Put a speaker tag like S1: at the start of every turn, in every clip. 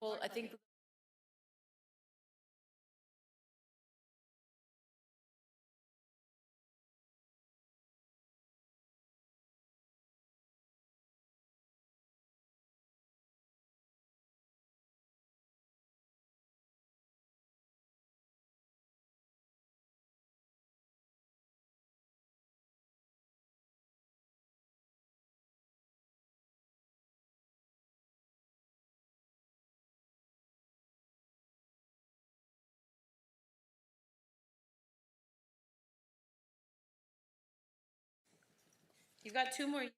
S1: Well, I think you've got 2 more. I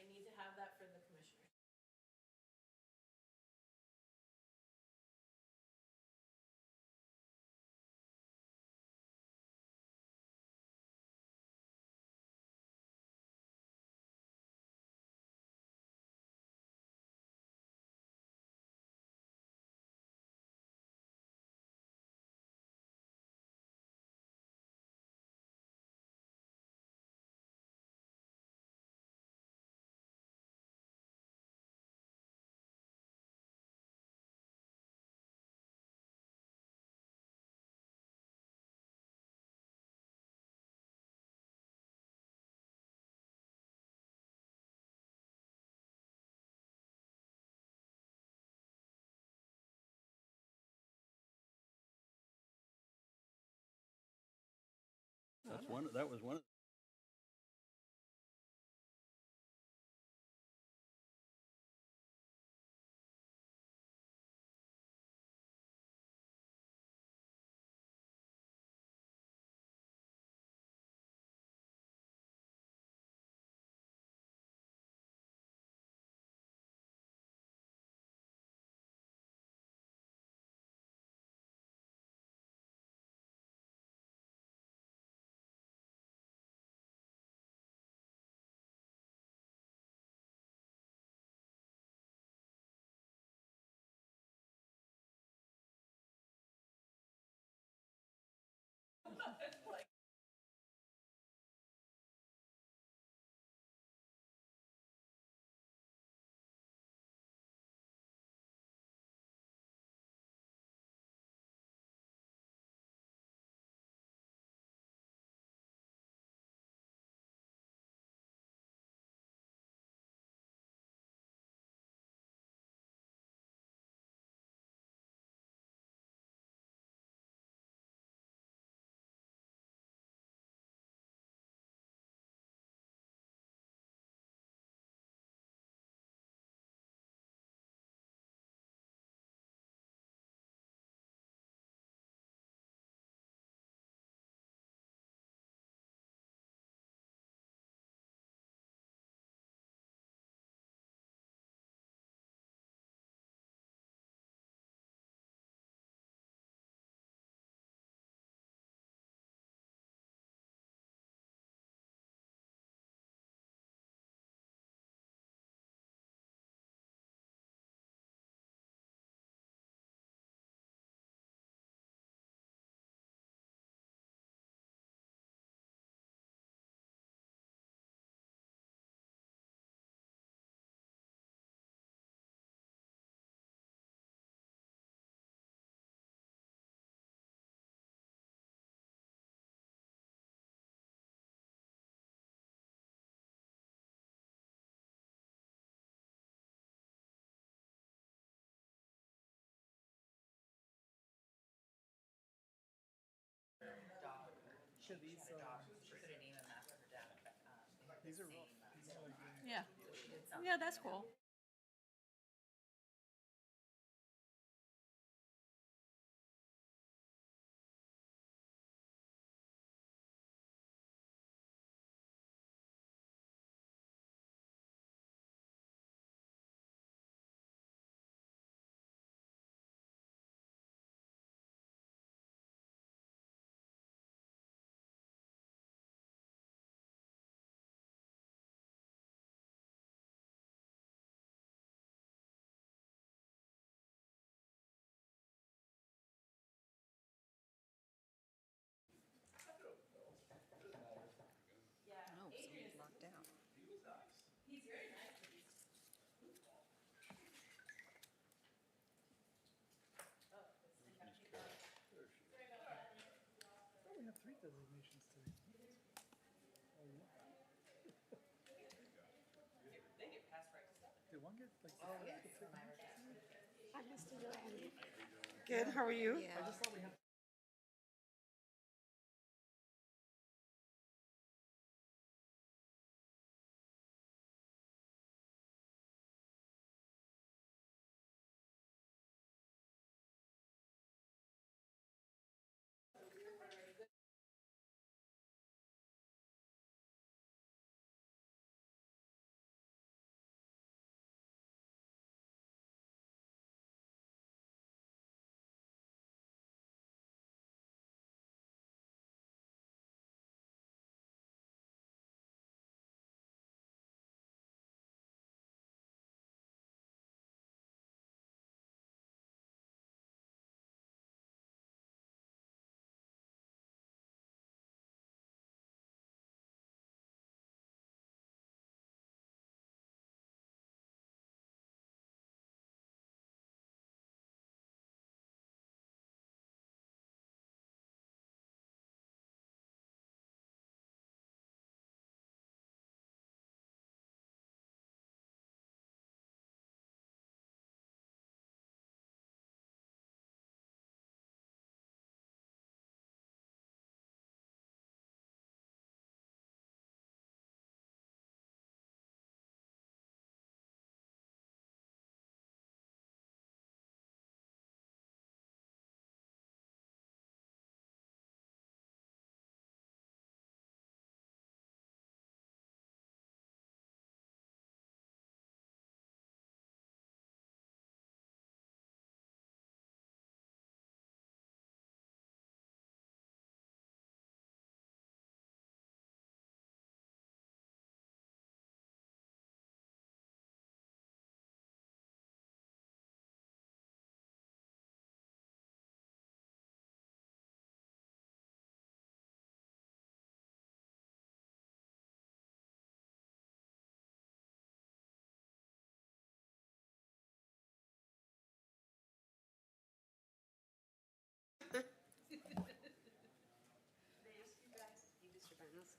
S1: need to have that for the commissioners.
S2: That was one. Yeah, that's cool. Oh, somebody's locked out.
S1: He's very nice.
S3: We have 3 designations today. Oh, yeah.
S4: They get passed right to stuff.
S3: Did one get like?
S1: Oh, yes.
S2: Hi, Mr. Young.
S5: Good, how are you?
S2: Yeah.
S3: I just thought we had.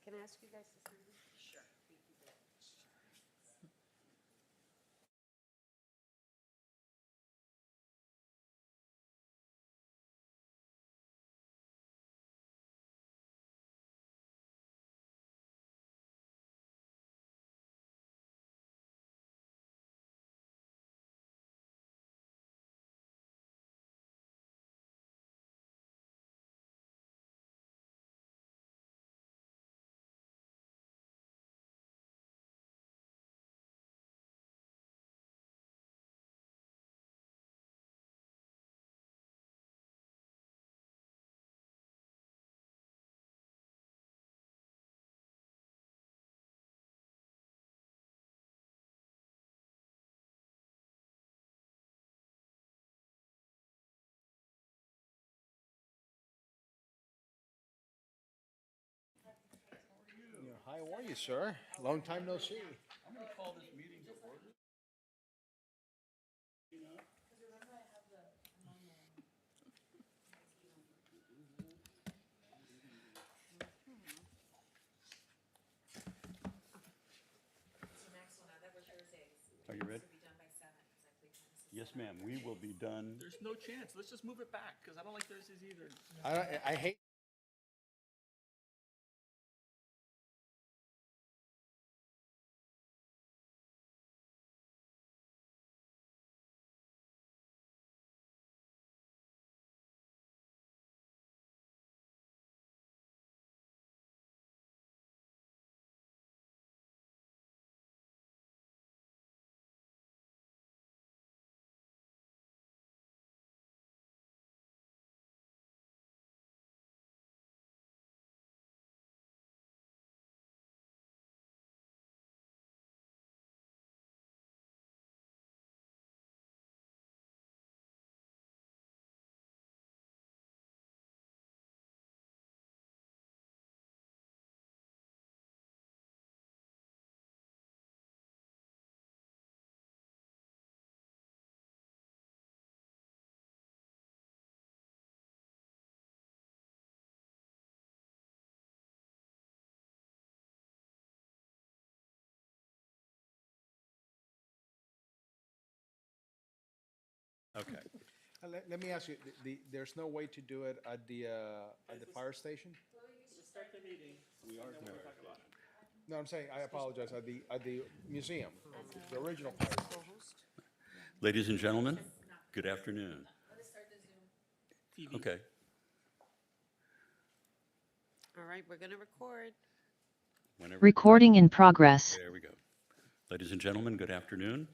S5: Can I ask you guys to sign this? Sure.
S6: How are you, sir? Long time no see.
S4: I'm gonna call this meeting to order.
S1: So next one, that was Thursday.
S4: Are you ready?
S1: To be done by 7, because I played tennis.
S4: Yes, ma'am, we will be done.
S3: There's no chance. Let's just move it back because I don't like Thursdays either.
S6: I hate Okay. Let me ask you, there's no way to do it at the fire station? No, I'm saying, I apologize, at the museum, the original fire station.
S4: Ladies and gentlemen, good afternoon.
S1: Let us start the Zoom.
S4: Okay.
S5: All right, we're going to record.
S4: Whenever.
S7: Recording in progress.
S4: There we go. Ladies and gentlemen, good afternoon.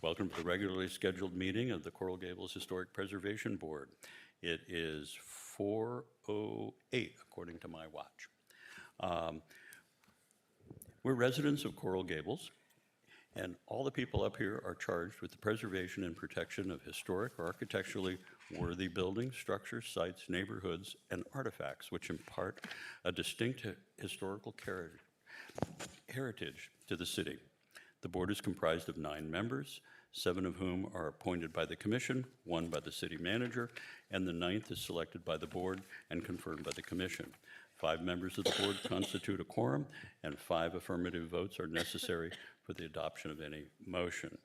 S4: Welcome to the regularly scheduled meeting of the Coral Gables Historic Preservation Board. It is 4:08 according to my watch. We're residents of Coral Gables, and all the people up here are charged with the preservation and protection of historic or architecturally worthy buildings, structures, sites, neighborhoods, and artifacts which impart a distinct historical heritage to the city. The board is comprised of 9 members, 7 of whom are appointed by the commission, 1 by the city manager, and the 9th is selected by the board and confirmed by the commission. 5 members of the board constitute a quorum, and 5 affirmative votes are necessary for the adoption of any motion.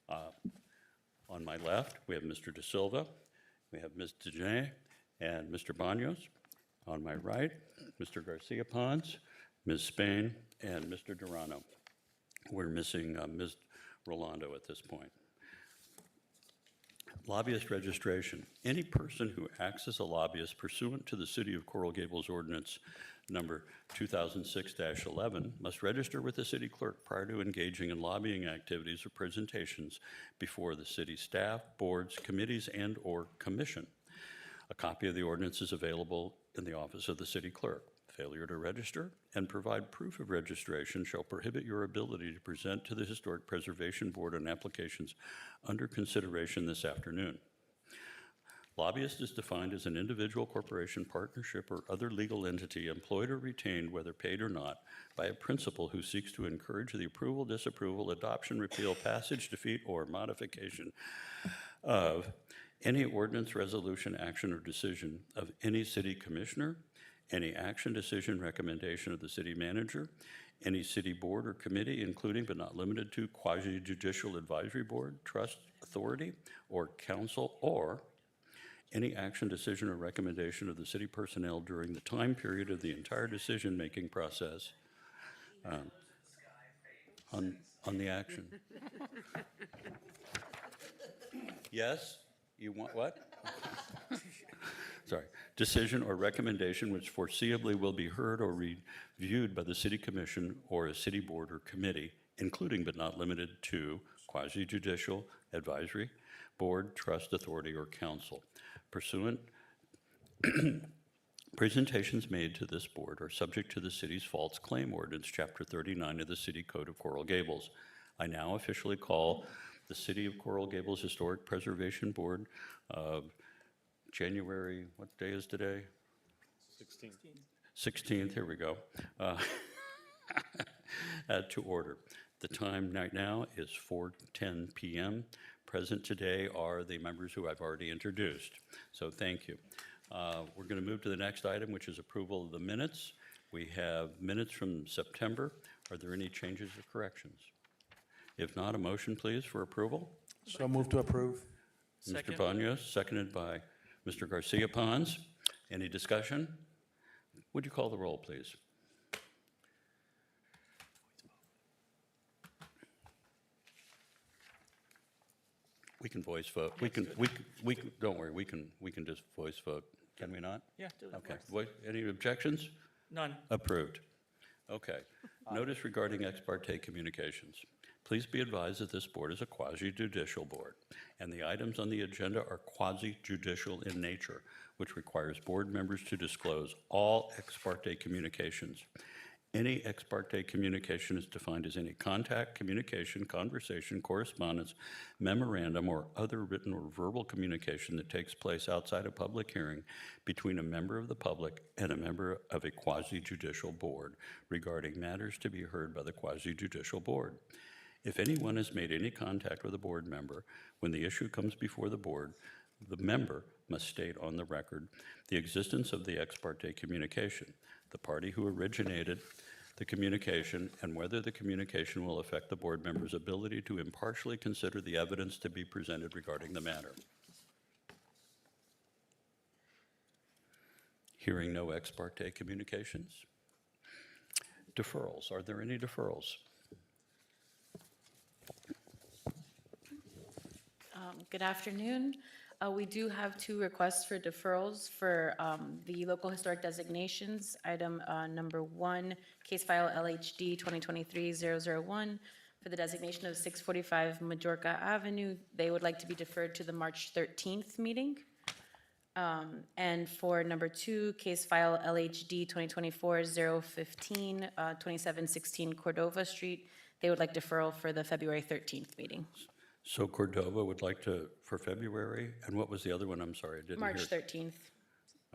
S4: On my left, we have Mr. De Silva, we have Ms. Dejean, and Mr. Banos. On my right, Mr. Garcia Pons, Ms. Spain, and Mr. Durano. We're missing Ms. Rolando at this point. Lobbyist registration. Any person who acts as a lobbyist pursuant to the City of Coral Gables Ordinance number 2006-11 must register with the city clerk prior to engaging in lobbying activities or presentations before the city staff, boards, committees, and/or commission. A copy of the ordinance is available in the office of the city clerk. Failure to register and provide proof of registration shall prohibit your ability to present to the Historic Preservation Board on applications under consideration this afternoon. Lobbyist is defined as an individual, corporation, partnership, or other legal entity employed or retained, whether paid or not, by a principal who seeks to encourage the approval, disapproval, adoption, repeal, passage, defeat, or modification of any ordinance, resolution, action, or decision of any city commissioner, any action, decision, recommendation of the city manager, any city board or committee, including but not limited to quasi-judicial advisory board, trust, authority, or council, or any action, decision, or recommendation of the city personnel during the time period of the entire decision-making process on the action. Yes? You want what? Sorry, decision or recommendation which foreseeably will be heard or reviewed by the city commission or a city board or committee, including but not limited to quasi-judicial, advisory, board, trust, authority, or council. Pursuant, presentations made to this board are subject to the city's false claim ordinance, Chapter 39 of the City Code of Coral Gables. I now officially call the City of Coral Gables Historic Preservation Board of January, what day is today? 16th, here we go, to order. The time right now is 4:10 p.m. Present today are the members who I've already introduced, so thank you. We're going to move to the next item, which is approval of the minutes. We have minutes from September. Are there any changes or corrections? If not, a motion, please, for approval.
S6: So move to approve.
S4: Mr. Banos, seconded by Mr. Garcia Pons. Any discussion? Would you call the roll, please? We can voice vote. We can, don't worry, we can just voice vote. Can we not?
S8: Yeah, do it.
S4: Okay. Any objections?
S8: None.
S4: Approved. Okay. Notice regarding ex parte communications. Please be advised that this board is a quasi-judicial board, and the items on the agenda are quasi-judicial in nature, which requires board members to disclose all ex parte communications. Any ex parte communication is defined as any contact, communication, conversation, correspondence, memorandum, or other written or verbal communication that takes place outside a public hearing between a member of the public and a member of a quasi-judicial board regarding matters to be heard by the quasi-judicial board. If anyone has made any contact with a board member when the issue comes before the board, the member must state on the record the existence of the ex parte communication, the party who originated the communication, and whether the communication will affect the board member's ability to impartially consider the evidence to be presented regarding the matter. Hearing no ex parte communications. Deferrals. Are there any deferrals?
S1: Good afternoon. We do have two requests for deferrals for the local historic designations. Item number 1, case file LHD 2023-001 for the designation of 645 Majorca Avenue. They would like to be deferred to the March 13th meeting. And for number 2, case file LHD 2024-015, 2716 Cordova Street, they would like deferral for the February 13th meeting.
S4: So Cordova would like to, for February, and what was the other one? I'm sorry, I didn't hear.
S1: March 13th.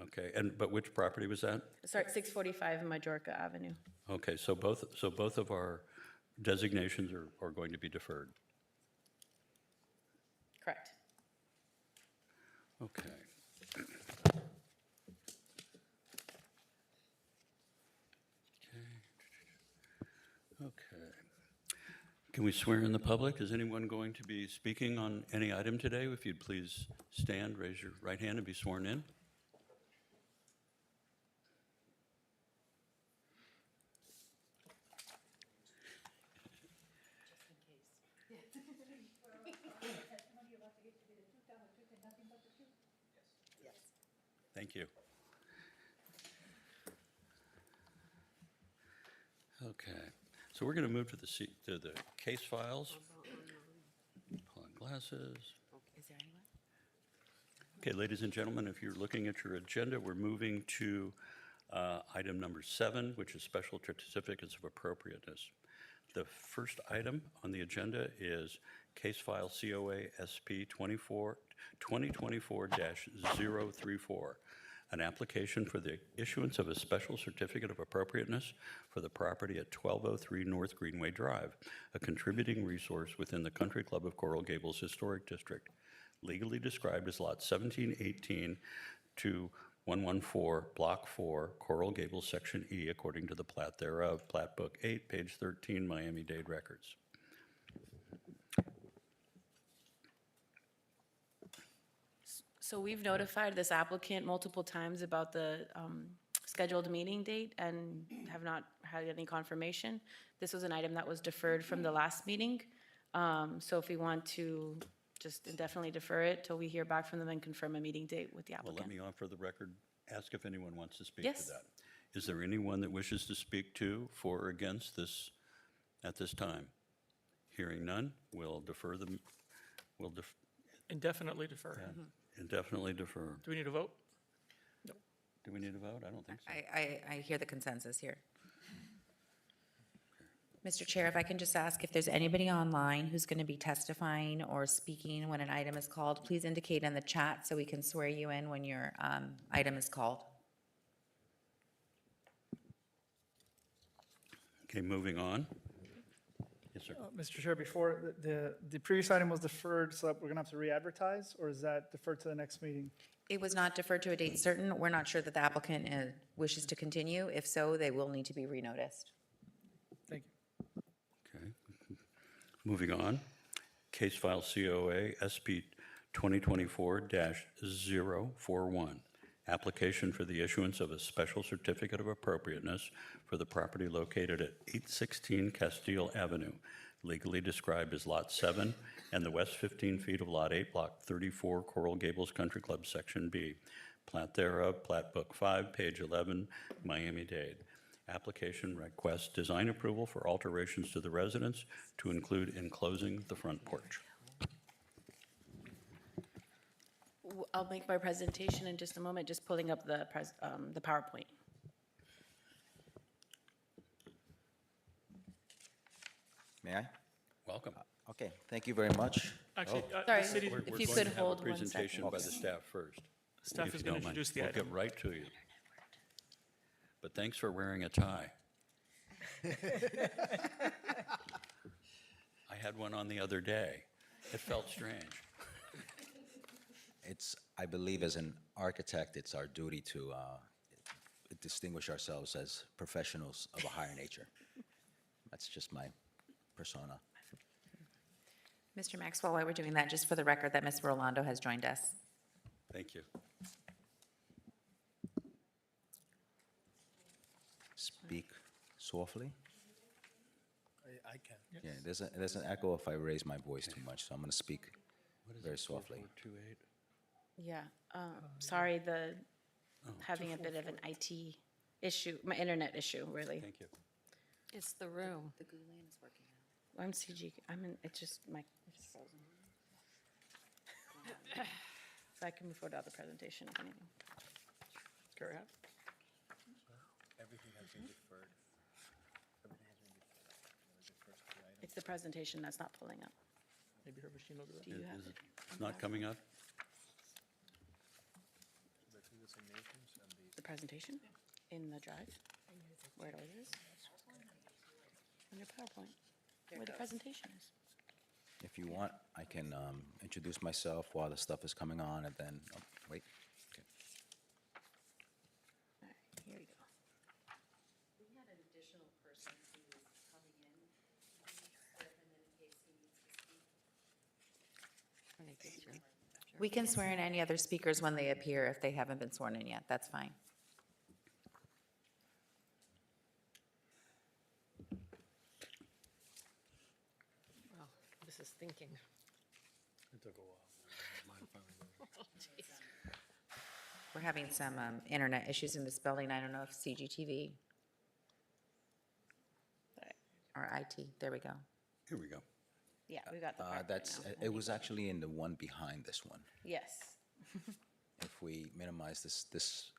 S4: Okay, but which property was that?
S1: Sorry, 645 Majorca Avenue.
S4: Okay, so both of our designations are going to be deferred.
S1: Correct.
S4: Okay. Okay. Can we swear in the public? Is anyone going to be speaking on any item today? If you'd please stand, raise your right hand and be sworn in. Thank you. Okay, so we're going to move to the case files. Pull on glasses.
S5: Is there anyone?
S4: Okay, ladies and gentlemen, if you're looking at your agenda, we're moving to item number 7, which is special certificates of appropriateness. The first item on the agenda is case file COA SP 2024-034, an application for the issuance of a special certificate of appropriateness for the property at 1203 North Greenway Drive, a contributing resource within the Country Club of Coral Gables Historic District, legally described as Lot 1718 to 114, Block 4, Coral Gables, Section E, according to the plat thereof, Plat Book 8, page 13, Miami-Dade Records.
S1: So we've notified this applicant multiple times about the scheduled meeting date and have not had any confirmation. This was an item that was deferred from the last meeting. So if we want to just indefinitely defer it till we hear back from them and confirm a meeting date with the
S4: Well, let
S1: applicant.
S4: me offer the record, ask if anyone wants to speak
S1: Yes.
S4: to that. Is there anyone that wishes to speak to, for or against this at this time? Hearing none, we'll defer them,
S3: Indefinitely defer.
S4: indefinitely defer.
S3: Do we need a vote?
S4: Do we need a vote? I don't think so.
S2: I hear the consensus here. Mr. Chair, if I can just ask if there's anybody online who's going to be testifying or speaking when an item is called, please indicate in the chat so we can swear you in when your item is called.
S4: Okay, moving on. Yes, sir.
S3: Mr. Chair, before, the previous item was deferred, so that we're gonna have to re-advertise, or is that deferred to the next meeting?
S2: It was not deferred to a date certain. We're not sure that the applicant wishes to continue. If so, they will need to be renoticed.
S3: Thank you.
S4: Okay. Moving on. Case file COA SP 2024-041. Application for the issuance of a special certificate of appropriateness for the property located at 816 Castile Avenue, legally described as Lot 7 and the west 15 feet of Lot 8, Block 34, Coral Gables Country Club, Section B. Plat thereof, Plat Book 5, page 11, Miami-Dade. Application requests design approval for alterations to the residence to include enclosing the front porch.
S1: I'll make my presentation in just a moment, just pulling up the PowerPoint.
S7: May I?
S4: Welcome.
S7: Okay, thank you very much.
S3: Actually,
S1: Sorry.
S3: the city,
S4: We're
S1: If you
S4: going
S1: could
S4: to have a
S1: hold one
S4: presentation
S1: second.
S4: by the staff first.
S3: staff
S4: if
S3: is
S4: you
S3: gonna
S4: don't mind.
S3: introduce the
S4: We'll
S3: item.
S4: get right to you. But thanks for wearing a tie. I had one on the other day. It felt strange.
S7: I believe as an architect, it's our duty to distinguish ourselves as professionals of a higher nature. That's just my persona.
S2: Mr. Maxwell, while we're doing that, just for the record that Ms. Rolando has joined us.
S4: Thank you.
S7: speak softly?
S8: I can.
S7: Yeah, there's an echo if I raise my voice too much, so I'm going to speak very softly.
S4: 4428?
S1: Yeah, sorry, having a bit of an IT issue, my internet issue, really.
S4: Thank you.
S5: It's the room.
S1: I'm CG, it's just, it's just frozen. So I can move forward to the presentation if anything.
S3: Go ahead.
S8: Everything has been deferred. Everything has been deferred. The first two items.
S1: It's the presentation that's not pulling up.
S3: Maybe her machine will do
S1: Do
S3: it.
S1: you have
S4: Is
S1: it?
S4: It's not coming up?
S8: The two designations and
S1: The presentation in the drive? Where it always is? On your PowerPoint, where the presentation is.
S7: If you want, I can introduce myself while the stuff is coming on, and then, oh, wait. Okay.
S1: All right, here you go.
S2: We had an additional person who was coming in, swear him in case he needs to speak. We can swear in any other speakers when they appear if they haven't been sworn in yet, that's fine.
S5: Well, this is thinking.
S8: it took a while. Mine finally worked.
S2: We're having some internet issues in this building, I don't know if CGTV or IT, there we go.
S4: Here we go.
S1: Yeah, we got the PowerPoint now.
S7: It was actually in the one behind this one.
S1: Yes.
S7: If we minimize this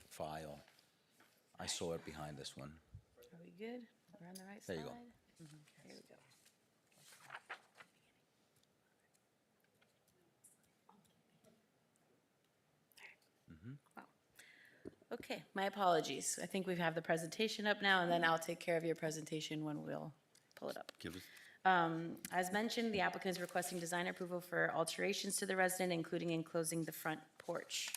S7: file, I saw it behind this one.
S1: Are we good? We're on the right
S7: There
S1: slide?
S7: you go.
S1: Here we go. Wow. Okay, my apologies. I think we have the presentation up now, and then I'll take care of your presentation when we'll pull it up.
S4: Give us,
S1: As mentioned, the applicant is requesting design approval for alterations to the resident, including enclosing the front porch.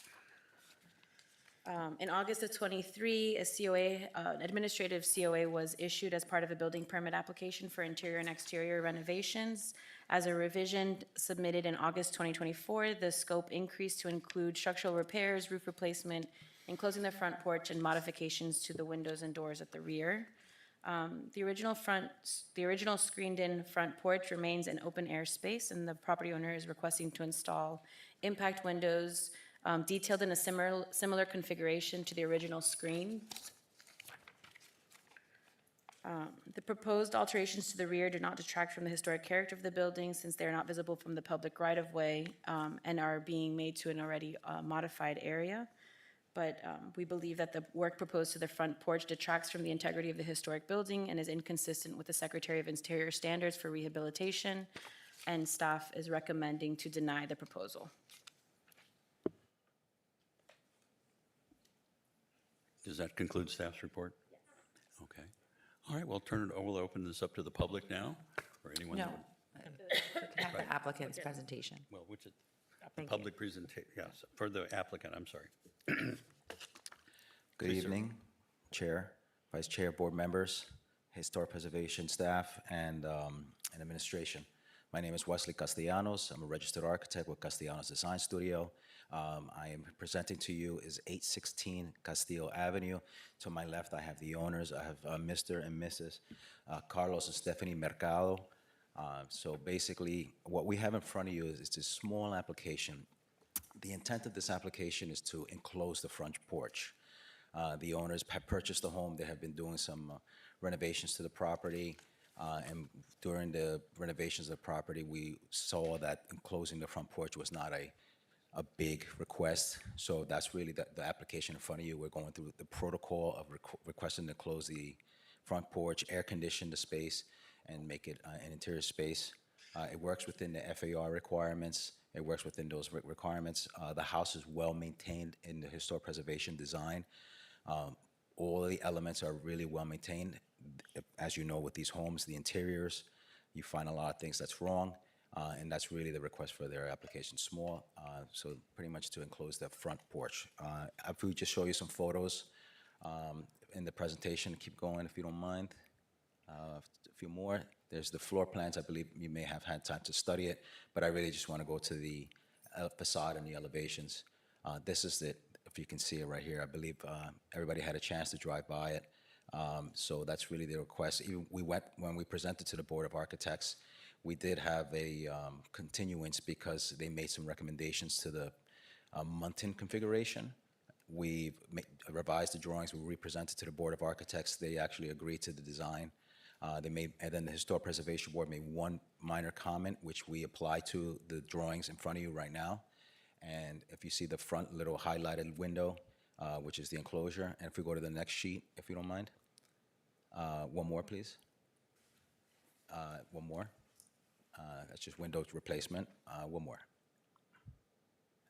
S1: In August of '23, a COA, an administrative COA was issued as part of a building permit application for interior and exterior renovations. As a revision submitted in August 2024, the scope increased to include structural repairs, roof replacement, enclosing the front porch, and modifications to the windows and doors at the rear. The original screened-in front porch remains an open-air space, and the property owner is requesting to install impact windows detailed in a similar configuration to the original screen. The proposed alterations to the rear do not detract from the historic character of the building, since they are not visible from the public right-of-way and are being made to an already modified area. But we believe that the work proposed to the front porch detracts from the integrity of the historic building and is inconsistent with the Secretary of Interior standards for rehabilitation, and staff is recommending to deny the proposal.
S4: does that conclude staff's report? Yes. Okay. All right, we'll we'll open this up to the public now, or anyone.
S2: No,
S4: that would-
S2: we can have the applicant's presentation.
S4: Well, which is,
S2: Thank you.
S4: public presentation, yes, for the applicant, I'm sorry.
S7: Good
S4: Yes, sir.
S7: evening, Chair, Vice Chair, board members, Historic Preservation staff, and administration. My name is Wesley Castellanos. I'm a registered architect with Castellanos Design Studio. I am presenting to you is 816 Castillo Avenue. To my left, I have the owners. I have Mr. and Mrs. Carlos and Stephanie Mercado. So basically, what we have in front of you is this small application. The intent of this application is to enclose the front porch. The owners have purchased the home. They have been doing some renovations to the property. And during the renovations of the property, we saw that enclosing the front porch was not a big request. So that's really the application in front of you. We're going through the protocol of requesting to close the front porch, air condition the space, and make it an interior space. It works within the FAR requirements. It works within those requirements. The house is well maintained in the historic preservation design. All the elements are really well maintained. As you know, with these homes, the interiors, you find a lot of things that's wrong, and that's really the request for their application, small, so pretty much to enclose the front porch. If we just show you some photos in the presentation, keep going if you don't mind. A few more. There's the floor plans. I believe you may have had time to study it, but I really just want to go to the facade and the elevations. This is it. If you can see it right here, I believe everybody had a chance to drive by it. So that's really the request. Even when we presented to the Board of Architects, we did have a continuance because they made some recommendations to the Muntin configuration. We revised the drawings, we represented to the Board of Architects. They actually agreed to the design. And then the Historic Preservation Board made one minor comment, which we apply to the drawings in front of you right now. And if you see the front little highlighted window, which is the enclosure, and if we go to the next sheet, if you don't mind. One more, please. One more. That's just window replacement. One more.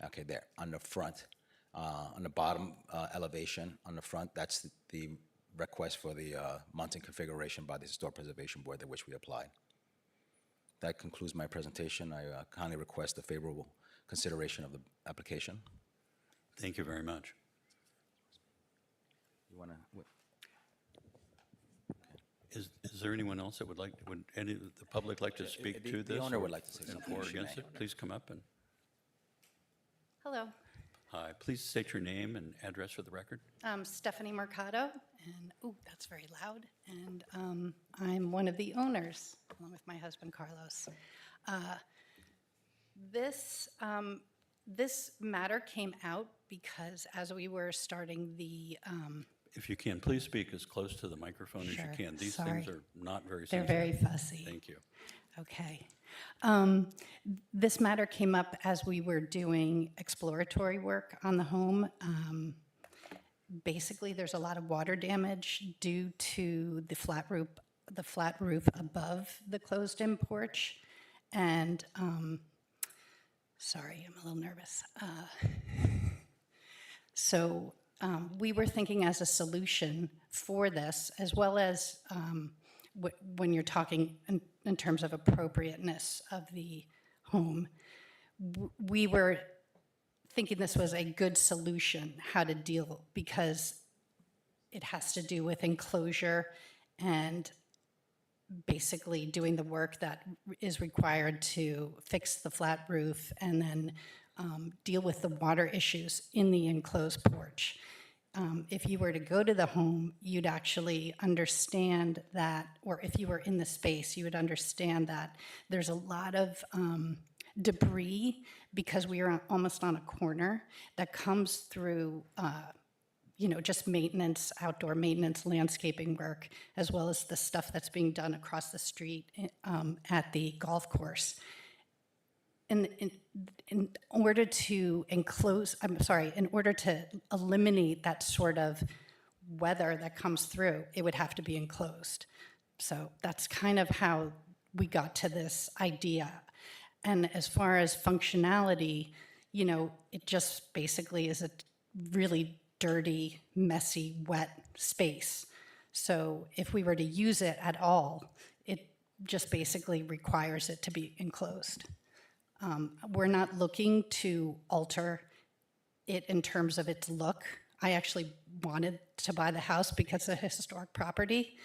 S7: Okay, there, on the front, on the bottom elevation, on the front, that's the request for the mounting configuration by the Historic Preservation Board, that which we applied. That concludes my presentation. I kindly request a favorable consideration of the application.
S4: Thank you very much.
S7: You want to?
S4: Is there anyone else that would any of the public like to speak
S7: the-
S4: to
S7: the
S4: this?
S7: owner
S4: or-
S7: would like to say
S4: and
S7: something,
S4: for or
S7: if she
S4: against
S7: may.
S4: it? Please come up and,
S9: Hello,
S4: hi, please state your name and address for the record.
S9: I'm Stephanie Mercado, and, oh, that's very loud, and I'm one of the owners, along with my husband Carlos. This matter came out because as we were starting the,
S4: If you can, please speak as close to the microphone as you
S9: Sure,
S4: can. These
S9: sorry.
S4: things are not very
S9: they're
S4: sensitive.
S9: very fussy.
S4: Thank you.
S9: Okay. This matter came up as we were doing exploratory work on the home. Basically, there's a lot of water damage due to the flat roof above the closed-in porch. And, sorry, I'm a little nervous. So we were thinking as a solution for this, as well as when you're talking in terms of appropriateness of the home, we were thinking this was a good solution, how to deal, because it has to do with enclosure and basically doing the work that is required to fix the flat roof and then deal with the water issues in the enclosed porch. If you were to go to the home, you'd actually understand that, or if you were in the space, you would understand that there's a lot of debris because we are almost on a corner that comes through just maintenance, outdoor maintenance, landscaping work, as well as the stuff that's being done across the street at the golf course. In order to in order to eliminate that sort of weather that comes through, it would have to be enclosed. So that's kind of how we got to this idea. And as far as functionality, it just basically is a really dirty, messy, wet space. So if we were to use it at all, it just basically requires it to be enclosed. We're not looking to alter it in terms of its look. I actually wanted to buy the house because of historic property.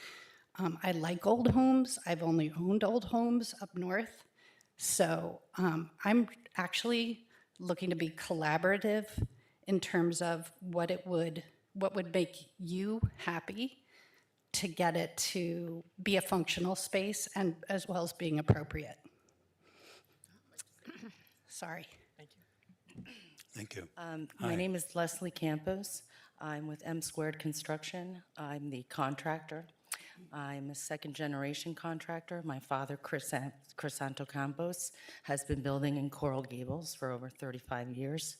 S9: I like old homes. I've only owned old homes up north. So I'm actually looking to be collaborative in terms of what would make you happy to get it to be a functional space and as well as being appropriate. Sorry.
S4: Thank you.
S10: My
S4: Hi.
S10: name is Leslie Campos. I'm with M Squared Construction. I'm the contractor. I'm a second-generation contractor. My father, Crisanto Campos, has been building in Coral Gables for over 35 years.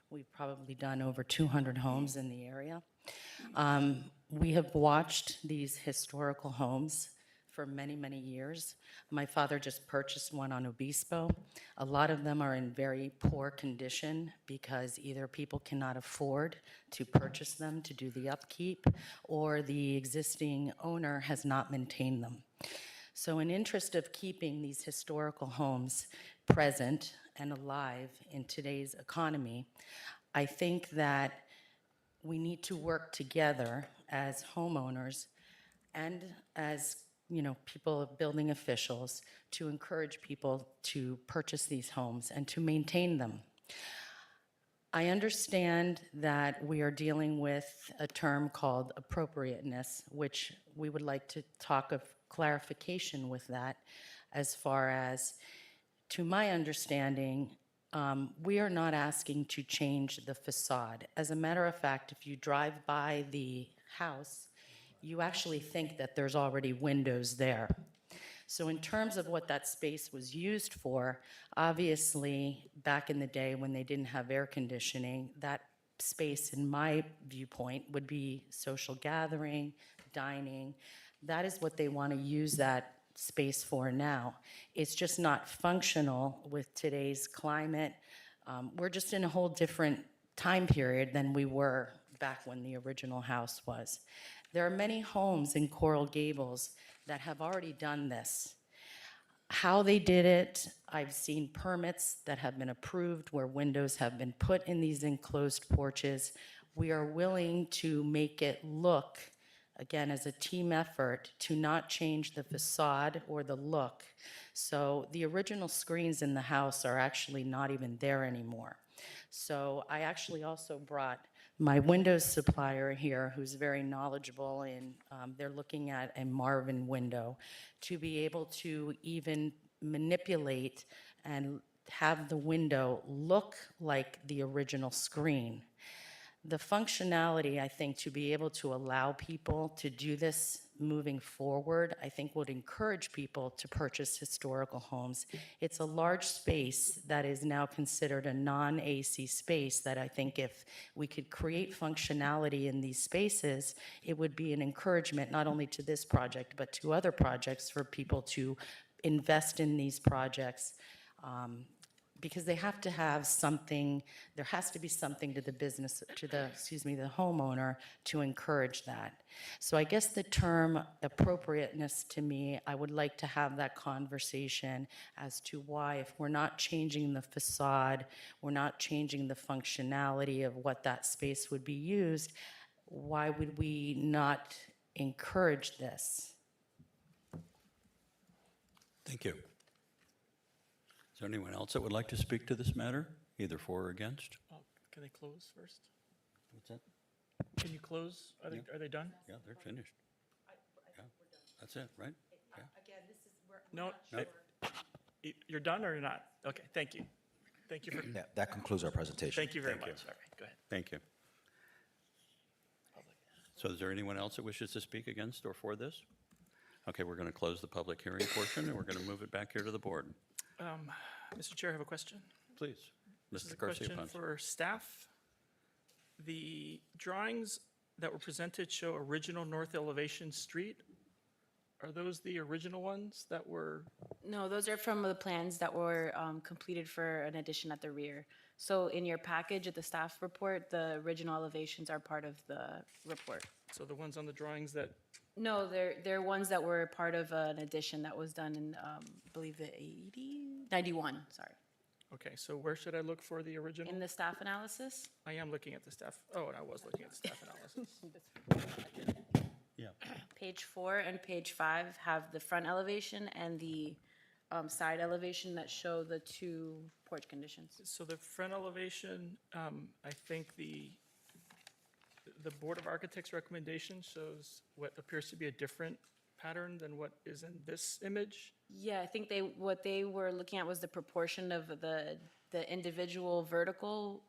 S10: We've probably done over 200 homes in the area. We have watched these historical homes for many, many years. My father just purchased one on Obispo. A lot of them are in very poor condition because either people cannot afford to purchase them to do the upkeep, or the existing owner has not maintained them. So in interest of keeping these historical homes present and alive in today's economy, I think that we need to work together as homeowners and as people, building officials, to encourage people to purchase these homes and to maintain them. I understand that we are dealing with a term called appropriateness, which we would like to talk of clarification with that, as far as, to my understanding, we are not asking to change the facade. As a matter of fact, if you drive by the house, you actually think that there's already windows there. So in terms of what that space was used for, obviously, back in the day when they didn't have air conditioning, that space, in my viewpoint, would be social gathering, dining. That is what they want to use that space for now. It's just not functional with today's climate. We're just in a whole different time period than we were back when the original house was. There are many homes in Coral Gables that have already done this. How they did it, I've seen permits that have been approved where windows have been put in these enclosed porches. We are willing to make it look, again, as a team effort, to not change the facade or the look. So the original screens in the house are actually not even there anymore. So I actually also brought my Windows supplier here, who's very knowledgeable in, they're looking at a Marvin window, to be able to even manipulate and have the window look like the original screen. The functionality, I think, to be able to allow people to do this moving forward, I think would encourage people to purchase historical homes. It's a large space that is now considered a non-AC space that I think if we could create functionality in these spaces, it would be an encouragement not only to this project, but to other projects for people to invest in these projects. Because they have to have something, there has to be something to the business, to the, the homeowner to encourage that. So I guess the term appropriateness to me, I would like to have that conversation as to why, if we're not changing the facade, we're not changing the functionality of what that space would be used, why would we not encourage this?
S4: Thank you. Is there anyone else that would like to speak to this matter, either for or against?
S3: Can they close first?
S4: What's that?
S3: Can you close? Are they done?
S4: Yeah, they're finished. Yeah, that's it, right? Yeah.
S10: Again, this is,
S3: No,
S4: Nope.
S3: you're done or you're not? Okay, thank you. Thank you for,
S7: Yeah, that concludes our presentation.
S3: thank you very
S4: Thank you.
S3: much. All right, go ahead.
S4: Thank you. So is there anyone else that wishes to speak against or for this? Okay, we're going to close the public hearing portion, and we're going to move it back here to the board.
S3: Mr. Chair, I have a question.
S4: Please,
S3: This is
S4: Mr.
S3: a question
S4: Garcia-Ponce.
S3: for staff. The drawings that were presented show original north elevation street. Are those the original ones that were,
S1: No, those are from the plans that were completed for an addition at the rear. So in your package at the staff report, the original elevations are part of the report.
S3: so the ones on the drawings that,
S1: No, they're ones that were part of an addition that was done in, I believe the 91, sorry.
S3: okay, so where should I look for the original?
S1: In the staff analysis?
S3: I am looking at the staff, oh, and I was looking at the staff analysis.
S4: Yeah.
S1: Page 4 and page 5 have the front elevation and the side elevation that show the two porch conditions.
S3: So the front elevation, I think the Board of Architects' recommendation shows what appears to be a different pattern than what is in this image.
S1: Yeah, I think what they were looking at was the proportion of the individual vertical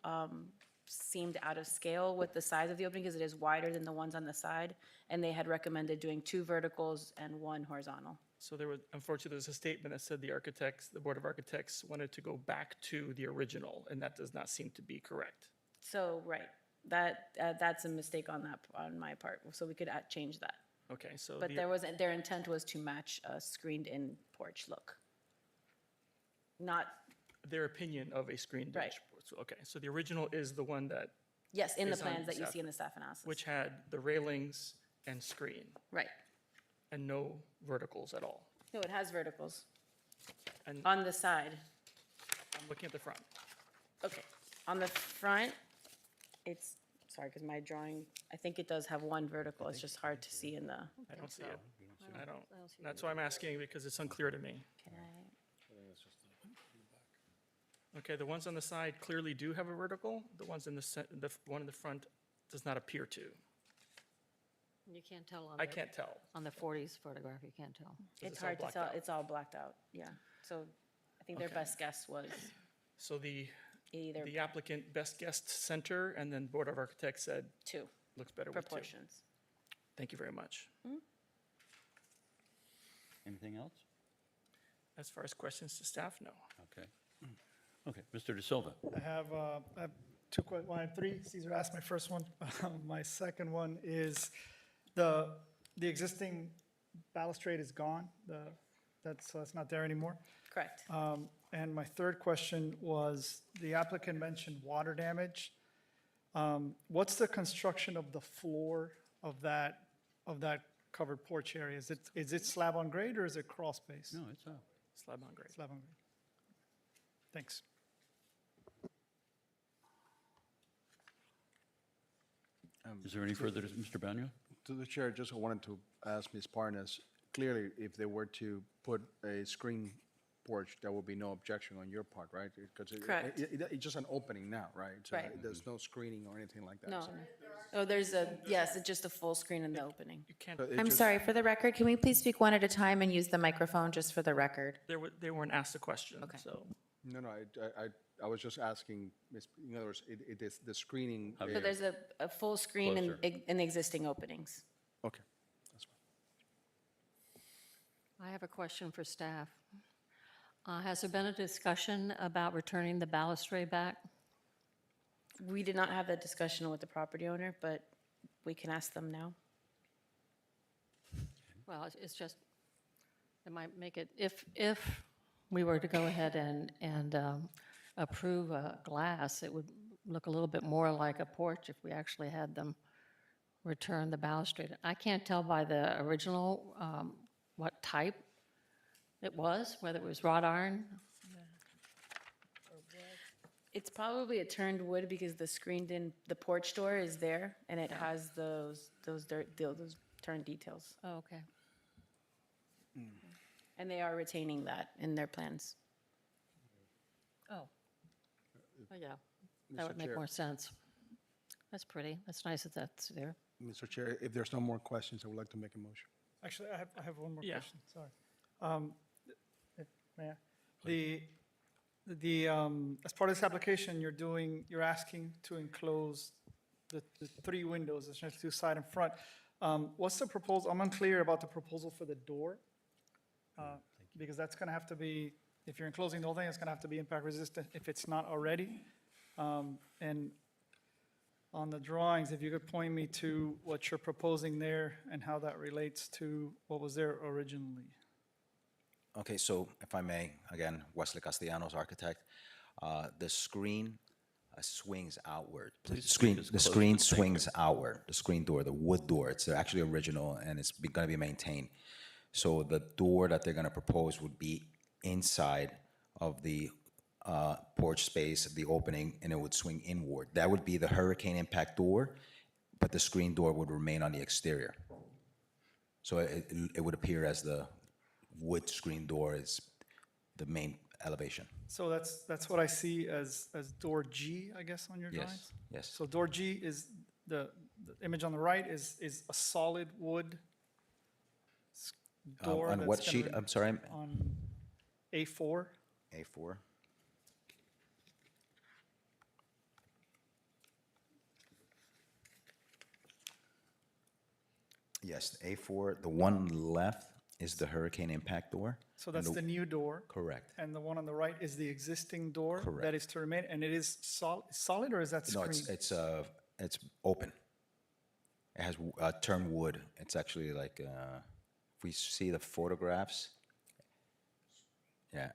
S1: seemed out of scale with the size of the opening because it is wider than the ones on the side. And they had recommended doing 2 verticals and 1 horizontal.
S3: So there was, unfortunately, there's a statement that said the Board of Architects wanted to go back to the original, and that does not seem to be correct.
S1: So, right, that's a mistake on my part, so we could change that.
S3: Okay, so
S1: But their intent was to match a screened-in porch look. Not,
S3: their opinion of a screened
S1: Right.
S3: dashboard. So, okay, so the original is the one that,
S1: yes, in the
S3: Is on
S1: plans that you
S3: staff-
S1: see in the staff analysis.
S3: which had the railings and screen,
S1: Right.
S3: and no verticals at all.
S1: No, it has verticals
S3: And
S1: on the side.
S3: I'm looking at the front.
S1: Okay, on the front, it's, sorry, because my drawing, I think it does have 1 vertical. It's just hard to see in the,
S3: I don't see it. I don't, that's why I'm asking, because it's unclear to me.
S1: can I?
S3: Okay, the ones on the side clearly do have a vertical. The ones in the one in the front does not appear to.
S5: You can't tell on
S3: I
S5: the,
S3: can't tell.
S5: on the 40s photograph, you can't tell.
S1: It's
S3: it's all
S1: hard to
S3: blacked
S1: tell,
S3: out.
S1: it's all blacked out, yeah. So I think their
S3: Okay.
S1: best guess was
S3: So the
S1: either
S3: applicant best guessed center, and then Board of Architects said,
S1: two
S3: looks better with two.
S1: proportions.
S3: Thank you very much.
S4: Anything else?
S3: As far as questions to staff, no.
S4: Okay. Okay, Mr. De Silva.
S11: I have two questions. Well, I have three. Caesar asked my first one. My second one is the existing balustrade is gone. That's not there anymore.
S1: Correct.
S11: And my third question was, the applicant mentioned water damage. What's the construction of the floor of that covered porch area? Is it slab on grade or is it crawl space?
S4: No, it's
S3: Slab on grade.
S11: Slab on grade. Thanks.
S4: is there any further, Mr. Banya?
S6: To the chair, just wanted to ask Ms. Parnas, clearly, if they were to put a screen porch, there will be no objection on your part, right? Because
S1: Correct.
S6: it's just an opening now, right? So
S1: Right.
S6: There's no screening or anything like that.
S1: No,
S6: so-
S1: oh, there's yes, it's just a full screen in the opening.
S3: You can't,
S6: so it
S2: I'm
S6: just-
S2: sorry, for the record, can we please speak one at a time and use the microphone just for the record?
S3: they weren't asked a question,
S2: Okay.
S3: so.
S6: No, I was just asking, in other words, it is the screening.
S1: So there's a full screen
S4: Closer.
S1: in the existing openings.
S6: Okay, that's fine.
S5: I have a question for staff. Has there been a discussion about returning the balustrade back?
S1: We did not have that discussion with the property owner, but we can ask them now.
S5: Well, it's just, it might make it, if we were to go ahead and approve glass, it would look a little bit more like a porch if we actually had them return the balustrade. I can't tell by the original what type it was, whether it was wrought iron.
S1: It's probably a turned wood because the screened-in, the porch door is there, and it has those turned details.
S5: Oh, okay.
S1: And they are retaining that in their plans.
S5: Oh. Oh, yeah. That would make
S6: Chair.
S5: more sense. That's pretty. That's nice that that's there.
S6: Mr. Chair, if there's no more questions, I would like to make a motion.
S11: Actually, I have one more
S3: Yeah.
S11: question, sorry. Mayor, as part of this application, you're asking to enclose the three windows, essentially two side and front. What's the proposal? I'm unclear about the proposal for the door. Because that's gonna have to be, if you're enclosing the whole thing, it's gonna have to be impact resistant if it's not already. And on the drawings, if you could point me to what you're proposing there and how that relates to what was there originally.
S7: Okay, so if I may, again, Wesley Castellanos, architect, the screen swings outward.
S4: Please
S7: Screen,
S4: speak as
S7: the
S4: close
S7: screen
S4: as- thank you.
S7: swings outward, the screen door, the wood door, it's actually original and it's gonna be maintained. So the door that they're gonna propose would be inside of the porch space, the opening, and it would swing inward. That would be the hurricane impact door, but the screen door would remain on the exterior. So it would appear as the wood screen door is the main elevation.
S11: So that's what I see as door G, I guess, on your
S7: Yes,
S11: drawings?
S7: yes.
S11: So door G is, the image on the right is a solid wood door.
S7: On
S11: that's
S7: what
S11: gonna
S7: sheet?
S11: rem-
S7: I'm sorry,
S11: On A4.
S7: A4. Yes, A4, the one on the left is the hurricane impact door.
S11: So that's
S7: And
S11: the new door.
S7: Correct.
S11: And the one on the right is the existing door?
S7: Correct.
S11: That is to remain, and it is solid, or is that
S7: No,
S11: screened?
S7: it's open. It has turned wood. It's actually like, if we see the photographs, yeah.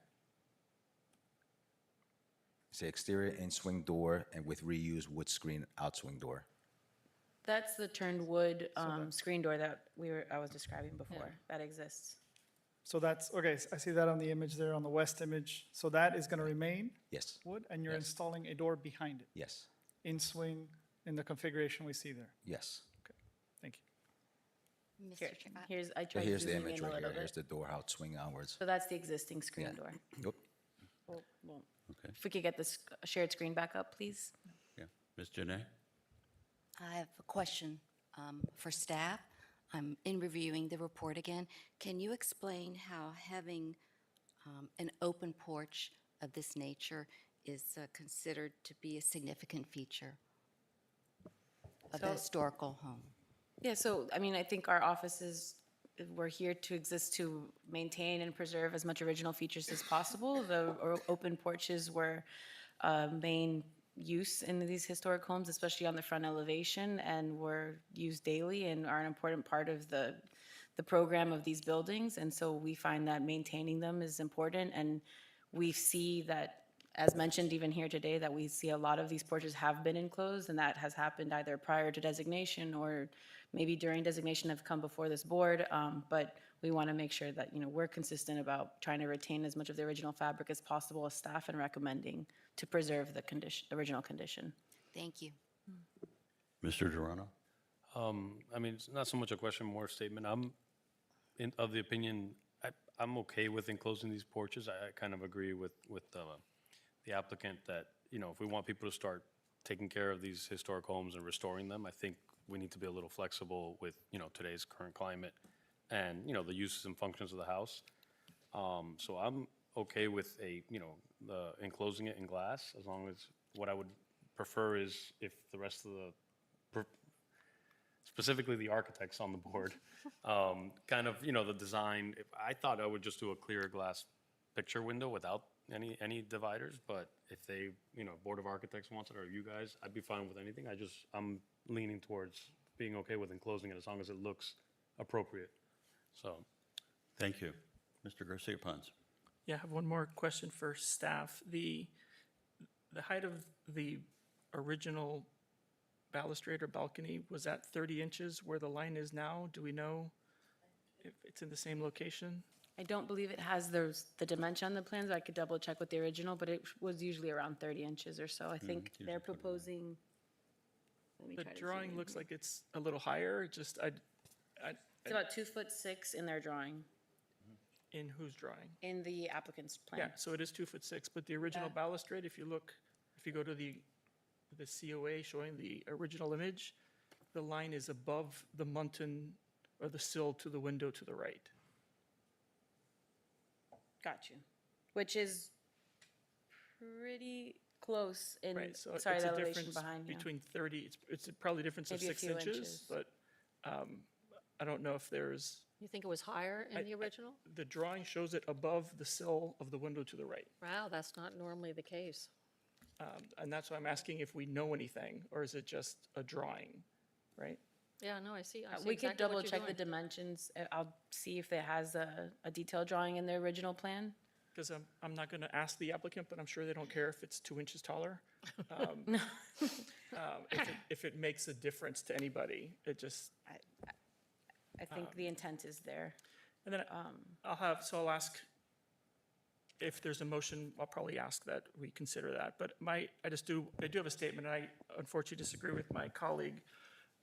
S7: It's the exterior in-swing door and with reused wood screen outswing door.
S1: That's the turned wood screen door that I was describing before, that exists.
S11: So that's, okay, I see that on the image there, on the west image. So that is going to remain
S7: Yes,
S11: wood, and you're
S7: Yes.
S11: installing a door behind it,
S7: yes,
S11: in swing, in the configuration we see there.
S7: yes.
S11: Thank you.
S1: Here's, I
S7: So
S1: tried
S7: here's the
S1: zooming
S7: image
S1: in a
S7: right
S1: little
S7: here. Here's
S1: bit.
S7: the door, how it swing outwards.
S1: So that's the existing screen
S7: Yeah.
S1: door.
S7: Yep.
S1: Well,
S4: Okay,
S1: If we could get this shared screen back up, please.
S4: yeah. Ms. Janae?
S12: I have a question for staff. I'm in reviewing the report again. Can you explain how having an open porch of this nature is considered to be a significant feature of the
S1: So-
S12: historical home?
S1: Yeah, so, I mean, I think our offices, we're here to exist to maintain and preserve as much original features as possible. The open porches were main use in these historic homes, especially on the front elevation, and were used daily and are an important part of the program of these buildings. And so we find that maintaining them is important, and we see that, as mentioned even here today, that we see a lot of these porches have been enclosed, and that has happened either prior to designation or maybe during designation have come before this board. But we want to make sure that, you know, we're consistent about trying to retain as much of the original fabric as possible as staff and recommending to preserve the condition, original condition.
S12: Thank you.
S4: Mr. Durano?
S13: I mean, it's not so much a question, more a statement. I'm of the opinion, I'm okay with enclosing these porches. I kind of agree with the applicant that, you know, if we want people to start taking care of these historic homes and restoring them, I think we need to be a little flexible with, you know, today's current climate and, you know, the uses and functions of the house. So I'm okay with enclosing it in glass, as long as, what I would prefer is if the rest of specifically the architects on the board, kind of, you know, the design, I thought I would just do a clear glass picture window without any dividers, but if they, you know, Board of Architects wants it, or you guys, I'd be fine with anything. I'm leaning towards being okay with enclosing it as long as it looks appropriate, so.
S4: Thank you. Mr. Garcia Pons?
S3: Yeah, I have one more question for staff. The height of the original balustrade or balcony was at 30 inches where the line is now? Do we know if it's in the same location?
S1: I don't believe it has the dimension on the plans. I could double check with the original, but it was usually around 30 inches or so. I think
S4: usually
S1: they're
S4: 29.
S1: proposing, let me
S3: The
S1: try to zoom
S3: drawing
S1: in
S3: looks
S1: here.
S3: like it's a little higher,
S1: It's about 2'6" in their drawing,
S3: in whose drawing?
S1: in the applicant's plan.
S3: Yeah, so it is 2'6", but the original
S1: Yeah.
S3: balustrade, if you go to the COA showing the original image, the line is above the muntin or the sill to the window to the right.
S1: Got you. Which is pretty close in,
S3: Right, so it's
S1: sorry, the
S3: a
S1: elevation
S3: difference
S1: behind, yeah.
S3: between 30, it's probably a difference of
S1: Maybe a
S3: 6
S1: few
S3: inches,
S1: inches.
S3: but I don't know if there's,
S5: You think it was higher in the
S3: I-
S5: original?
S3: the drawing shows it above the sill of the window to the right.
S5: Wow, that's not normally the case.
S3: And that's why I'm asking if we know anything, or is it just a drawing, right?
S5: Yeah, no, I see
S1: We could
S5: exactly
S1: double
S5: what you're
S1: check the
S5: doing.
S1: dimensions. I'll see if it has a detailed drawing in the original plan.
S3: Because I'm not going to ask the applicant, but I'm sure they don't care if it's 2 inches taller. If it makes a difference to anybody, it just,
S1: I think the intent is there.
S3: and then I'll ask, if there's a motion, I'll probably ask that we consider that. But I do have a statement, and I unfortunately disagree with my colleague,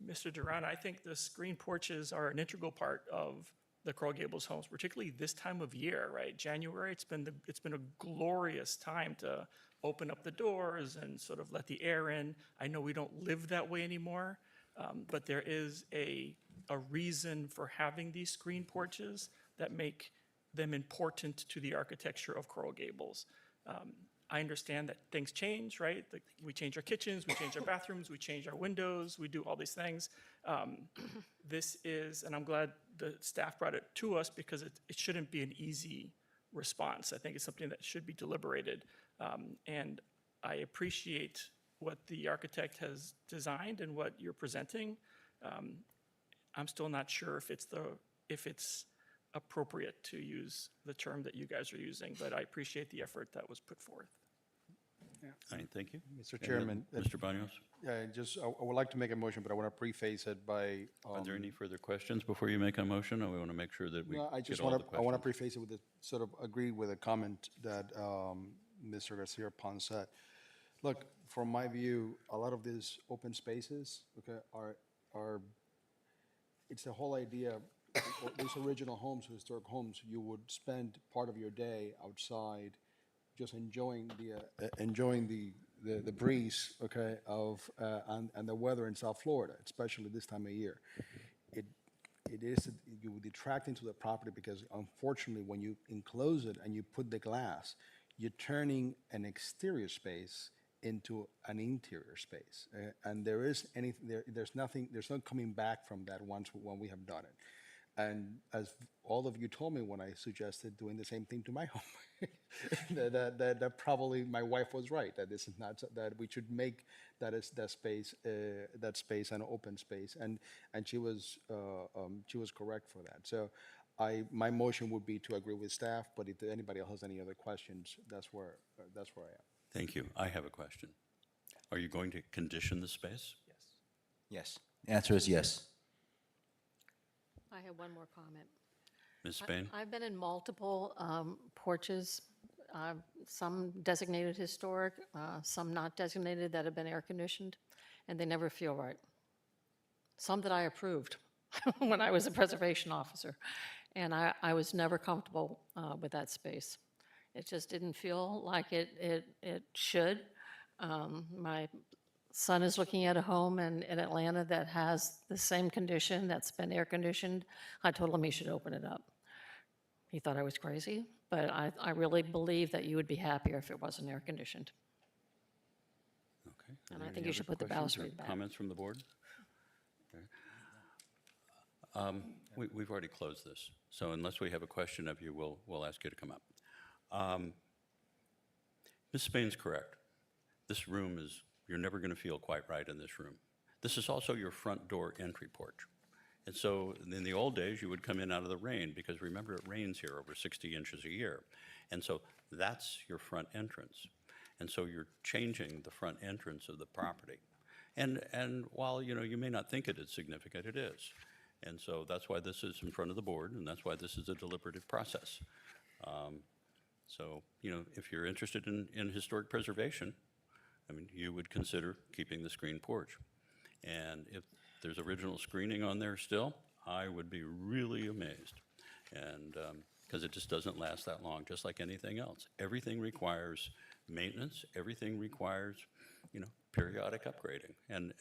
S3: Mr. Duran. I think the screen porches are an integral part of the Coral Gables homes, particularly this time of year, right? January, it's been a glorious time to open up the doors and sort of let the air in. I know we don't live that way anymore, but there is a reason for having these screen porches that make them important to the architecture of Coral Gables. I understand that things change, right? We change our kitchens, we change our bathrooms, we change our windows, we do all these things. This is, and I'm glad the staff brought it to us, because it shouldn't be an easy response. I think it's something that should be deliberated. And I appreciate what the architect has designed and what you're presenting. I'm still not sure if it's appropriate to use the term that you guys are using, but I appreciate the effort that was put forth.
S4: All right, thank you.
S6: Mr.
S4: And
S6: Chairman,
S4: Mr. Banos,
S6: Yeah, I would like to make a motion, but I want to preface it by.
S4: are there any further questions before you make a motion, or we want to make sure that we
S6: No, I
S4: get
S6: just
S4: all
S6: want
S4: the
S6: to, I want to
S4: questions?
S6: preface it with sort of agree with a comment that Mr. Garcia Pons said. Look, from my view, a lot of these open spaces, okay, are, it's the whole idea, these original homes, historic homes, you would spend part of your day outside just enjoying the breeze, okay, and the weather in South Florida, especially this time of year. It is, you would detract into the property because unfortunately, when you enclose it and you put the glass, you're turning an exterior space into an interior space. And there's nothing, there's no coming back from that when we have done it. And as all of you told me when I suggested doing the same thing to my home, that probably my wife was right, that this is not, that we should make that space an open space. And she was correct for that. So my motion would be to agree with staff, but if anybody else has any other questions, that's where I am.
S4: Thank you. I have a question. Are you going to condition the space?
S7: Yes. The answer is yes.
S5: I have one more comment.
S4: Ms. Spain?
S5: I've been in multiple porches, some designated historic, some not designated that have been air-conditioned, and they never feel right. Some that I approved when I was a preservation officer, and I was never comfortable with that space. It just didn't feel like it should. My son is looking at a home in Atlanta that has the same condition, that's been air-conditioned. I told him he should open it up. He thought I was crazy, but I really believe that you would be happier if it wasn't air-conditioned.
S4: Okay. Are
S5: And
S4: there
S5: I think
S4: any
S5: you should
S4: other
S5: put the
S4: questions or
S5: balustrade back.
S4: Comments from the board? Okay. We've already closed this, so unless we have a question of you, we'll ask you to come up. Ms. Spain's correct. This room is, you're never going to feel quite right in this room. This is also your front door entry porch. And so in the old days, you would come in out of the rain, because remember, it rains here over 60 inches a year. And so that's your front entrance. And so you're changing the front entrance of the property. And while, you may not think it is significant, it is. And so that's why this is in front of the board, and that's why this is a deliberative process. So, if you're interested in historic preservation, you would consider keeping the screen porch. And if there's original screening on there still, I would be really amazed. And, because it just doesn't last that long, just like anything else. Everything requires maintenance, everything requires, periodic upgrading and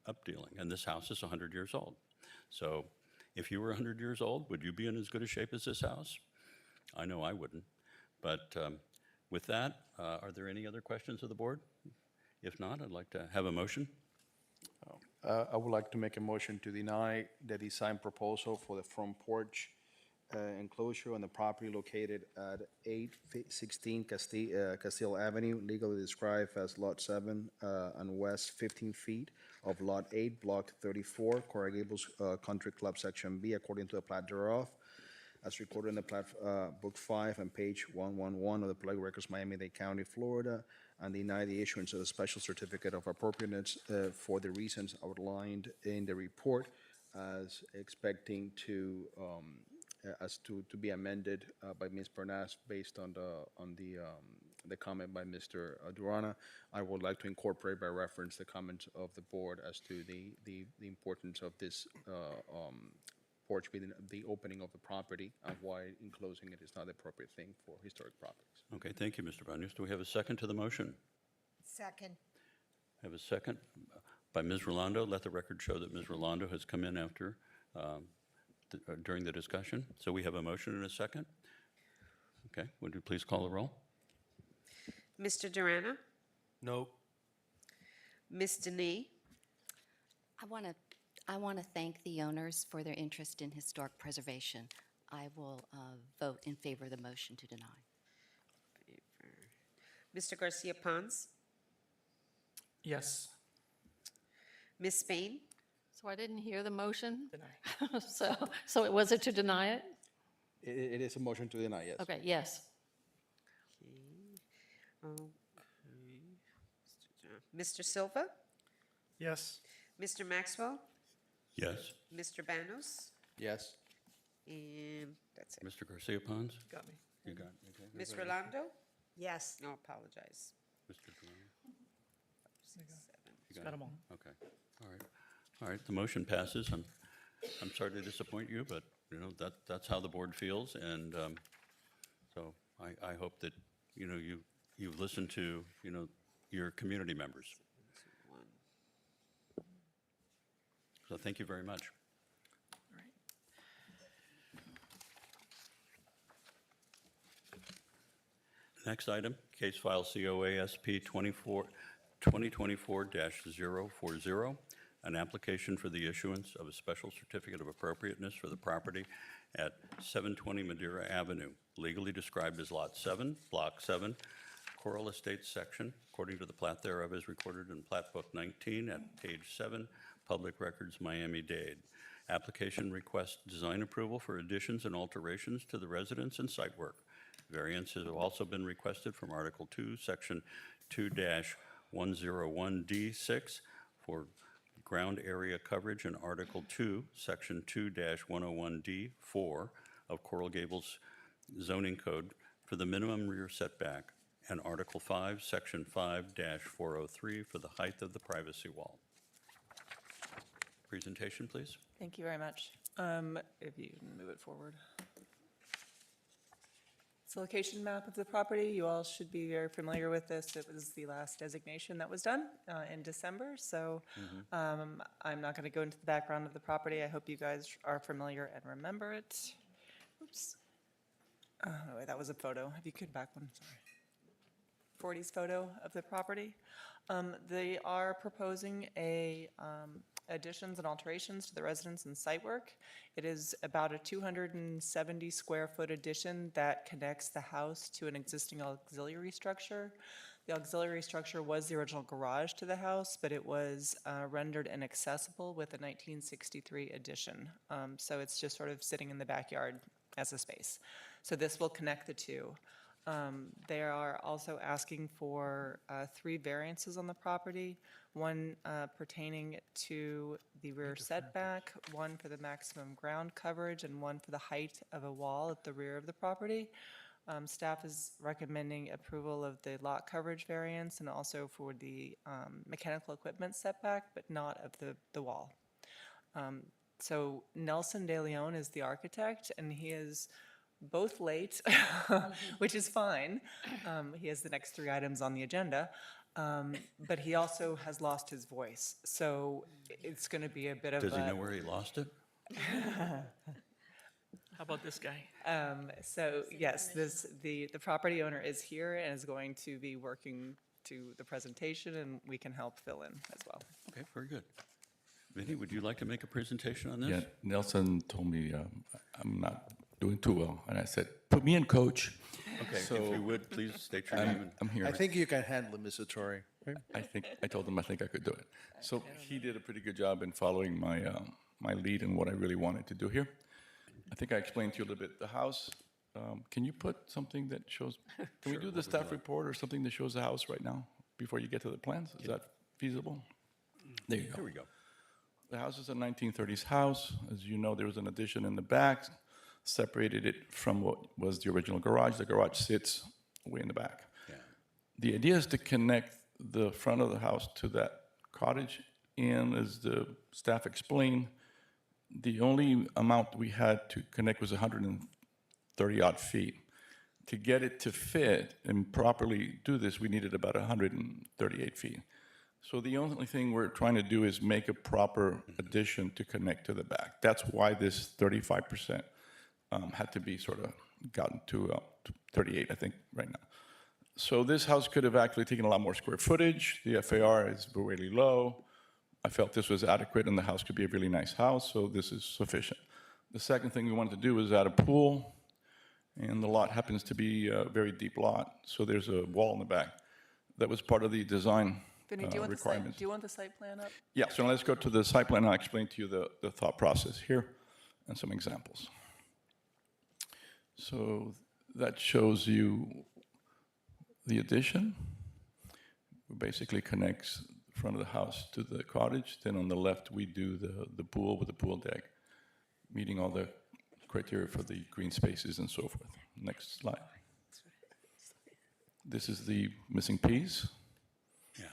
S4: updealing. And this house is 100 years old. So if you were 100 years old, would you be in as good a shape as this house? I know I wouldn't. But with that, are there any other questions of the board? If not, I'd like to have a motion.
S6: I would like to make a motion to deny the design proposal for the front porch enclosure on the property located at 816 Castile Avenue, legally described as Lot 7 and west 15 feet of Lot 8, Block 34, Coral Gables Country Club, Section B, according to the plat thereof, as recorded in the plat book 5 and page 111 of the Public Records, Miami-Dade County, Florida, and deny the issuance of a special certificate of appropriateness for the reasons outlined in the report, as expecting to be amended by Ms. Bernas based on the comment by Mr. Durana. I would like to incorporate by reference the comments of the board as to the importance of this porch being the opening of the property and why enclosing it is not the appropriate thing for historic properties.
S4: Okay, thank you, Mr. Banos. Do we have a second to the motion?
S14: Second.
S4: I have a second by Ms. Rolando. Let the record show that Ms. Rolando has come in after, during the discussion. So we have a motion and a second. Okay, would you please call the roll?
S14: Mr. Durana?
S13: No.
S14: Ms. Denis?
S12: I want to thank the owners for their interest in historic preservation. I will vote in favor of the motion to deny.
S14: Mr. Garcia Pons?
S3: Yes.
S14: Ms. Spain?
S5: So I didn't hear the motion?
S3: Deny.
S5: So was it to deny it?
S6: It is a motion to deny, yes.
S5: Okay, yes.
S14: Okay. Mr. Silva?
S11: Yes.
S14: Mr. Maxwell?
S4: Yes.
S14: Mr. Banos?
S6: Yes.
S14: And that's it.
S4: Mr. Garcia Pons?
S3: Got me.
S4: You got it. Okay.
S14: Ms. Rolando? Yes. No, apologize.
S4: Mr. Durana?
S14: 6, 7.
S4: You
S3: Got 'em all.
S4: Okay. All right. All right. The motion passes. I'm sorry to disappoint you, but that's how the board feels, and so I hope that you you've listened to, your community members. So thank you very much. Next item, case file COASP 2024-040, an application for the issuance of a special certificate of appropriateness for the property at 720 Madeira Avenue, legally described as Lot 7, Block 7, Coral Estates Section, according to the plat thereof is recorded in Plat Book 19 at page 7, Public Records, Miami-Dade. Application requests design approval for additions and alterations to the residence and site work. Variances have also been requested from Article 2, Section 2-101D6 for ground area coverage and Article 2, Section 2-101D4 of Coral Gables zoning code for the minimum rear setback, and Article 5, Section 5-403 for the height of the privacy wall. Presentation, please.
S15: Thank you very much. If you can move it forward. It's a location map of the property. You all should be very familiar with this. It was the last designation that was done in December, so I'm not going to go into the background of the property. I hope you guys are familiar and remember it. Oops. Oh, wait, that was a photo. If you could back one, sorry. 40's photo of the property. They are proposing additions and alterations to the residence and site work. It is about a 270 square foot addition that connects the house to an existing auxiliary structure. The auxiliary structure was the original garage to the house, but it was rendered inaccessible with a 1963 addition. So it's just sort of sitting in the backyard as a space. So this will connect the two. They are also asking for 3 variances on the property, one pertaining to the rear setback, one for the maximum ground coverage, and one for the height of a wall at the rear of the property. Staff is recommending approval of the lot coverage variance and also for the mechanical equipment setback, but not of the wall. So Nelson De Leon is the architect, and he is both late, which is fine. He has the next 3 items on the agenda, but he also has lost his voice. So it's going to be a bit of
S4: Does he know where he lost it?
S3: How about this guy?
S15: So yes, the property owner is here and is going to be working to the presentation, and we can help fill in as well.
S4: Okay, very good. Vinny, would you like to make a presentation on this?
S16: Yeah, Nelson told me I'm not doing too well, and I said, "Put me in, coach."
S4: Okay,
S16: So
S4: if you would, please state your name.
S16: I'm here.
S6: I think you can handle it, Mr. Torrey.
S16: I told him I think I could do it. So he did a pretty good job in following my my lead and what I really wanted to do here. I think I explained to you a little bit the house. Can you put something that shows? Can we do the staff report or something that shows the house right now before you get to the plans? Is that feasible? There you go.
S4: There we go.
S16: The house is a 1930s house. As you know, there was an addition in the back, separated it from what was the original garage. The garage sits way in the back.
S4: Yeah.
S16: The idea is to connect the front of the house to that cottage, and as the staff explained, the only amount we had to connect was 130-odd feet. To get it to fit and properly do this, we needed about 138 feet. So the only thing we're trying to do is make a proper addition to connect to the back. That's why this 35% had to be sort of gotten to 38, I think, right now. So this house could have actually taken a lot more square footage. The FAR is really low. I felt this was adequate and the house could be a really nice house, so this is sufficient. The second thing we wanted to do was add a pool, and the lot happens to be a very deep lot, so there's a wall in the back. That was part of the design
S15: Vinny, do you want
S16: requirements.
S15: the site plan up?
S16: Yeah, so let's go to the site plan. I'll explain to you the thought process here and some examples. So that shows you the addition. It basically connects the front of the house to the cottage. Then on the left, we do the pool with the pool deck, meeting all the criteria for the green spaces and so forth. Next slide. This is the missing piece.
S4: Yeah.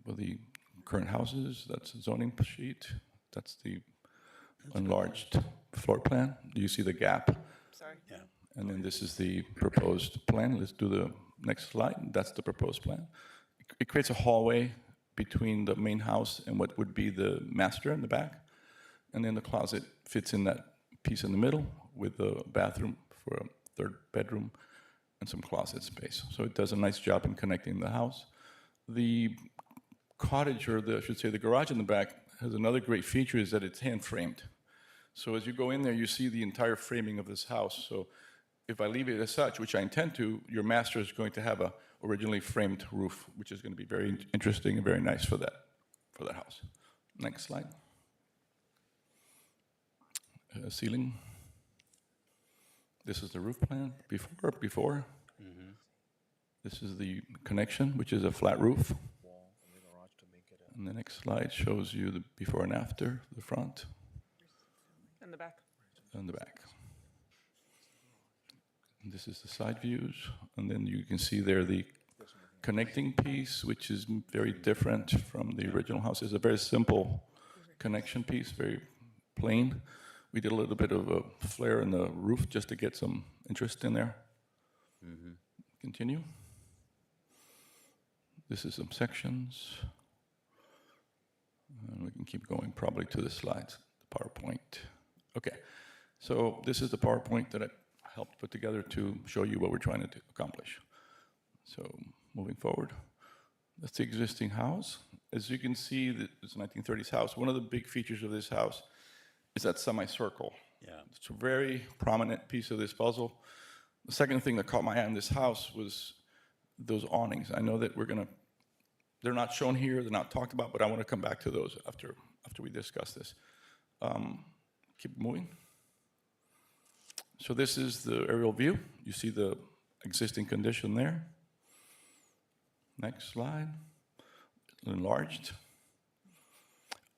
S16: Well, the current houses, that's a zoning sheet. That's the enlarged floor plan. Do you see the gap?
S15: Sorry.
S4: Yeah.
S16: And then this is the proposed plan. Let's do the Next slide, that's the proposed plan. It creates a hallway between the main house and what would be the master in the back. And then the closet fits in that piece in the middle with a bathroom for a third bedroom and some closet space. So it does a nice job in connecting the house. The cottage, or I should say the garage in the back, has another great feature, is that it's hand framed. So as you go in there, you see the entire framing of this house. So if I leave it as such, which I intend to, your master is going to have a originally framed roof, which is going to be very interesting and very nice for that house. Next slide. Ceiling. This is the roof plan before. This is the connection, which is a flat roof. And the next slide shows you the before and after, the front
S3: In the back.
S16: and the back. And this is the side views, and then you can see there the connecting piece, which is very different from the original house. It's a very simple connection piece, very plain. We did a little bit of a flare in the roof just to get some interest in there. Continue. This is some sections. And we can keep going probably to the slides, the PowerPoint. Okay, so this is the PowerPoint that I helped put together to show you what we're trying to accomplish. So moving forward, that's the existing house. As you can see, it's a 1930s house. One of the big features of this house is that semicircle.
S4: Yeah.
S16: It's a very prominent piece of this puzzle. The second thing that caught my eye in this house was those awnings. I know that they're not shown here, they're not talked about, but I want to come back to those after we discuss this. Keep moving. So this is the aerial view. You see the existing condition there. Next slide. Enlarged.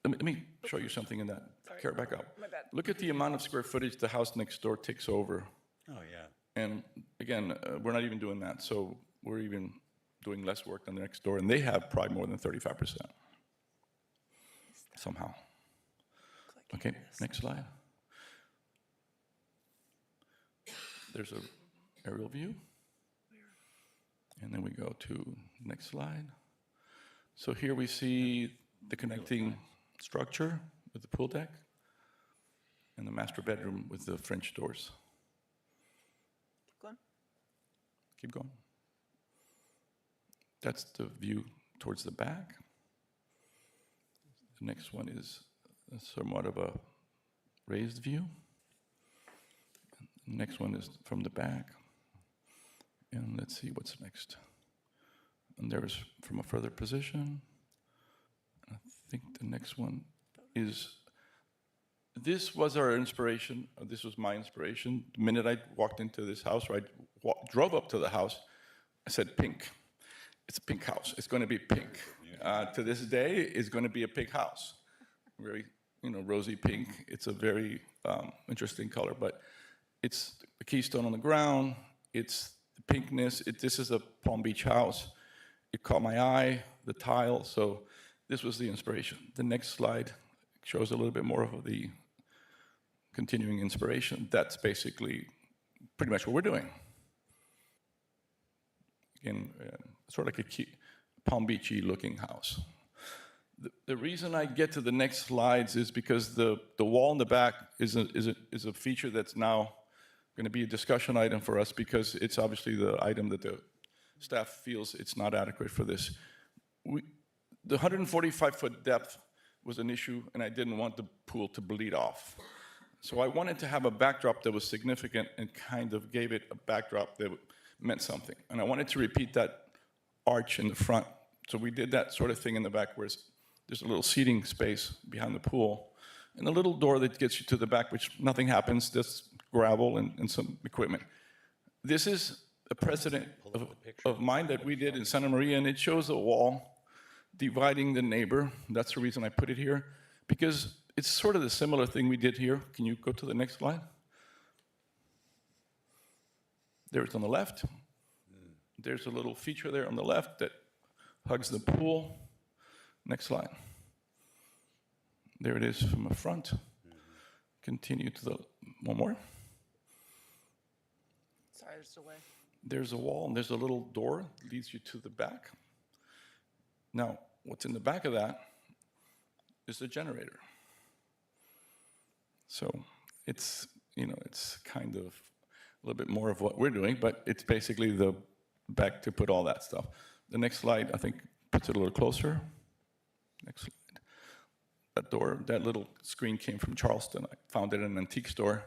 S16: Let me show you something in that. Carry back up.
S3: My bad.
S16: Look at the amount of square footage the house next door takes over.
S4: Oh, yeah.
S16: And again, we're not even doing that. So we're even doing less work than the next door, and they have probably more than 35% somehow. Okay, next slide. There's an aerial view. And then we go to next slide. So here we see the connecting structure with the pool deck and the master bedroom with the French doors.
S3: Keep going.
S16: Keep going. That's the view towards the back. The next one is somewhat of a raised view. The next one is from the back. And let's see what's next. And there's from a further position. I think the next one is, this was our inspiration. This was my inspiration. The minute I walked into this house, or I drove up to the house, I said, pink. It's a pink house. It's going to be pink. To this day, it's going to be a pink house. Very, rosy pink. It's a very interesting color, but it's the keystone on the ground. It's the pinkness. This is a Palm Beach house. It caught my eye, the tile, so this was the inspiration. The next slide shows a little bit more of the continuing inspiration. That's basically pretty much what we're doing. Again, sort of like a Palm Beachy looking house. The reason I get to the next slides is because the wall in the back is a feature that's now going to be a discussion item for us, because it's obviously the item that the staff feels it's not adequate for this. The 145-foot depth was an issue, and I didn't want the pool to bleed off. So I wanted to have a backdrop that was significant and kind of gave it a backdrop that meant something. And I wanted to repeat that arch in the front. So we did that sort of thing in the back, where there's a little seating space behind the pool, and a little door that gets you to the back, which nothing happens, just gravel and some equipment. This is a precedent of mine that we did in Santa Maria, and it shows a wall dividing the neighbor. That's the reason I put it here, because it's sort of the similar thing we did here. Can you go to the next slide? There's on the left. There's a little feature there on the left that hugs the pool. Next slide. There it is from the front. Continue to the, one more.
S15: Sorry, there's a delay.
S16: there's a wall and there's a little door that leads you to the back. Now, what's in the back of that is the generator. So it's, it's kind of a little bit more of what we're doing, but it's basically the back to put all that stuff. The next slide, I think, puts it a little closer. Next slide. That door, that little screen came from Charleston. I found it in an antique store,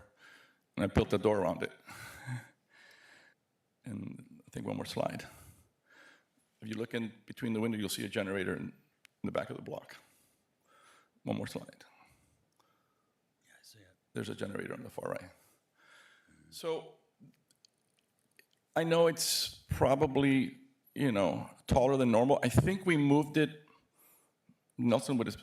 S16: and I built a door around it. And I think one more slide. If you look in between the window, you'll see a generator in the back of the block. One more slide.
S4: Yeah, I see it.
S16: There's a generator on the far right. So I know it's probably, taller than normal. I think we moved it. Nelson would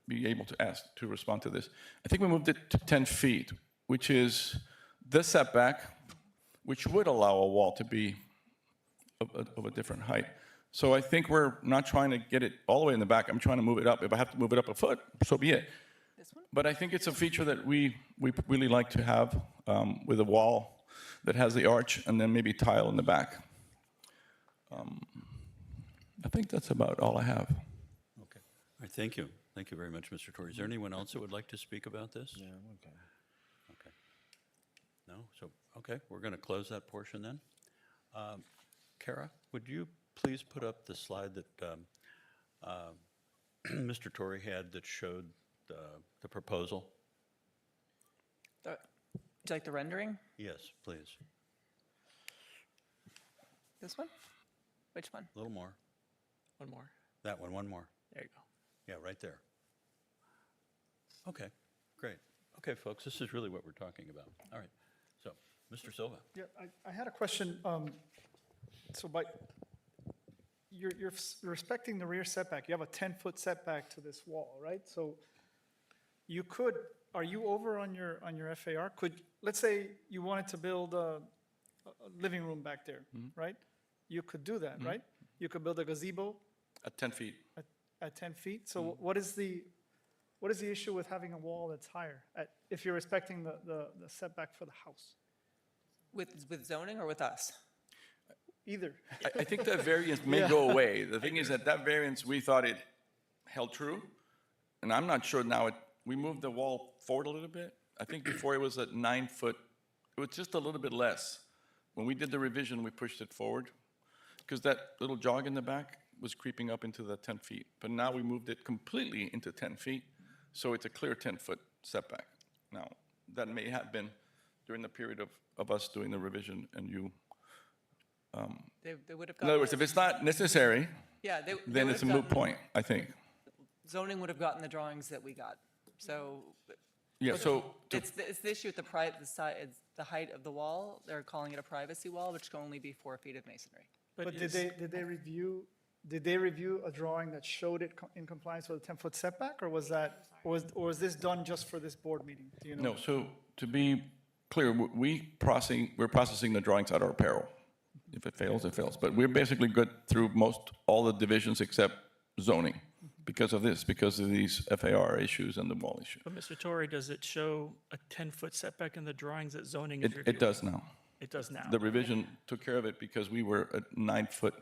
S16: be able to respond to this. I think we moved it to 10 feet, which is the setback, which would allow a wall to be of a different height. So I think we're not trying to get it all the way in the back. I'm trying to move it up. If I have to move it up a foot, so be it. But I think it's a feature that we really like to have with a wall that has the arch and then maybe tile in the back. I think that's about all I have.
S4: Okay. All right, thank you. Thank you very much, Mr. Torrey. Is there anyone else that would like to speak about this?
S8: Yeah, okay.
S4: Okay. No? So, okay, we're going to close that portion then. Kara, would you please put up the slide that Mr. Torrey had that showed the proposal?
S15: Would you like the rendering?
S4: Yes, please.
S15: This one? Which one?
S4: A little more.
S15: One more.
S4: That one more.
S15: There you go.
S4: Yeah, right there. Okay, great. Okay, folks, this is really what we're talking about. All right. So, Mr. Silva.
S11: Yeah, I had a question. So you're respecting the rear setback. You have a 10-foot setback to this wall, right? So you could, are you over on your FAR? Let's say you wanted to build a living room back there, right? You could do that, right? You could build a gazebo
S16: At 10 feet.
S11: at 10 feet. So what is the issue with having a wall that's higher if you're respecting the setback for the house?
S15: With zoning or with us?
S11: Either.
S16: I think that variance may go away. The thing is that variance, we thought it held true, and I'm not sure now. We moved the wall forward a little bit. I think before it was at 9 foot. It was just a little bit less. When we did the revision, we pushed it forward, because that little jog in the back was creeping up into the 10 feet. But now we moved it completely into 10 feet, so it's a clear 10-foot setback. Now, that may have been during the period of us doing the revision and you.
S15: They would have
S16: In other words, if it's not necessary,
S15: Yeah,
S16: then it's a moot point, I think.
S15: Zoning would have gotten the drawings that we got. So
S16: Yeah, so,
S15: it's the issue with it's the height of the wall. They're calling it a privacy wall, which can only be 4 feet of masonry.
S11: But did they review a drawing that showed it in compliance with a 10-foot setback, or was was this done just for this board meeting? Do you know?
S16: no, so to be clear, we're processing the drawings at our peril. If it fails, it fails. But we're basically good through all the divisions except zoning because of these FAR issues and the wall issue.
S3: But Mr. Torrey, does it show a 10-foot setback in the drawings that zoning is reviewing?
S16: It does now.
S3: It does now.
S16: The revision took care of it because we were at 9 foot.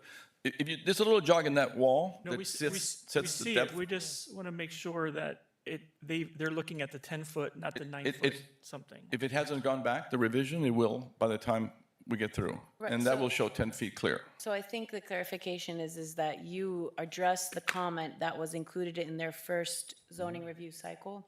S16: There's a little jog in that wall
S3: No,
S16: that
S3: we
S16: sets
S3: see
S16: the
S3: it.
S16: depth.
S3: We just want to make sure that they're looking at the 10-foot, not the 9-foot something.
S16: If it hasn't gone back, the revision, it will by the time we get through.
S1: Right,
S16: And that
S1: so-
S16: will show 10 feet clear.
S1: So I think the clarification is that you addressed the comment that was included in their first zoning review cycle.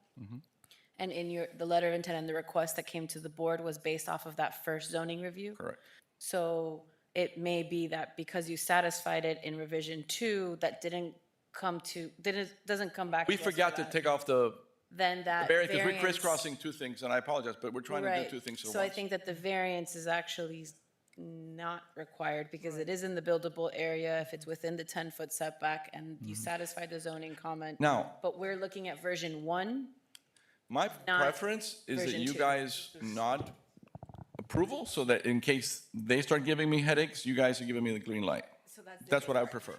S1: And in the letter of intent and the request that came to the board was based off of that first zoning review?
S16: Correct.
S1: So it may be that because you satisfied it in revision 2, that doesn't come back.
S16: We
S1: to us for
S16: forgot to
S1: that.
S16: take off the
S1: Then that
S16: variance, because we're
S1: variance-
S16: crisscrossing two things, and I apologize, but we're trying to
S1: Right.
S16: do two things at once.
S1: So I think that the variance is actually not required because it is in the buildable area if it's within the 10-foot setback and you satisfy the zoning comment.
S16: Now-
S1: But we're looking at version 1.
S16: My
S1: Not
S16: preference is that
S1: version
S16: you
S1: 2.
S16: guys nod approval, so that in case they start giving me headaches, you guys are giving me the green light. That's what I would prefer.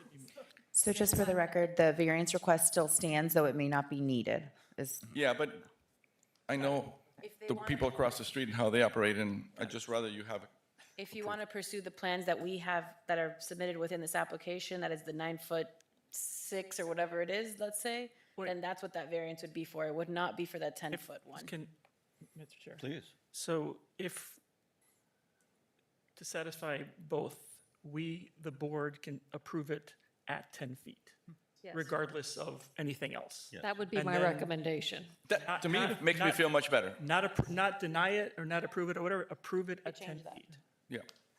S2: So just for the record, the variance request still stands, though it may not be needed.
S16: Yeah, but I know the people across the street and how they operate, and I'd just rather you have
S1: If you want to pursue the plans that we have, that are submitted within this application, that is the 9'6" or whatever it is, let's say, then that's what that variance would be for. It would not be for that 10-foot one.
S3: Can, Mr. Chair?
S4: Please.
S3: So if, to satisfy both, we, the board, can approve it at 10 feet,
S5: Yes.
S3: regardless of anything else.
S5: That would be
S3: And
S5: my
S3: then-
S5: recommendation.
S16: That, to me,
S3: Not-
S16: makes me
S3: not-
S16: feel much better.
S3: Not deny it or not approve it or whatever, approve it at 10 feet.
S16: Yeah.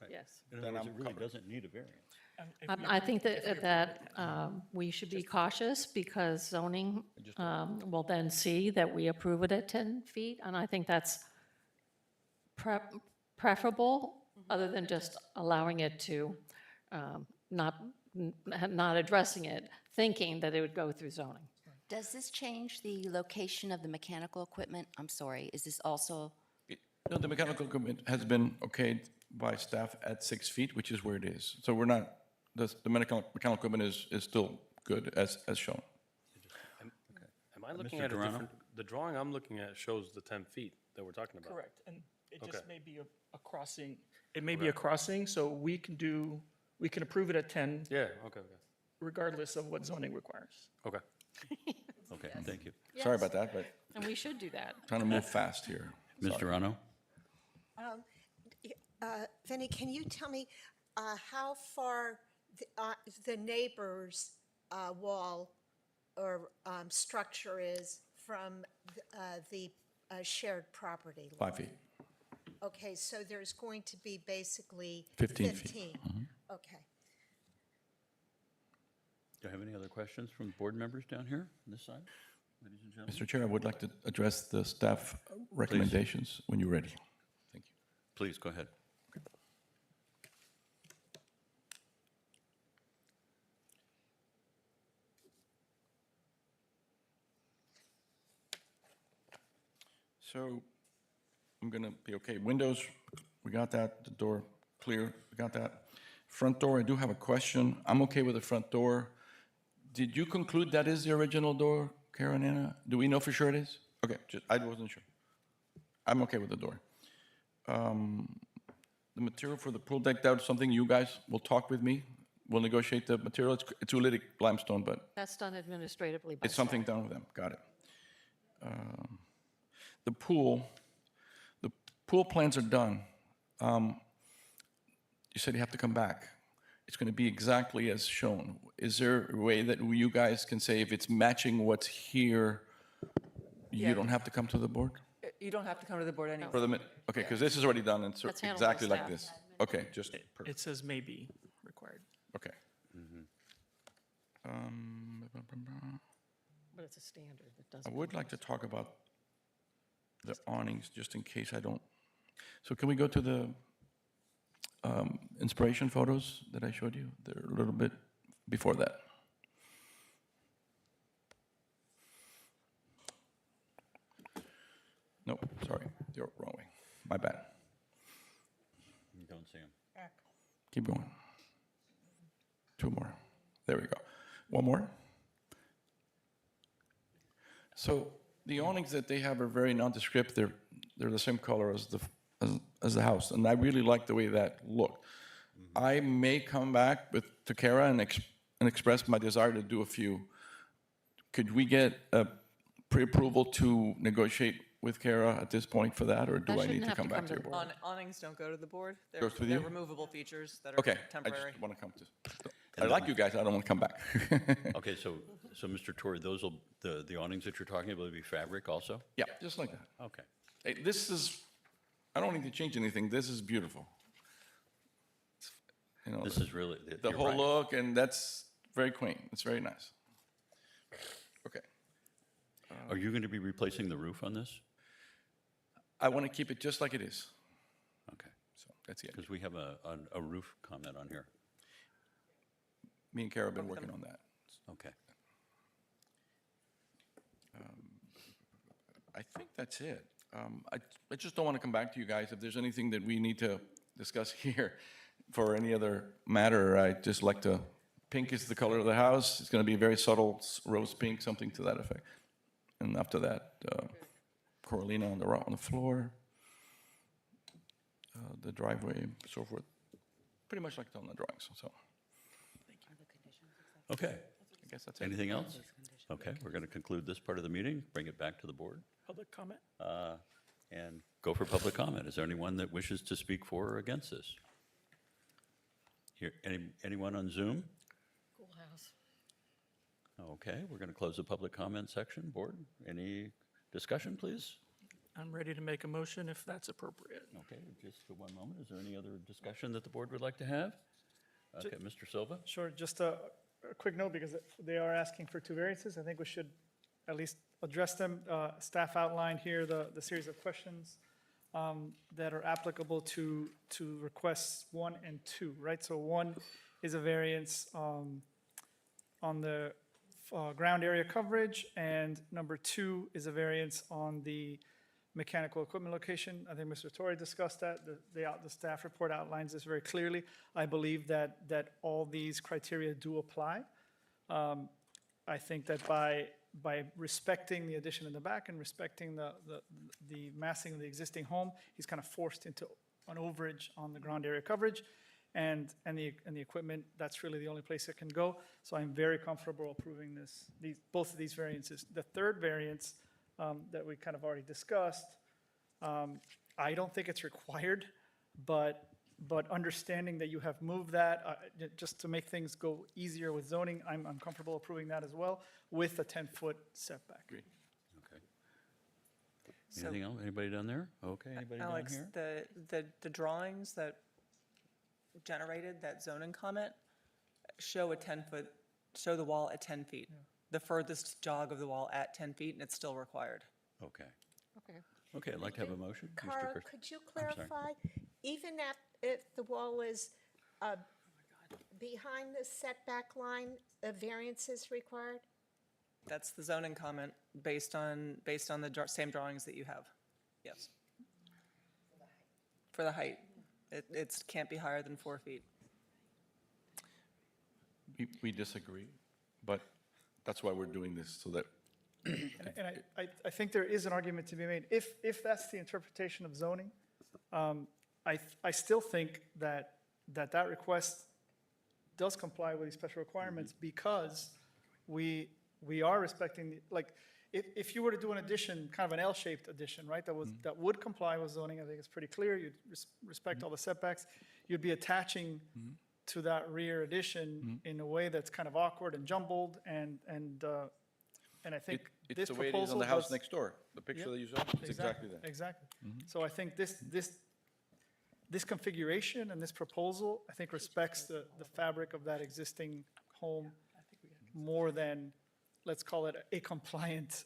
S5: Yes.
S4: In other words, it really doesn't need a variance.
S5: I think that we should be cautious because zoning will then see that we approve it at 10 feet. And I think that's preferable, other than just allowing it to, not addressing it, thinking that it would go through zoning.
S12: Does this change the location of the mechanical equipment? I'm sorry, is this also,
S16: No, the mechanical equipment has been okayed by staff at 6 feet, which is where it is. So we're not, the mechanical equipment is still good as shown.
S13: Am I looking
S4: Mr.
S13: at a
S4: Durano?
S13: different, the drawing I'm looking at shows the 10 feet that we're talking about.
S3: Correct, and it just
S13: Okay.
S3: may be a crossing, it may be a crossing, so we can approve it at 10
S13: Yeah, okay,
S3: regardless of what zoning requires.
S13: okay.
S4: Okay, thank you.
S16: Sorry about that, but
S5: And we should do that.
S16: trying to move fast here.
S4: Mr. Rano?
S17: Vinnie, can you tell me how far the neighbor's wall or structure is from the shared property line?
S16: 5 feet.
S17: Okay, so there's going to be basically
S16: 15 feet.
S17: 15. Okay.
S4: Do you have any other questions from board members down here on this side, ladies and gentlemen?
S16: Mr. Chair, I would like to address the staff recommendations when you're ready. Thank you.
S4: Please, go ahead.
S16: So I'm going to be okay. Windows, we got that. The door clear, we got that. Front door, I do have a question. I'm okay with the front door. Did you conclude that is the original door, Karen Anna? Do we know for sure it is? Okay, I wasn't sure. I'm okay with the door. The material for the pool deck, that was something you guys will talk with me. We'll negotiate the material. It's Ulitic limestone, but
S5: That's done administratively by
S16: it's something
S5: staff.
S16: done with them. Got it. The pool plans are done. You said you have to come back. It's going to be exactly as shown. Is there a way that you guys can say if it's matching what's here, you
S15: Yeah.
S16: don't have to come to the board?
S15: You don't have to come to the board anyway.
S16: For the minute? Okay, because this is already done and it's
S5: That's handled by
S16: exactly like
S5: staff.
S16: this. Okay, just, perfect.
S3: It says may be required.
S16: Okay.
S5: But it's a standard that
S16: I
S5: doesn't.
S16: would like to talk about the awnings, just in case I don't. So can we go to the inspiration photos that I showed you? They're a little bit before that. Nope, sorry, the wrong way. My bad.
S4: You don't see them.
S16: Keep going. 2 more. There we go. 1 more. So the awnings that they have are very nondescript. They're the same color as the house, and I really like the way that looked. I may come back with Takara and express my desire to do a few. Could we get a pre-approval to negotiate with Kara at this point for that, or do
S5: That
S16: I need
S5: shouldn't
S16: to
S5: have
S16: come
S5: to
S16: back
S5: come
S16: to
S5: to
S16: your
S5: the
S16: board?
S15: Awnings don't go to the board.
S16: Goes with
S15: They're
S16: you?
S15: removable features that are
S16: Okay, I
S15: temporary.
S16: just want to come to. I like you guys. I don't want to come back.
S4: Okay, so Mr. Torre, those will, the awnings that you're talking about will be fabric also?
S16: Yeah, just like that.
S4: Okay.
S16: Hey, this is, I don't need to change anything. This is beautiful. You know,
S4: This is really,
S16: the
S4: you're
S16: whole
S4: right.
S16: look, and that's very quaint. It's very nice. Okay.
S4: Are you going to be replacing the roof on this?
S16: I want to keep it just like it is.
S4: Okay,
S16: So that's it.
S4: because we have a roof comment on here.
S16: Me and Kara have been working on that.
S4: Okay.
S16: I think that's it. I just don't want to come back to you guys. If there's anything that we need to discuss here for any other matter, I'd just like to, pink is the color of the house. It's going to be very subtle rose pink, something to that effect. And after that, Coralina on the floor. the driveway, so forth. Pretty much like on the drawings, so
S4: Okay.
S16: I guess that's it.
S4: Anything else? Okay, we're going to conclude this part of the meeting, bring it back to the board,
S3: Public comment?
S4: and go for public comment. Is there anyone that wishes to speak for or against this? Here, anyone on Zoom?
S5: Cool house.
S4: Okay, we're going to close the public comment section. Board, any discussion, please?
S3: I'm ready to make a motion if that's appropriate.
S4: Okay, just for one moment, is there any other discussion that the board would like to have? Okay, Mr. Silva?
S11: Sure, just a quick note, because they are asking for 2 variances. I think we should at least address them. Staff outlined here the series of questions that are applicable to requests 1 and 2, right? So 1 is a variance on the ground area coverage, and number 2 is a variance on the mechanical equipment location. I think Mr. Torre discussed that. The staff report outlines this very clearly. I believe that all these criteria do apply. I think that by respecting the addition in the back and respecting the massing of the existing home, he's kind of forced into an overage on the ground area coverage and the equipment. That's really the only place it can go. So I'm very comfortable approving both of these variances. The third variance that we kind of already discussed, I don't think it's required, but understanding that you have moved that, just to make things go easier with zoning, I'm comfortable approving that as well, with a 10-foot setback.
S4: Okay. Anything else? Anybody down there? Okay, anybody down
S15: Alex,
S4: here?
S15: the drawings that generated that zoning comment show show the wall at 10 feet. The furthest jog of the wall at 10 feet, and it's still required.
S4: Okay.
S5: Okay.
S4: Okay, I'd like to have a motion. Mr.
S17: Carl,
S4: Chris-
S17: could you
S4: I'm sorry.
S17: clarify, even if the wall is behind the setback line, a variance is required?
S15: That's the zoning comment based on the same drawings that you have. Yes. For the height. It can't be higher than 4 feet.
S16: We disagree, but that's why we're doing this, so that
S11: And I think there is an argument to be made. If that's the interpretation of zoning, I still think that request does comply with these special requirements, because we are respecting, if you were to do an addition, kind of an L-shaped addition, right, that would comply with zoning, I think it's pretty clear, you'd respect all the setbacks, you'd be attaching to that rear addition in a way that's kind of awkward and jumbled, and I think
S16: it's
S11: this
S16: the way it is on
S11: proposal
S16: the house
S11: does-
S16: next door. The picture that you saw, it's exactly that.
S11: Exactly. So I think this configuration and this proposal, I think, respects the fabric of that existing home more than, let's call it, a compliant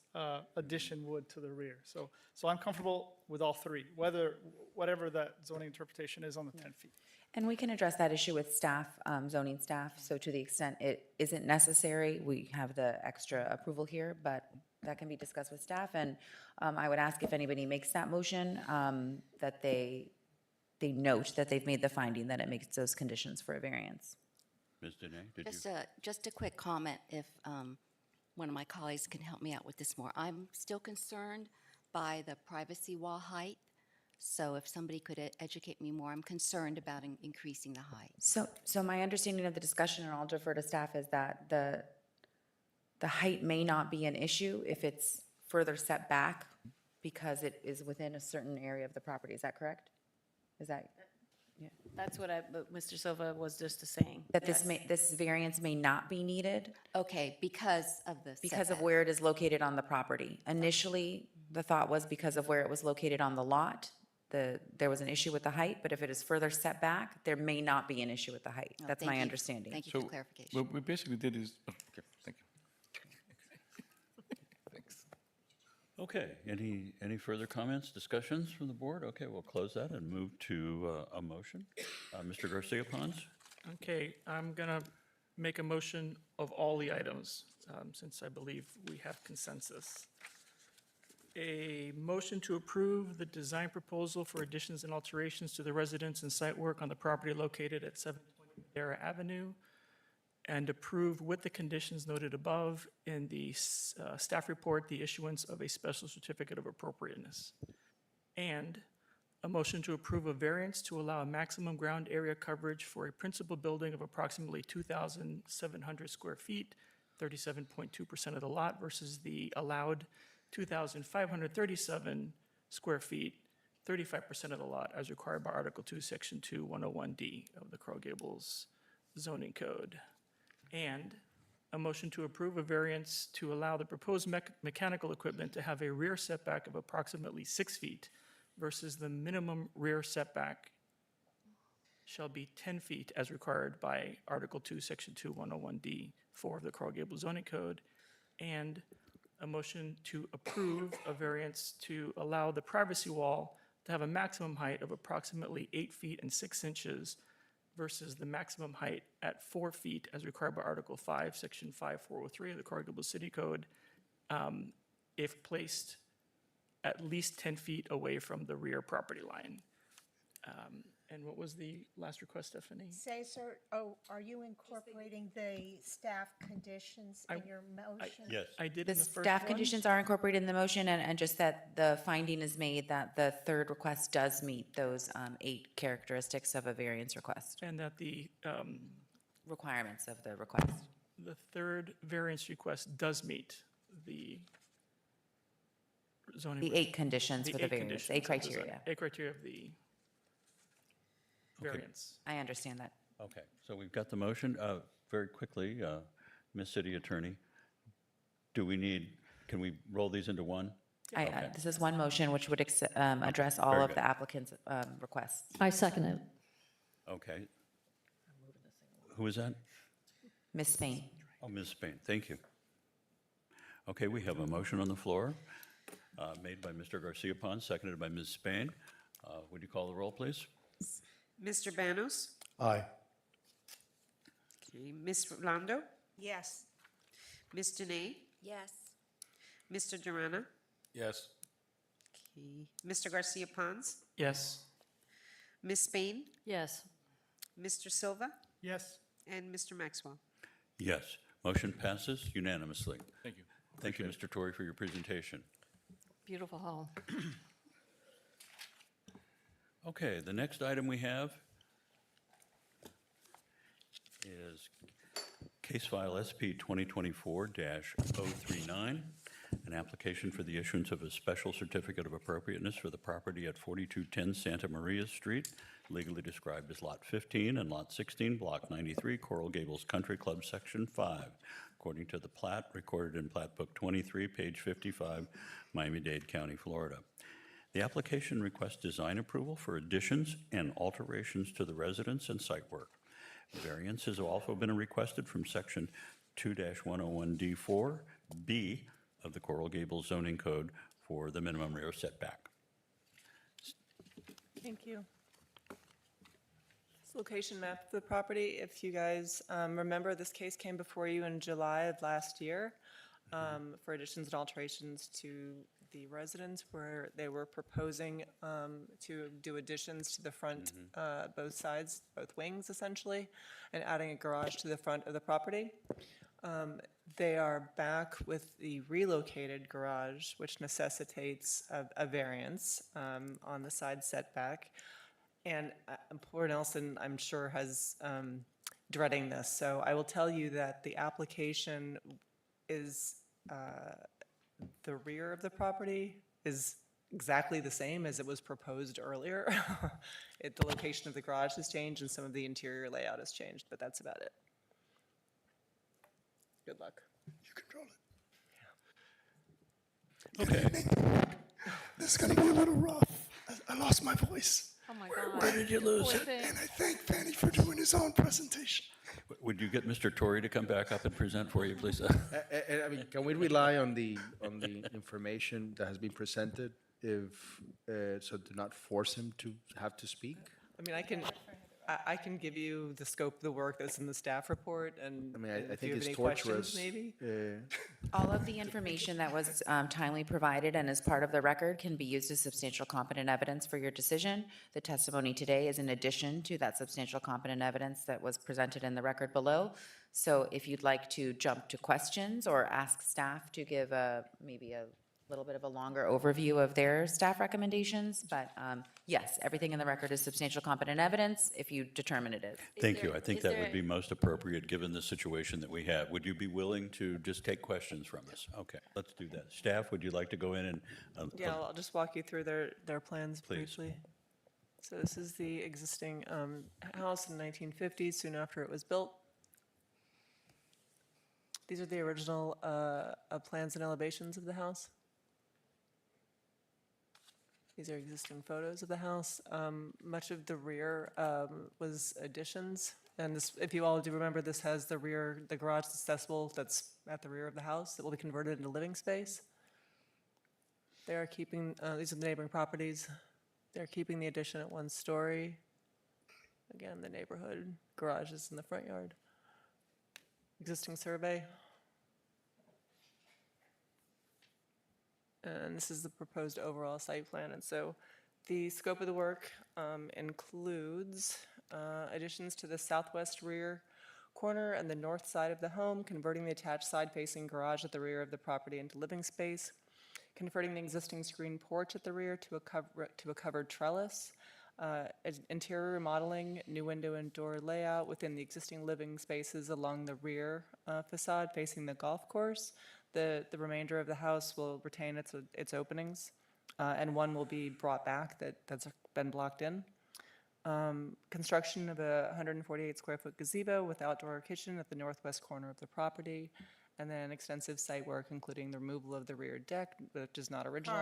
S11: addition would to the rear. So I'm comfortable with all 3, whatever that zoning interpretation is on the 10 feet.
S2: And we can address that issue with staff, zoning staff, so to the extent it isn't necessary, we have the extra approval here, but that can be discussed with staff, and I would ask if anybody makes that motion, that they note that they've made the finding that it makes those conditions for a variance.
S4: Ms. Dene, did you?
S12: Just a quick comment, if one of my colleagues can help me out with this more. I'm still concerned by the privacy wall height, so if somebody could educate me more, I'm concerned about increasing the height.
S2: So my understanding of the discussion, and I'll defer to staff, is that the height may not be an issue if it's further set back because it is within a certain area of the property. Is that correct? Is that?
S1: That's what Mr. Silva was just saying.
S2: That this variance may not be needed
S12: Okay, because of the
S2: because of
S12: setback.
S2: where it is located on the property. Initially, the thought was because of where it was located on the lot, there was an issue with the height, but if it is further set back, there may not be an issue with the height.
S12: Oh,
S2: That's
S12: thank
S2: my
S12: you.
S2: understanding.
S12: Thank you
S16: So
S12: for clarification.
S16: what we basically did is, okay, thank you. Thanks.
S4: Okay, any further comments, discussions from the board? Okay, we'll close that and move to a motion. Mr. Garcia Pons?
S3: Okay, I'm going to make a motion of all the items, since I believe we have consensus. A motion to approve the design proposal for additions and alterations to the residence and site work on the property located at 720 Madera Avenue, and approve with the conditions noted above in the staff report, the issuance of a special certificate of appropriateness. And a motion to approve a variance to allow a maximum ground area coverage for a principal building of approximately 2,700 square feet, 37.2% of the lot versus the allowed 2,537 square feet, 35% of the lot as required by Article 2, Section 2, 101D of the Coral Gables zoning code. And a motion to approve a variance to allow the proposed mechanical equipment to have a rear setback of approximately 6 feet versus the minimum rear setback shall be 10 feet as required by Article 2, Section 2, 101D, 4 of the Coral Gables zoning code. And a motion to approve a variance to allow the privacy wall to have a maximum height of approximately 8 feet and 6 inches versus the maximum height at 4 feet as required by Article 5, Section 5403 of the Coral Gables City Code, if placed at least 10 feet away from the rear property line. And what was the last request, Stephanie?
S17: Cesar, are you incorporating the staff conditions in your motion?
S4: Yes.
S3: I did
S2: The
S3: in the first
S2: staff
S3: one.
S2: conditions are incorporated in the motion, and just that the finding is made that the third request does meet those 8 characteristics of a variance request,
S3: And that the
S2: requirements of the request.
S3: third variance request does meet the zoning.
S2: The 8 conditions for the
S3: 8
S2: variance,
S3: conditions
S2: 8
S3: of the zone-
S2: criteria.
S3: 8 criteria of the variance.
S2: I understand that.
S4: Okay, so we've got the motion. Very quickly, Ms. City Attorney, can we roll these into one?
S2: This is one motion which would address all
S4: very
S2: of
S4: good.
S2: the applicant's requests.
S5: I second it.
S4: Okay. Who is that?
S2: Ms. Spain?
S4: Oh, Ms. Spain, thank you. Okay, we have a motion on the floor, made by Mr. Garcia Pons, seconded by Ms. Spain. Would you call the roll, please?
S14: Mr. Banos?
S6: Aye.
S14: Okay, Ms. Rolando?
S17: Yes.
S14: Ms. Dene?
S12: Yes.
S14: Mr. Durana?
S13: Yes.
S14: Okay, Mr. Garcia Pons?
S3: Yes.
S14: Ms. Spain?
S5: Yes.
S14: Mr. Silva?
S11: Yes.
S14: And Mr. Maxwell?
S4: Yes, motion passes unanimously.
S16: Thank you.
S4: Thank you, Mr. Torrey, for your presentation.
S5: Beautiful hall.
S4: Okay, the next item we have is case file SP 2024-039, an application for the issuance of a special certificate of appropriateness for the property at 4210 Santa Maria Street, legally described as Lot 15 and Lot 16, Block 93, Coral Gables Country Club, Section 5, according to the plat recorded in Plat Book 23, page 55, Miami-Dade County, Florida. The application requests design approval for additions and alterations to the residence and site work. Variance has also been requested from Section 2-101D4B of the Coral Gables zoning code for the minimum rear setback.
S15: Thank you. This location map of the property, if you guys remember, this case came before you in July of last year for additions and alterations to the residence where they were proposing to do additions to the front, both sides, both wings essentially, and adding a garage to the front of the property. They are back with the relocated garage, which necessitates a variance on the side setback. And poor Nelson, I'm sure, has dreading this. So I will tell you that the application is, the rear of the property is exactly the same as it was proposed earlier. The location of the garage has changed and some of the interior layout has changed, but that's about it. Good luck.
S6: You control it.
S4: Okay.
S6: This is going to be a little rough. I lost my voice.
S5: Oh, my God.
S4: Where did you lose it?
S6: And I thank Fanny for doing his own presentation.
S4: Would you get Mr. Torrey to come back up and present for you, please?
S8: I mean, can we rely on the information that has been presented if, so to not force him to have to speak?
S15: I mean, I can give you the scope of the work that's in the staff report and
S8: I mean, I
S15: if you
S8: think
S15: have
S8: it's
S15: any
S8: torturous.
S15: questions, maybe.
S2: All of the information that was timely provided and as part of the record can be used as substantial competent evidence for your decision. The testimony today is in addition to that substantial competent evidence that was presented in the record below. So if you'd like to jump to questions or ask staff to give maybe a little bit of a longer overview of their staff recommendations, but yes, everything in the record is substantial competent evidence if you determine it is.
S4: Thank you. I think that would be most appropriate, given the situation that we have. Would you be willing to just take questions from us? Okay, let's do that. Staff, would you like to go in and?
S15: Yeah, I'll just walk you through their plans
S4: Please.
S15: briefly. So this is the existing house in the 1950s, soon after it was built. These are the original plans and elevations of the house. These are existing photos of the house. Much of the rear was additions. And this, if you all do remember, this has the garage accessible that's at the rear of the house that will be converted into living space. They are keeping, these are the neighboring properties. They're keeping the addition at 1 story. Again, the neighborhood garage is in the front yard. Existing survey. And this is the proposed overall site plan. And so the scope of the work includes additions to the southwest rear corner and the north side of the home, converting the attached side-facing garage at the rear of the property into living space, converting the existing screen porch at the rear to a covered trellis, interior remodeling, new window and door layout within the existing living spaces along the rear facade facing the golf course. The remainder of the house will retain its openings, and one will be brought back that's been blocked in. Construction of a 148 square foot gazebo with outdoor kitchen at the northwest corner of the property, and then extensive site work, including the removal of the rear deck, which is not original.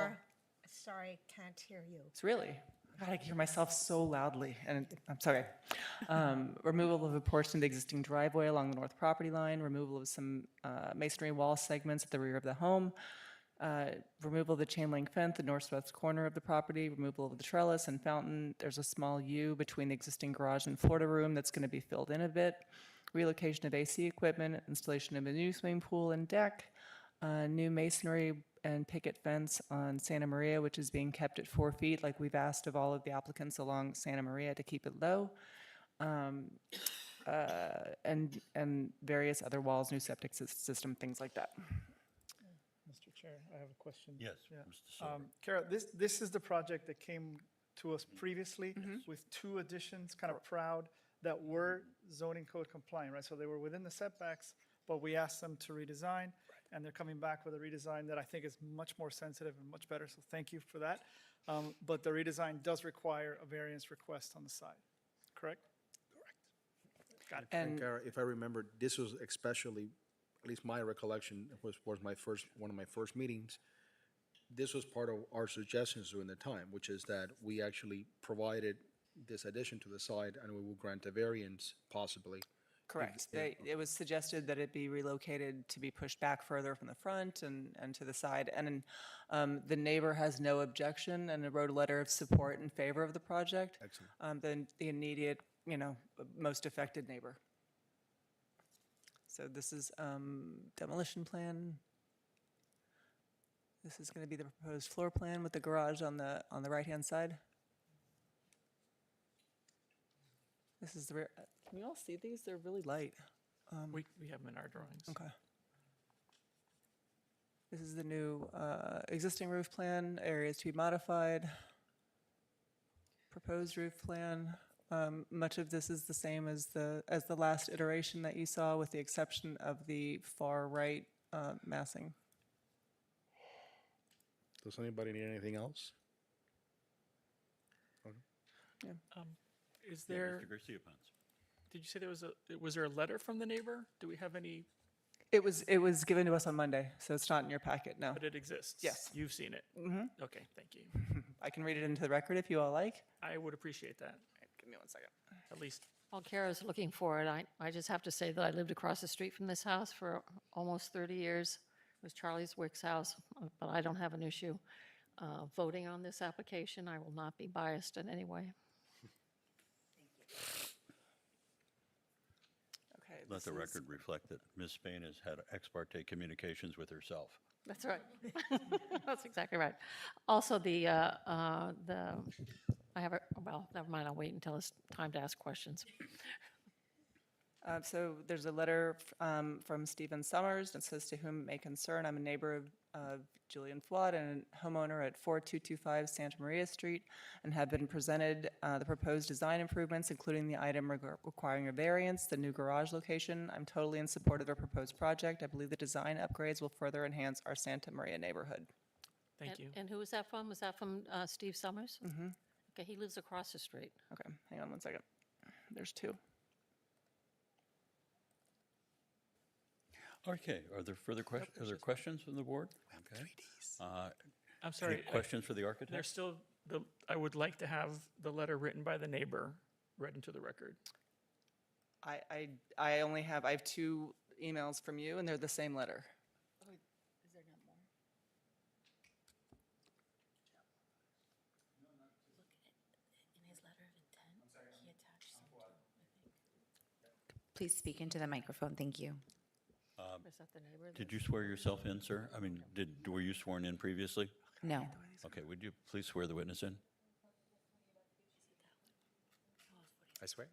S17: Sorry, can't hear you.
S15: It's really, God, I can hear myself so loudly, and I'm sorry. Removal of a portion of the existing driveway along the north property line, removal of some masonry wall segments at the rear of the home, removal of the chain link fence, the northwest corner of the property, removal of the trellis and fountain. There's a small U between the existing garage and Florida room that's going to be filled in a bit. Relocation of AC equipment, installation of a new swimming pool and deck, new masonry and picket fence on Santa Maria, which is being kept at 4 feet, like we've asked of all of the applicants along Santa Maria to keep it low, and various other walls, new septic system, things like that.
S11: Mr. Chair, I have a question.
S4: Yes,
S11: Yeah.
S4: Mr. Silver.
S11: Kara, this is the project that came to us previously with 2 additions, kind of proud, that were zoning code compliant, right? So they were within the setbacks, but we asked them to redesign, and they're coming back with a redesign that I think is much more sensitive and much better, so thank you for that. But the redesign does require a variance request on the side, correct?
S15: Got it.
S6: And Kara, if I remember, this was especially, at least my recollection, was one of my first meetings. This was part of our suggestions during the time, which is that we actually provided this addition to the side, and we will grant a variance possibly.
S15: Correct. It was suggested that it be relocated to be pushed back further from the front and to the side. And the neighbor has no objection and wrote a letter of support in favor of the project.
S6: Excellent.
S15: The immediate, most affected neighbor. So this is demolition plan. This is going to be the proposed floor plan with the garage on the right-hand side. This is the rear. Can you all see these? They're really light.
S3: We have them in our drawings.
S15: Okay. This is the new existing roof plan, areas to be modified. Proposed roof plan. Much of this is the same as the last iteration that you saw, with the exception of the far right massing.
S6: Does anybody need anything else?
S3: Is there,
S4: Mr. Garcia-Ponce.
S3: did you say was there a letter from the neighbor? Do we have any,
S15: It was given to us on Monday, so it's not in your packet, no.
S3: but it exists?
S15: Yes.
S3: You've seen it?
S15: Mm-hmm.
S3: Okay, thank you.
S15: I can read it into the record if you all like.
S3: I would appreciate that,
S15: Give me 1 second.
S3: at least.
S5: While Kara's looking for it, I just have to say that I lived across the street from this house for almost 30 years. It was Charlie's Wick's house, but I don't have an issue voting on this application. I will not be biased in any way.
S15: Okay.
S4: Let
S15: this
S4: the
S15: is-
S4: record reflect that Ms. Spain has had ex parte communications with herself.
S5: That's right. That's exactly right. Also, I have a, well, never mind, I'll wait until it's time to ask questions.
S15: So there's a letter from Stephen Summers that says, "To whom it may concern, I'm a neighbor of Julian Flood and homeowner at 4225 Santa Maria Street, and have been presented the proposed design improvements, including the item requiring a variance, the new garage location. I'm totally in support of the proposed project. I believe the design upgrades will further enhance our Santa Maria neighborhood.
S3: Thank you.
S5: And who is that from? Was that from Steve Summers? Mm-hmm. Okay, he lives across the street.
S15: Okay, hang on one second. There's two.
S4: Okay, are there further questions? Are there questions from the board? Okay.
S3: I'm sorry.
S4: Any questions for the architect?
S3: There's still, I would like to have the letter written by the neighbor read into the record.
S15: I have two emails from you, and they're the same letter.
S1: Is there not more? Look, in his letter of intent, he attached some too, I think.
S2: Please speak into the microphone, thank you.
S5: Is that the neighbor?
S4: Did you swear yourself in, sir? I mean, were you sworn in previously?
S2: No.
S4: Okay, would you please swear the witness in?
S18: I swear.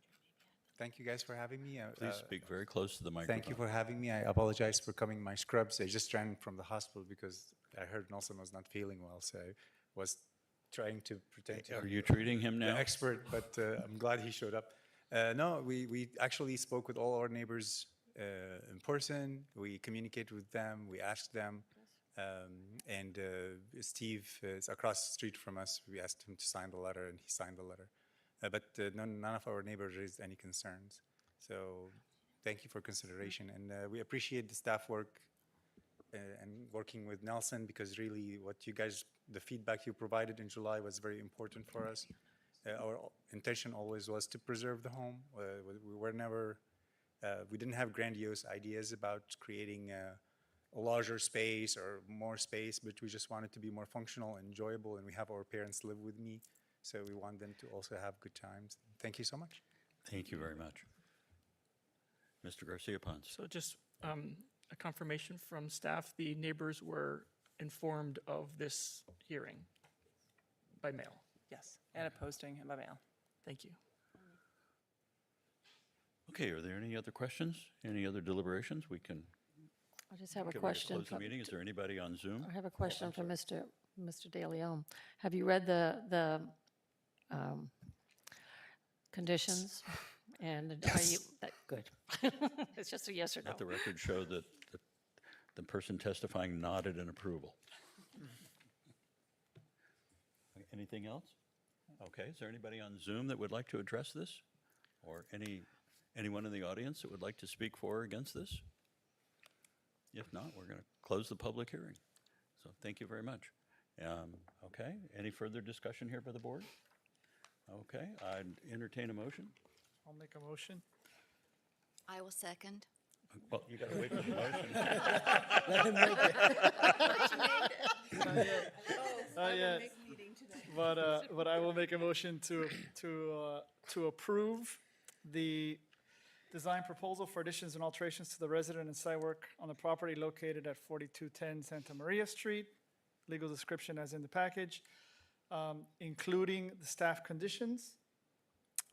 S18: Thank you guys for having me.
S4: Please speak very close to the microphone.
S18: Thank you for having me. I apologize for coming in my scrubs. I just ran from the hospital because I heard Nelson was not feeling well, so I was trying to pretend to
S4: Are
S18: be
S4: you treating him
S18: the
S4: now?
S18: expert, but I'm glad he showed up. No, we actually spoke with all our neighbors in person. We communicated with them. We asked them. And Steve is across the street from us. We asked him to sign the letter, and he signed the letter. But none of our neighbors raised any concerns. So thank you for consideration. And we appreciate the staff work and working with Nelson, because really what you guys, the feedback you provided in July was very important for us. Our intention always was to preserve the home. We were never, we didn't have grandiose ideas about creating a larger space or more space, but we just wanted to be more functional and enjoyable. And we have our parents live with me, so we want them to also have good times. Thank you so much.
S4: Thank you very much. Mr. Garcia Ponce.
S3: So just a confirmation from staff, the neighbors were informed of this hearing by mail.
S15: Yes, and a posting by mail.
S3: Thank you.
S4: Okay, are there any other questions? Any other deliberations? We can
S5: I just have a
S4: get ready to
S5: question.
S4: close the meeting. Is there anybody on Zoom?
S5: I have a question for Mr. De Leon. Have you read the conditions? And are you, good. It's just a yes or no.
S4: Let the record show that the person testifying nodded in approval. Anything else? Okay, is there anybody on Zoom that would like to address this? Or anyone in the audience that would like to speak for or against this? If not, we're going to close the public hearing. So thank you very much. Okay, any further discussion here by the board? Okay, I'd entertain a motion.
S11: I'll make a motion.
S12: I will second.
S4: Well, you got to wait for the motion.
S11: Not yet. But I will make a motion to approve the design proposal for additions and alterations to the resident and site work on the property located at 4210 Santa Maria Street. Legal description as in the package, including the staff conditions.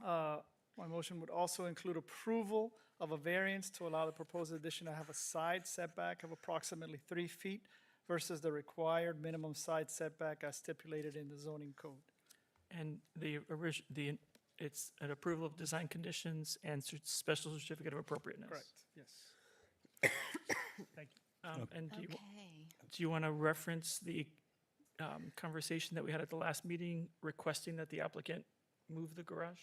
S11: My motion would also include approval of a variance to allow the proposed addition to have a side setback of approximately 3 feet versus the required minimum side setback as stipulated in the zoning code.
S3: And it's an approval of design conditions and special certificate of appropriateness.
S11: Correct, yes. Thank you.
S3: And
S12: Okay.
S3: do you want to reference the conversation that we had at the last meeting requesting that the applicant move the garage?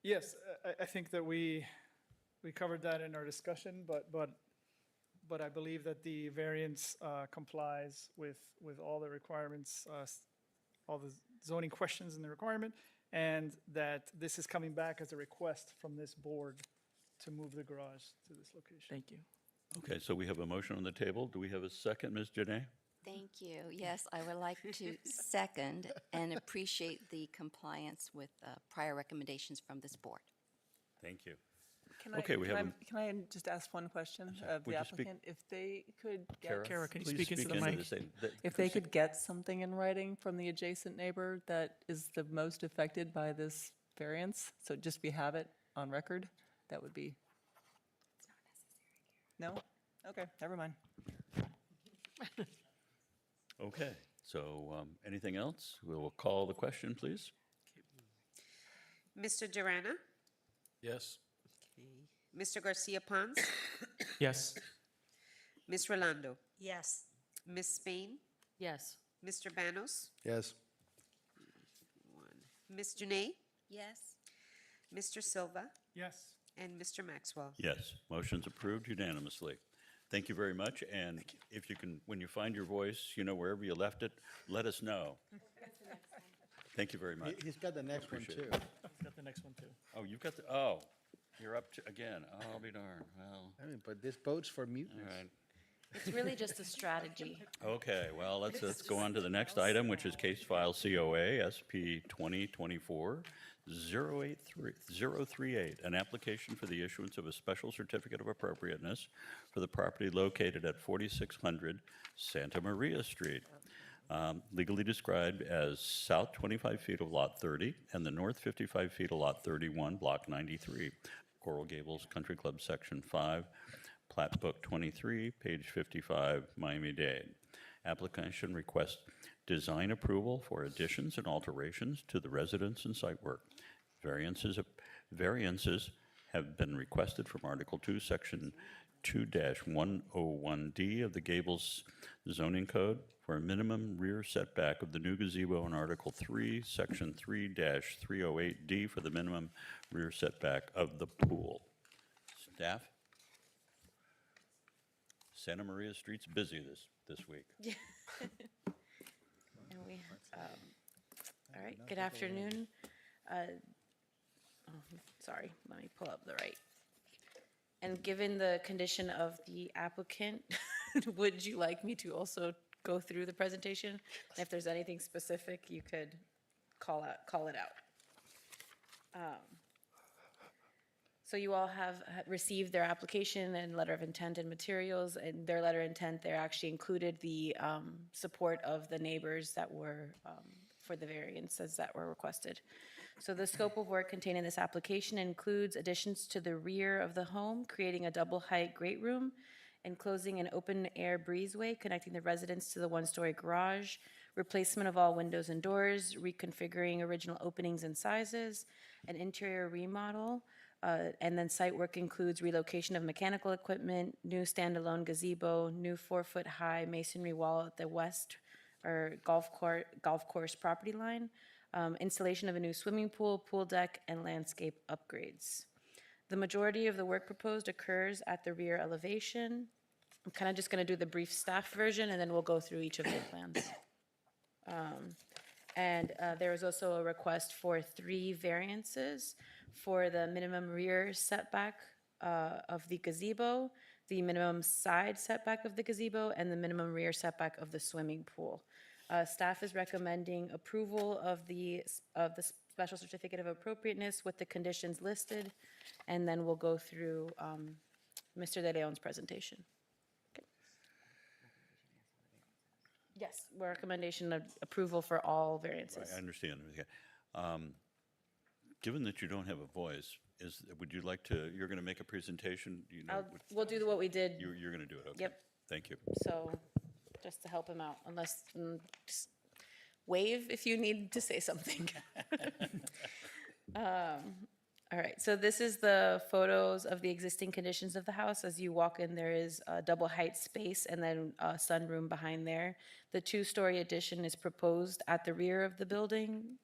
S11: Yes, I think that we covered that in our discussion, but I believe that the variance complies with all the requirements, all the zoning questions in the requirement, and that this is coming back as a request from this board to move the garage to this location.
S3: Thank you.
S4: Okay, so we have a motion on the table. Do we have a second, Ms. Janae?
S12: Thank you. Yes, I would like to second and appreciate the compliance with prior recommendations from this board.
S4: Thank you.
S15: Can
S4: Okay, we have
S15: Can I just ask one question of
S4: Would
S15: the
S4: you speak-
S15: applicant? If they could
S3: Kara, can you
S4: please
S3: speak into the mic?
S15: If they could get something in writing from the adjacent neighbor that is the most affected by this variance, so just we have it on record, that would be. No? Okay, never mind.
S4: Okay, so anything else? We will call the question, please.
S14: Mr. Durana,
S13: Yes.
S14: Mr. Garcia Pons,
S3: Yes.
S14: Ms. Rolando,
S17: Yes.
S14: Ms. Spain,
S5: Yes.
S14: Mr. Banos,
S6: Yes.
S14: Ms. Junay,
S12: Yes.
S14: Mr. Silva,
S11: Yes.
S14: and Mr. Maxwell.
S4: Yes, motion's approved unanimously. Thank you very much, and if you can, when you find your voice, wherever you left it, let us know. Thank you very much.
S8: He's got the next one
S4: Appreciate
S8: too.
S4: it.
S3: Got the next one too.
S4: Oh, you're up to, again, oh, I'll be darned, well,
S8: I mean, but this votes for
S4: all
S8: muteness.
S4: right.
S1: It's really just a strategy.
S4: Okay, well, let's go on to the next item, which is case file COA SP 2024-038, an application for the issuance of a special certificate of appropriateness for the property located at 4600 Santa Maria Street, legally described as south 25 feet of Lot 30 and the north 55 feet of Lot 31, Block 93, Coral Gables Country Club, Section 5, Plat Book 23, page 55, Miami-Dade. Application requests design approval for additions and alterations to the residence and site work. Variances have been requested from Article 2, Section 2-101D of the Gables zoning code for a minimum rear setback of the new gazebo, and Article 3, Section 3-308D for the minimum rear setback of the pool. Staff? Santa Maria Street's busy this week.
S1: And we, all right, good afternoon. Sorry, let me pull up the right. And given the condition of the applicant, would you like me to also go through the presentation? And if there's anything specific, you could call it out. So you all have received their application and letter of intent and materials. And their letter of intent, they actually included the support of the neighbors that were, for the variances that were requested. So the scope of work contained in this application includes additions to the rear of the home, creating a double-height great room, enclosing an open-air breezeway connecting the residence to the one-story garage, replacement of all windows and doors, reconfiguring original openings and sizes, an interior remodel, and then site work includes relocation of mechanical equipment, new standalone gazebo, new 4-foot-high masonry wall at the west or golf course property line, installation of a new swimming pool, pool deck, and landscape upgrades. The majority of the work proposed occurs at the rear elevation. I'm kind of just going to do the brief staff version, and then we'll go through each of the plans. There is also a request for 3 variances for the minimum rear setback of the gazebo, the minimum side setback of the gazebo, and the minimum rear setback of the swimming pool. Staff is recommending approval of the special certificate of appropriateness with the conditions listed, and then we'll go through Mr. De Leon's presentation. Okay. Yes, recommendation of approval for all variances.
S4: I understand. Okay. Given that you don't have a voice, would you like to, you're going to make a presentation?
S1: We'll do what we did.
S4: You're going to do it, okay.
S1: Yep.
S4: Thank you.
S1: So, just to help him out, unless, just wave if you need to say something. All right, so this is the photos of the existing conditions of the house. As you walk in, there is a double height space and then a sunroom behind there. The 2-story addition is proposed at the rear of the building.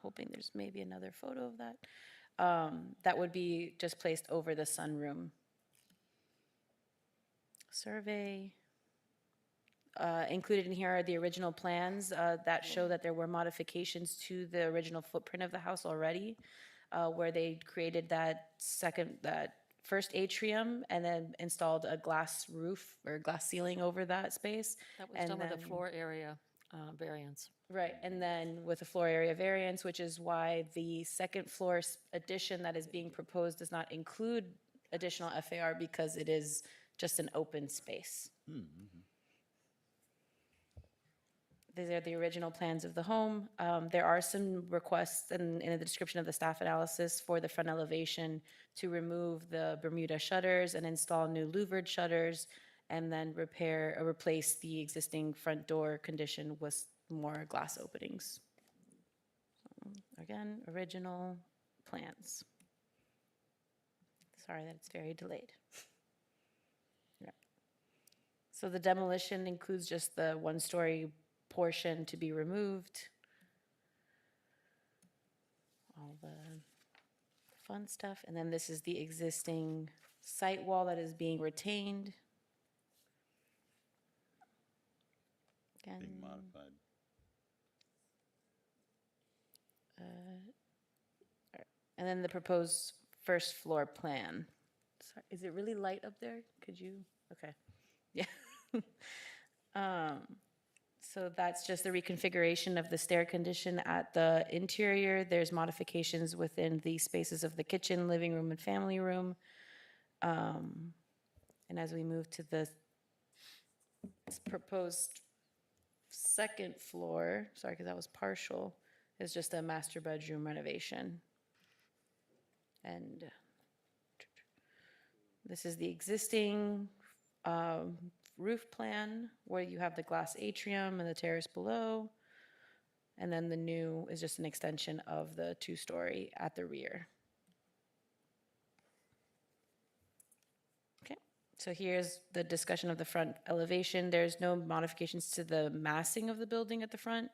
S1: Hoping there's maybe another photo of that. That would be just placed over the sunroom. Survey. Included in here are the original plans that show that there were modifications to the original footprint of the house already, where they created that first atrium and then installed a glass roof or glass ceiling over that space.
S5: That was
S1: And
S5: done with a
S1: then-
S5: floor area variance.
S1: Right, and then with a floor area variance, which is why the second floor addition that is being proposed does not include additional FAR because it is just an open space. These are the original plans of the home. There are some requests in the description of the staff analysis for the front elevation to remove the Bermuda shutters and install new louvered shutters and then replace the existing front door condition with more glass openings. Again, original plans. Sorry that it's very delayed. Yeah. So the demolition includes just the one-story portion to be removed. All the fun stuff. And then this is the existing site wall that is being retained. Again,
S4: Being modified.
S1: and then the proposed first floor plan. Sorry, is it really light up there? Could you, okay, yeah. So that's just the reconfiguration of the stair condition at the interior. There's modifications within the spaces of the kitchen, living room, and family room. And as we move to the proposed second floor, sorry, because that was partial, is just a master bedroom renovation. And this is the existing roof plan where you have the glass atrium and the terrace below. And then the new is just an extension of the two-story at the rear. Okay, so here's the discussion of the front elevation. There's no modifications to the massing of the building at the front.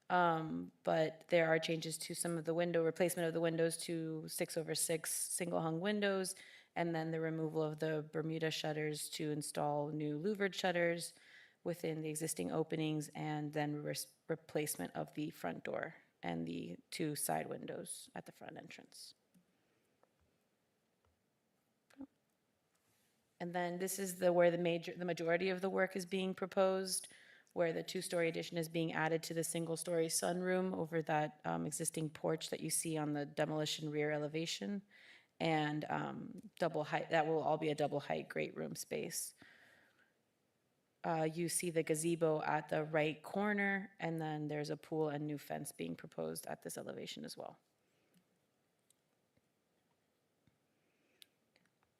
S1: But there are changes to some of the replacement of the windows to 6/6 single hung windows, and then the removal of the Bermuda shutters to install new louvered shutters within the existing openings, and then replacement of the front door and the two side windows at the front entrance. And then this is where the majority of the work is being proposed, where the two-story addition is being added to the single-story sunroom over that existing porch that you see on the demolition rear elevation, and double height, that will all be a double height great room space. You see the gazebo at the right corner, and then there's a pool and new fence being proposed at this elevation as well.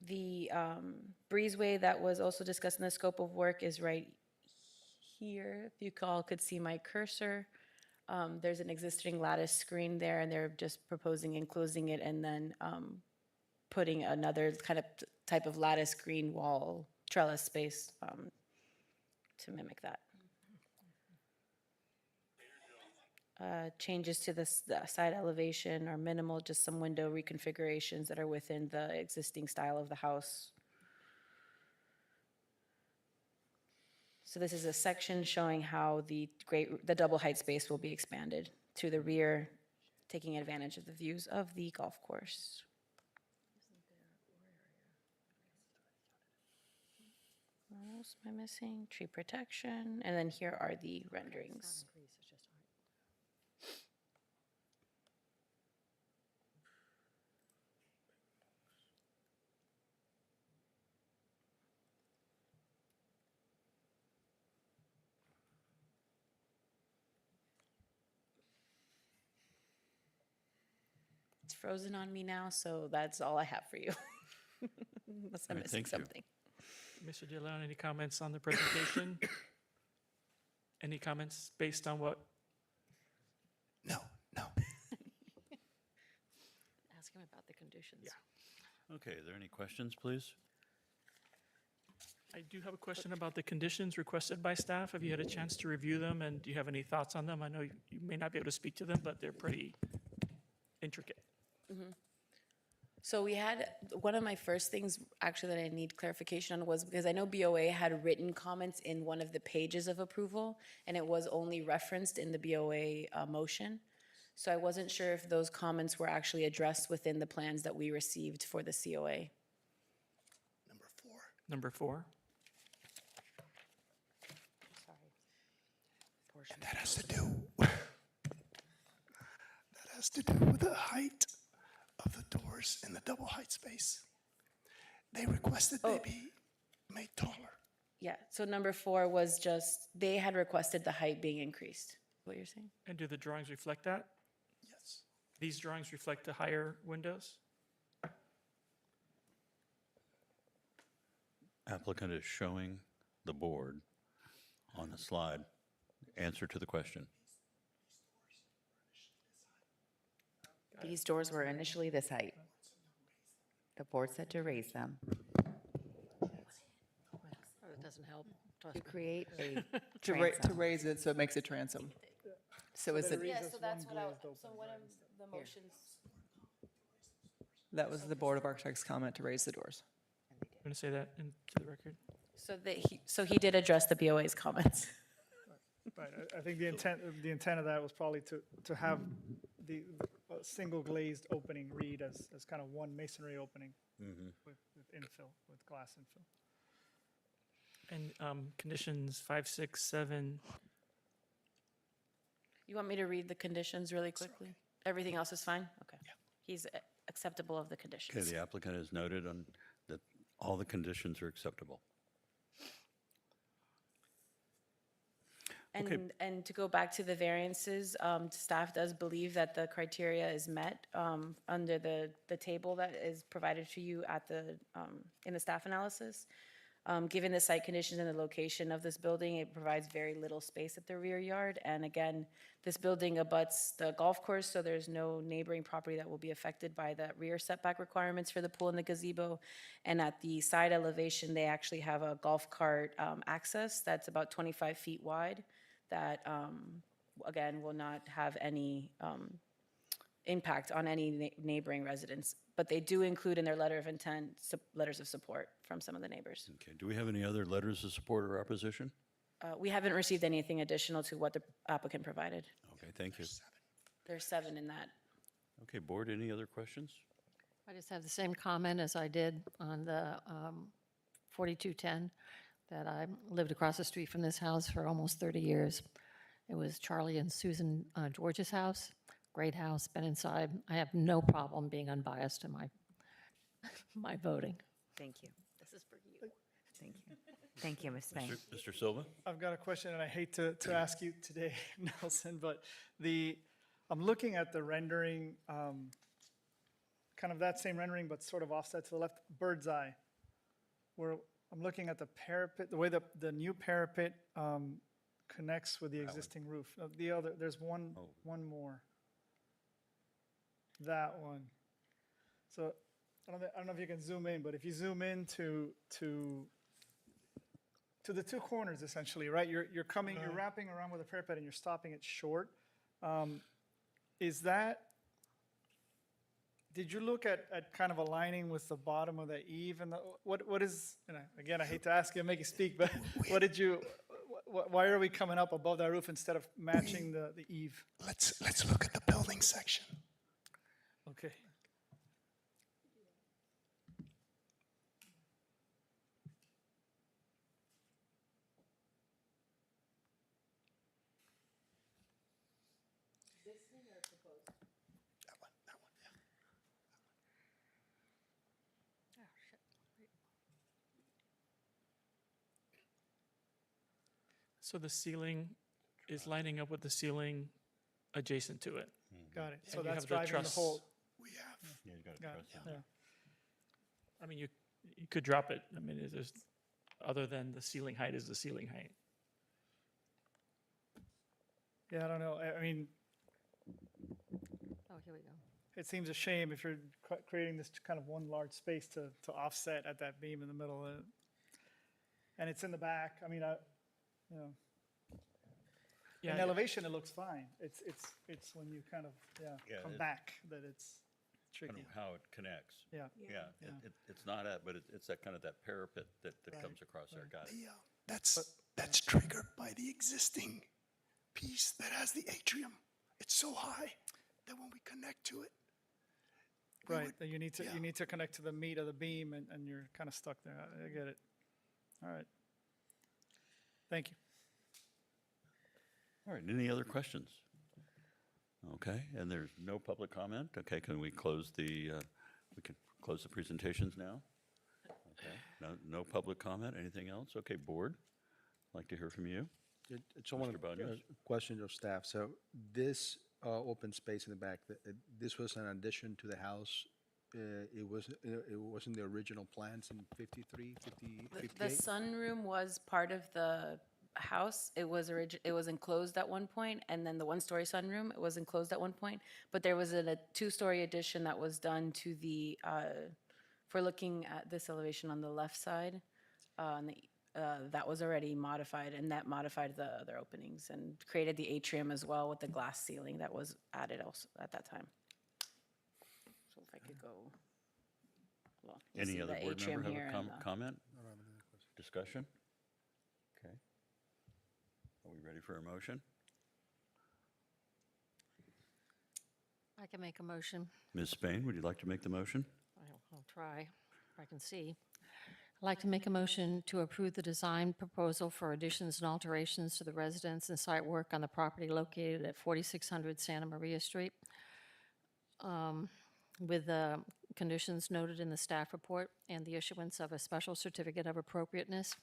S1: The breezeway that was also discussed in the scope of work is right here. If you all could see my cursor, there's an existing lattice screen there, and they're just proposing enclosing it and then putting another kind of type of lattice green wall trellis space to mimic that. Changes to the side elevation are minimal, just some window reconfigurations that are within the existing style of the house. So this is a section showing how the double height space will be expanded to the rear, taking advantage of the views of the golf course. What else am I missing? Tree protection, and then here are the renderings. It's frozen on me now, so that's all I have for you. Unless I'm
S4: All right,
S1: missing
S4: thank you.
S1: something.
S3: Mr. De Leon, any comments on the presentation? Any comments based on what?
S18: No.
S5: Ask him about the conditions.
S3: Yeah.
S4: Okay, are there any questions, please?
S3: I do have a question about the conditions requested by staff. Have you had a chance to review them, and do you have any thoughts on them? I know you may not be able to speak to them, but they're pretty intricate.
S1: So we had, one of my first things actually that I need clarification on was, because I know BOA had written comments in one of the pages of approval, and it was only referenced in the BOA motion. So I wasn't sure if those comments were actually addressed within the plans that we received for the COA.
S3: Number 4.
S19: And that has to do with the height of the doors in the double height space. They requested they be made taller.
S1: Yeah, so number 4 was just, they had requested the height being increased, what you're saying?
S3: And do the drawings reflect that?
S19: Yes.
S3: These drawings reflect the higher windows?
S4: Applicant is showing the board on the slide, answer to the question.
S2: These doors were initially this height. The board said to raise them
S5: It doesn't help.
S2: to create a
S15: To
S2: transom.
S15: raise it so it makes a transom. So is it,
S1: Yeah, so that's what so one of the motions.
S15: that was the Board of Architects' comment to raise the doors.
S3: I'm going to say that into the record.
S1: So he did address the BOA's comments.
S11: Right, I think the intent of that was probably to have the single glazed opening read as kind of one masonry opening with infill, with glass infill.
S3: And conditions 5, 6, 7,
S1: You want me to read the conditions really quickly? Everything else is fine? Okay. He's acceptable of the
S4: Okay,
S1: conditions.
S4: the applicant has noted on that all the conditions are acceptable. Okay.
S1: And to go back to the variances, staff does believe that the criteria is met under the table that is provided to you at in the staff analysis. Given the site conditions and the location of this building, it provides very little space at the rear yard. And again, this building abuts the golf course, so there's no neighboring property that will be affected by the rear setback requirements for the pool and the gazebo. And at the side elevation, they actually have a golf cart access that's about 25 feet wide that, again, will not have any impact on any neighboring residents. But they do include in their letter of intent, letters of support from some of the neighbors.
S4: Okay, do we have any other letters of support or opposition?
S1: We haven't received anything additional to what the applicant provided.
S4: Okay, thank you.
S1: There's 7 in that.
S4: Okay, board, any other questions?
S5: I just have the same comment as I did on the 4210, that I lived across the street from this house for almost 30 years. It was Charlie and Susan George's house. Great house, been inside. I have no problem being unbiased in my voting.
S2: Thank you.
S5: This is for you.
S2: Thank you. Thank you, Ms. Spain.
S4: Mr. Silva?
S11: I've got a question, and I hate to ask you today, Nelson, but I'm looking at the rendering, kind of that same rendering, but sort of offset to the left, bird's eye, where I'm looking at the parapet, the way the new parapet connects with the existing roof. There's one more. That one. So I don't know if you can zoom in, but if you zoom in to the 2 corners, essentially, right? You're wrapping around with a parapet and you're stopping it short. Did you look at kind of aligning with the bottom of the eave and what is? And again, I hate to ask you and make you speak, but why are we coming up above that roof instead of matching the eave?
S19: Let's look at the building section.
S11: Okay.
S19: That one, yeah.
S3: so the ceiling is lining up with the ceiling adjacent to it.
S11: Got it. So
S3: And you
S11: that's
S3: have the
S11: driving the
S3: truss.
S11: whole.
S19: We have.
S4: Yeah, you got it.
S11: Got it, yeah.
S3: I mean, you could drop it. I mean, there's, other than the ceiling height is the ceiling height.
S11: Yeah, I don't know. I mean,
S5: Oh, here we go.
S11: it seems a shame if you're creating this kind of one large space to offset at that beam in the middle. And it's in the back. I mean,
S3: Yeah,
S11: in elevation, it looks fine. It's when you kind of, come
S4: it-
S11: back that it's
S4: Kind
S11: tricky.
S4: of how it connects.
S11: Yeah.
S4: Yeah, it's not but it's that kind of that parapet that comes across there. Got it.
S19: That's triggered by the existing piece that has the atrium. It's so high that when we connect to it,
S11: Right, that you need to connect to the meat of the beam and you're kind of stuck there. I get it. All right. Thank you.
S4: All right, any other questions? Okay, and there's no public comment? Okay, can we close we can close the presentations now? Okay, no public comment, anything else? Okay, board, I'd like to hear from you.
S6: So one
S4: Mr. Baños?
S6: question of staff. So this open space in the back, this was an addition to the house it wasn't the original plans in 53, 50,
S1: The
S6: 58?
S1: sunroom was part of the house. It was enclosed at one point, and then the one-story sunroom, it was enclosed at one point. But there was a two-story addition that was done to the, if we're looking at this elevation on the left side, that was already modified, and that modified the other openings and created the atrium as well with the glass ceiling that was added also at that time. So if I could go, well, you see
S4: Any other
S1: the
S4: board
S1: atrium
S4: member
S1: here
S4: have a
S1: and the-
S4: comment? Discussion? Okay. Are we ready for a motion?
S5: I can make a motion.
S4: Ms. Spain, would you like to make the motion?
S5: I'll try, if I can see. I'd like to make a motion to approve the design proposal for additions and alterations to the residence and site work on the property located at 4600 Santa Maria Street, with the conditions noted in the staff report and the issuance of a special certificate of appropriateness,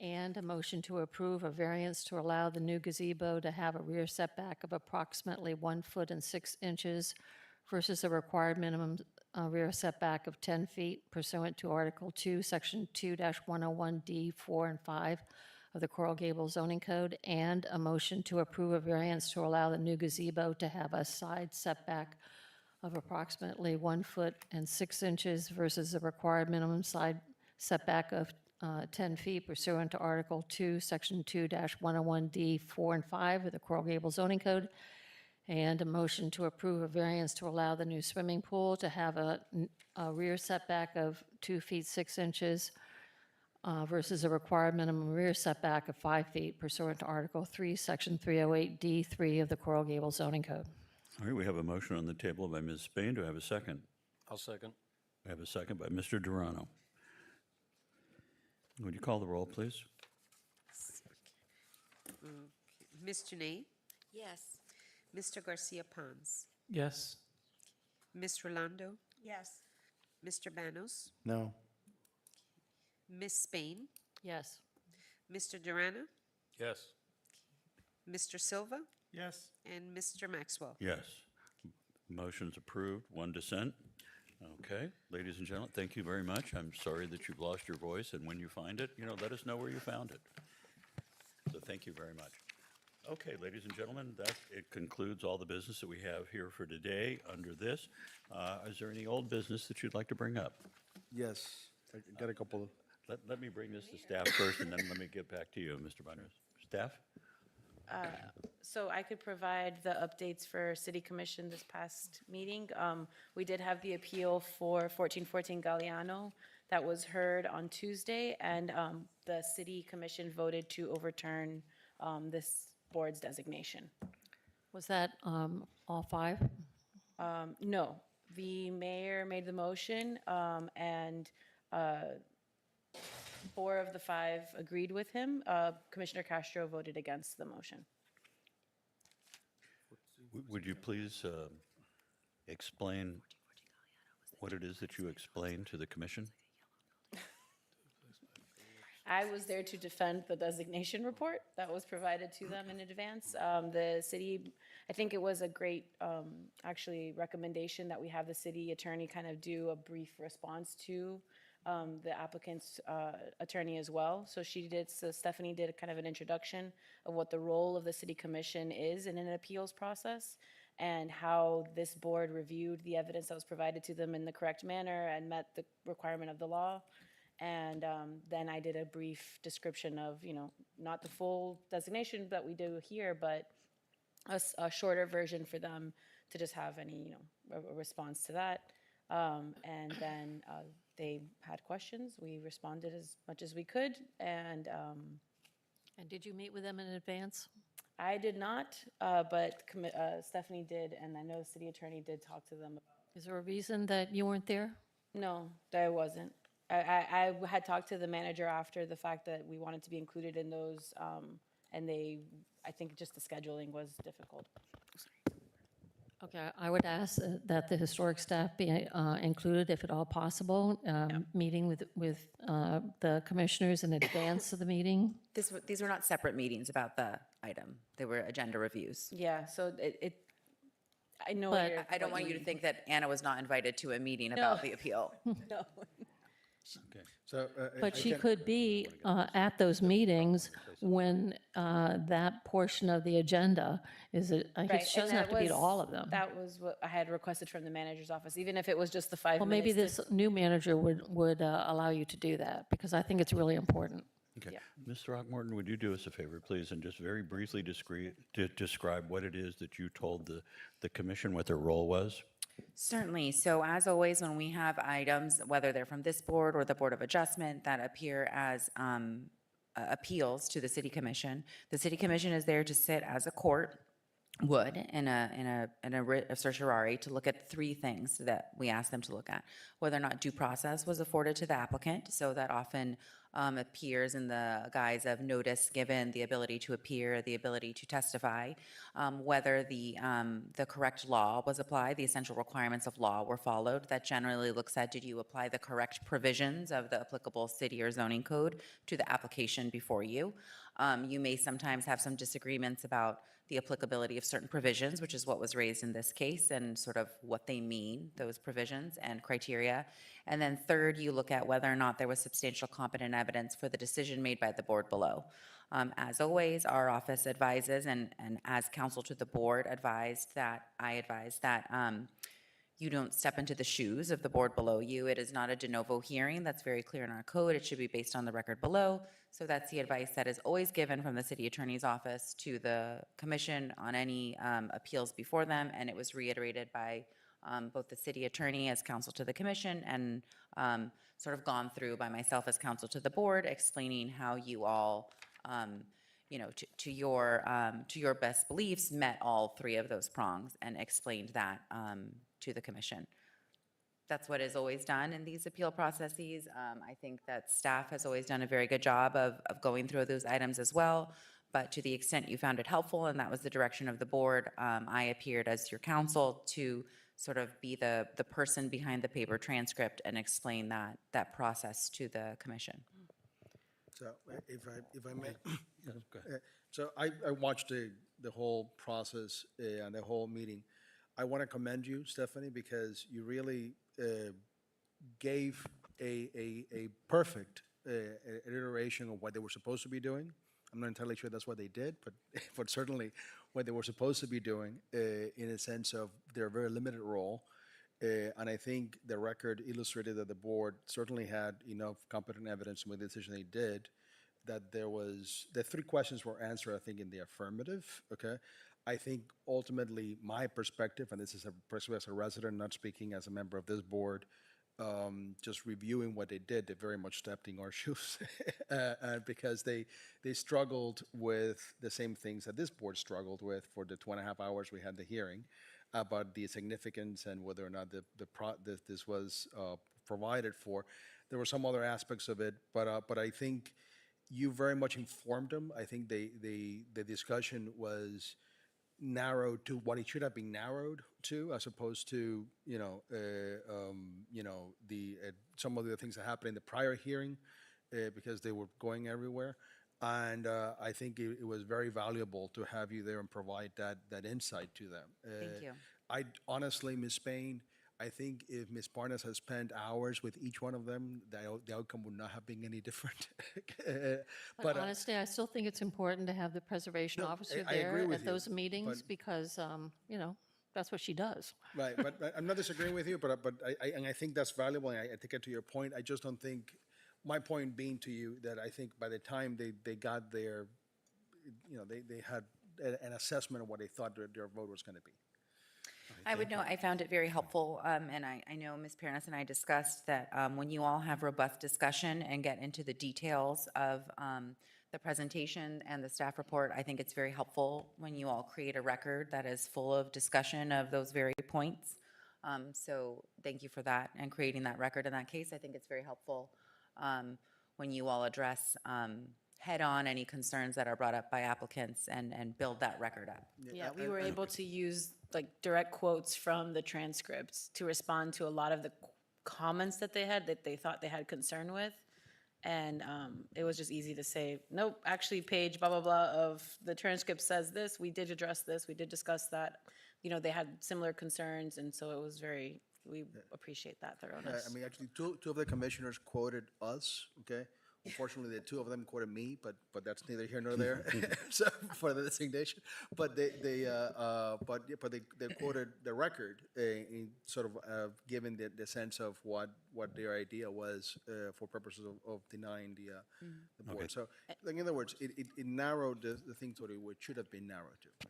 S5: and a motion to approve a variance to allow the new gazebo to have a rear setback of approximately 1 foot and 6 inches versus a required minimum rear setback of 10 feet pursuant to Article 2, Section 2-101D, 4 and 5 of the Coral Gables zoning code, and a motion to approve a variance to allow the new gazebo to have a side setback of approximately 1 foot and 6 inches versus a required minimum side setback of 10 feet pursuant to Article 2, Section 2-101D, 4 and 5 of the Coral Gables zoning code, and a motion to approve a variance to allow the new swimming pool to have a rear setback of 2 feet 6 inches versus a required minimum rear setback of 5 feet pursuant to Article 3, Section 308D3 of the Coral Gables zoning code.
S4: All right, we have a motion on the table by Ms. Spain. Do I have a second?
S13: I'll second.
S4: I have a second by Mr. Durano. Would you call the roll, please?
S14: Ms. Janay?
S12: Yes.
S14: Mr. Garcia Pons?
S3: Yes.
S14: Ms. Rolando?
S17: Yes.
S14: Mr. Banos?
S8: No.
S14: Ms. Spain?
S5: Yes.
S14: Mr. Durana?
S13: Yes.
S14: Mr. Silva?
S11: Yes.
S14: And Mr. Maxwell?
S4: Yes. Motion's approved, one dissent. Okay, ladies and gentlemen, thank you very much. I'm sorry that you've lost your voice, and when you find it, let us know where you found it. So thank you very much. Okay, ladies and gentlemen, it concludes all the business that we have here for today under this. Is there any old business that you'd like to bring up?
S6: Yes, I got a couple of.
S4: Let me bring this to staff first, and then let me get back to you, Mr. Byners. Staff?
S1: So I could provide the updates for City Commission this past meeting. We did have the appeal for 1414 Galliano that was heard on Tuesday, and the City Commission voted to overturn this board's designation.
S5: Was that all 5?
S1: No, the mayor made the motion, and 4 of the 5 agreed with him. Commissioner Castro voted against the motion.
S4: Would you please explain what it is that you explained to the commission?
S1: I was there to defend the designation report that was provided to them in advance. The city, I think it was a great, actually, recommendation that we have the city attorney kind of do a brief response to the applicant's attorney as well. So Stephanie did kind of an introduction of what the role of the city commission is in an appeals process and how this board reviewed the evidence that was provided to them in the correct manner and met the requirement of the law. And then I did a brief description of, not the full designation that we do here, but a shorter version for them to just have any, a response to that. And then they had questions. We responded as much as we could. And
S5: did you meet with them in advance?
S1: I did not, but Stephanie did, and I know the city attorney did talk to them.
S5: Is there a reason that you weren't there?
S1: No, there wasn't. I had talked to the manager after the fact that we wanted to be included in those, and I think just the scheduling was difficult.
S5: Okay, I would ask that the historic staff be included, if at all possible, meeting with the commissioners in advance of the meeting.
S2: These were not separate meetings about the item. They were agenda reviews.
S1: Yeah, so I know
S5: But
S1: you're.
S2: I don't want you to think that Anna was not invited to a meeting about the appeal.
S1: No.
S8: So,
S5: But she could be at those meetings when that portion of the agenda is, I guess she
S1: and
S5: doesn't have
S1: that
S5: to be to
S1: was-
S5: all of them.
S1: That was what I had requested from the manager's office, even if it was just the 5
S5: Well,
S1: minutes.
S5: maybe this new manager would allow you to do that, because I think it's really important.
S4: Okay. Ms. Throckmorton, would you do us a favor, please, and just very briefly describe what it is that you told the commission, what their role was?
S2: Certainly. So as always, when we have items, whether they're from this board or the Board of Adjustment, that appear as appeals to the City Commission, the City Commission is there to sit as a court would in a writ of certiorari to look at three things that we ask them to look at. Whether or not due process was afforded to the applicant, so that often appears in the guise of notice given, the ability to appear, the ability to testify, whether the correct law was applied, the essential requirements of law were followed. That generally looks at, did you apply the correct provisions of the applicable city or zoning code to the application before you? You may sometimes have some disagreements about the applicability of certain provisions, which is what was raised in this case, and sort of what they mean, those provisions and criteria. And then third, you look at whether or not there was substantial competent evidence for the decision made by the board below. As always, our office advises, and as counsel to the board I advise that you don't step into the shoes of the board below you. It is not a de novo hearing. That's very clear in our code. It should be based on the record below. So that's the advice that is always given from the city attorney's office to the commission on any appeals before them. And it was reiterated by both the city attorney as counsel to the commission and sort of gone through by myself as counsel to the board, explaining how you all, to your best beliefs, met all three of those prongs and explained that to the commission. That's what is always done in these appeal processes. I think that staff has always done a very good job of going through those items as well. But to the extent you found it helpful, and that was the direction of the board, I appeared as your counsel to sort of be the person behind the paper transcript and explain that process to the commission.
S6: So if I may. So I watched the whole process and the whole meeting. I want to commend you, Stephanie, because you really gave a perfect iteration of what they were supposed to be doing. I'm not entirely sure that's what they did, but certainly what they were supposed to be doing in a sense of their very limited role. And I think the record illustrated that the board certainly had enough competent evidence to make the decision they did, that the three questions were answered, I think, in the affirmative, okay? I think ultimately my perspective, and this is a perspective as a resident, not speaking as a member of this board, just reviewing what they did, they very much stepped in our shoes because they struggled with the same things that this board struggled with for the 2.5 hours we had the hearing about the significance and whether or not this was provided for. There were some other aspects of it, but I think you very much informed them. I think the discussion was narrowed to what it should have been narrowed to, as opposed to some of the things that happened in the prior hearing, because they were going everywhere. And I think it was very valuable to have you there and provide that insight to them.
S2: Thank you.
S6: I honestly, Ms. Spain, I think if Ms. Parnas has spent hours with each one of them, the outcome would not have been any different.
S5: But honestly, I still think it's important to have the preservation officer
S6: I agree
S5: there
S6: with
S5: at
S6: you,
S5: those meetings
S6: but-
S5: because, that's what she does.
S6: Right, but I'm not disagreeing with you, but I think that's valuable, and I take it to your point. I just don't think, my point being to you, that I think by the time they got there, they had an assessment of what they thought their vote was going to be.
S2: I would know, I found it very helpful, and I know Ms. Paris and I discussed that when you all have robust discussion and get into the details of the presentation and the staff report, I think it's very helpful when you all create a record that is full of discussion of those very points. So thank you for that and creating that record in that case. I think it's very helpful when you all address head-on any concerns that are brought up by applicants and build that record up.
S1: Yeah, we were able to use like direct quotes from the transcripts to respond to a lot of the comments that they had that they thought they had concern with. And it was just easy to say, nope, actually page blah, blah, blah of the transcript says this, we did address this, we did discuss that. You know, they had similar concerns, and so it was very, we appreciate that thoroughness.
S6: I mean, actually, two of the commissioners quoted us, okay? Unfortunately, the two of them quoted me, but that's neither here nor there, so, for the designation. But they quoted the record, in sort of giving the sense of what their idea was, for purposes of denying the board.
S4: Okay.
S6: So, like, in other words, it narrowed the thing to what should have been narrowed to.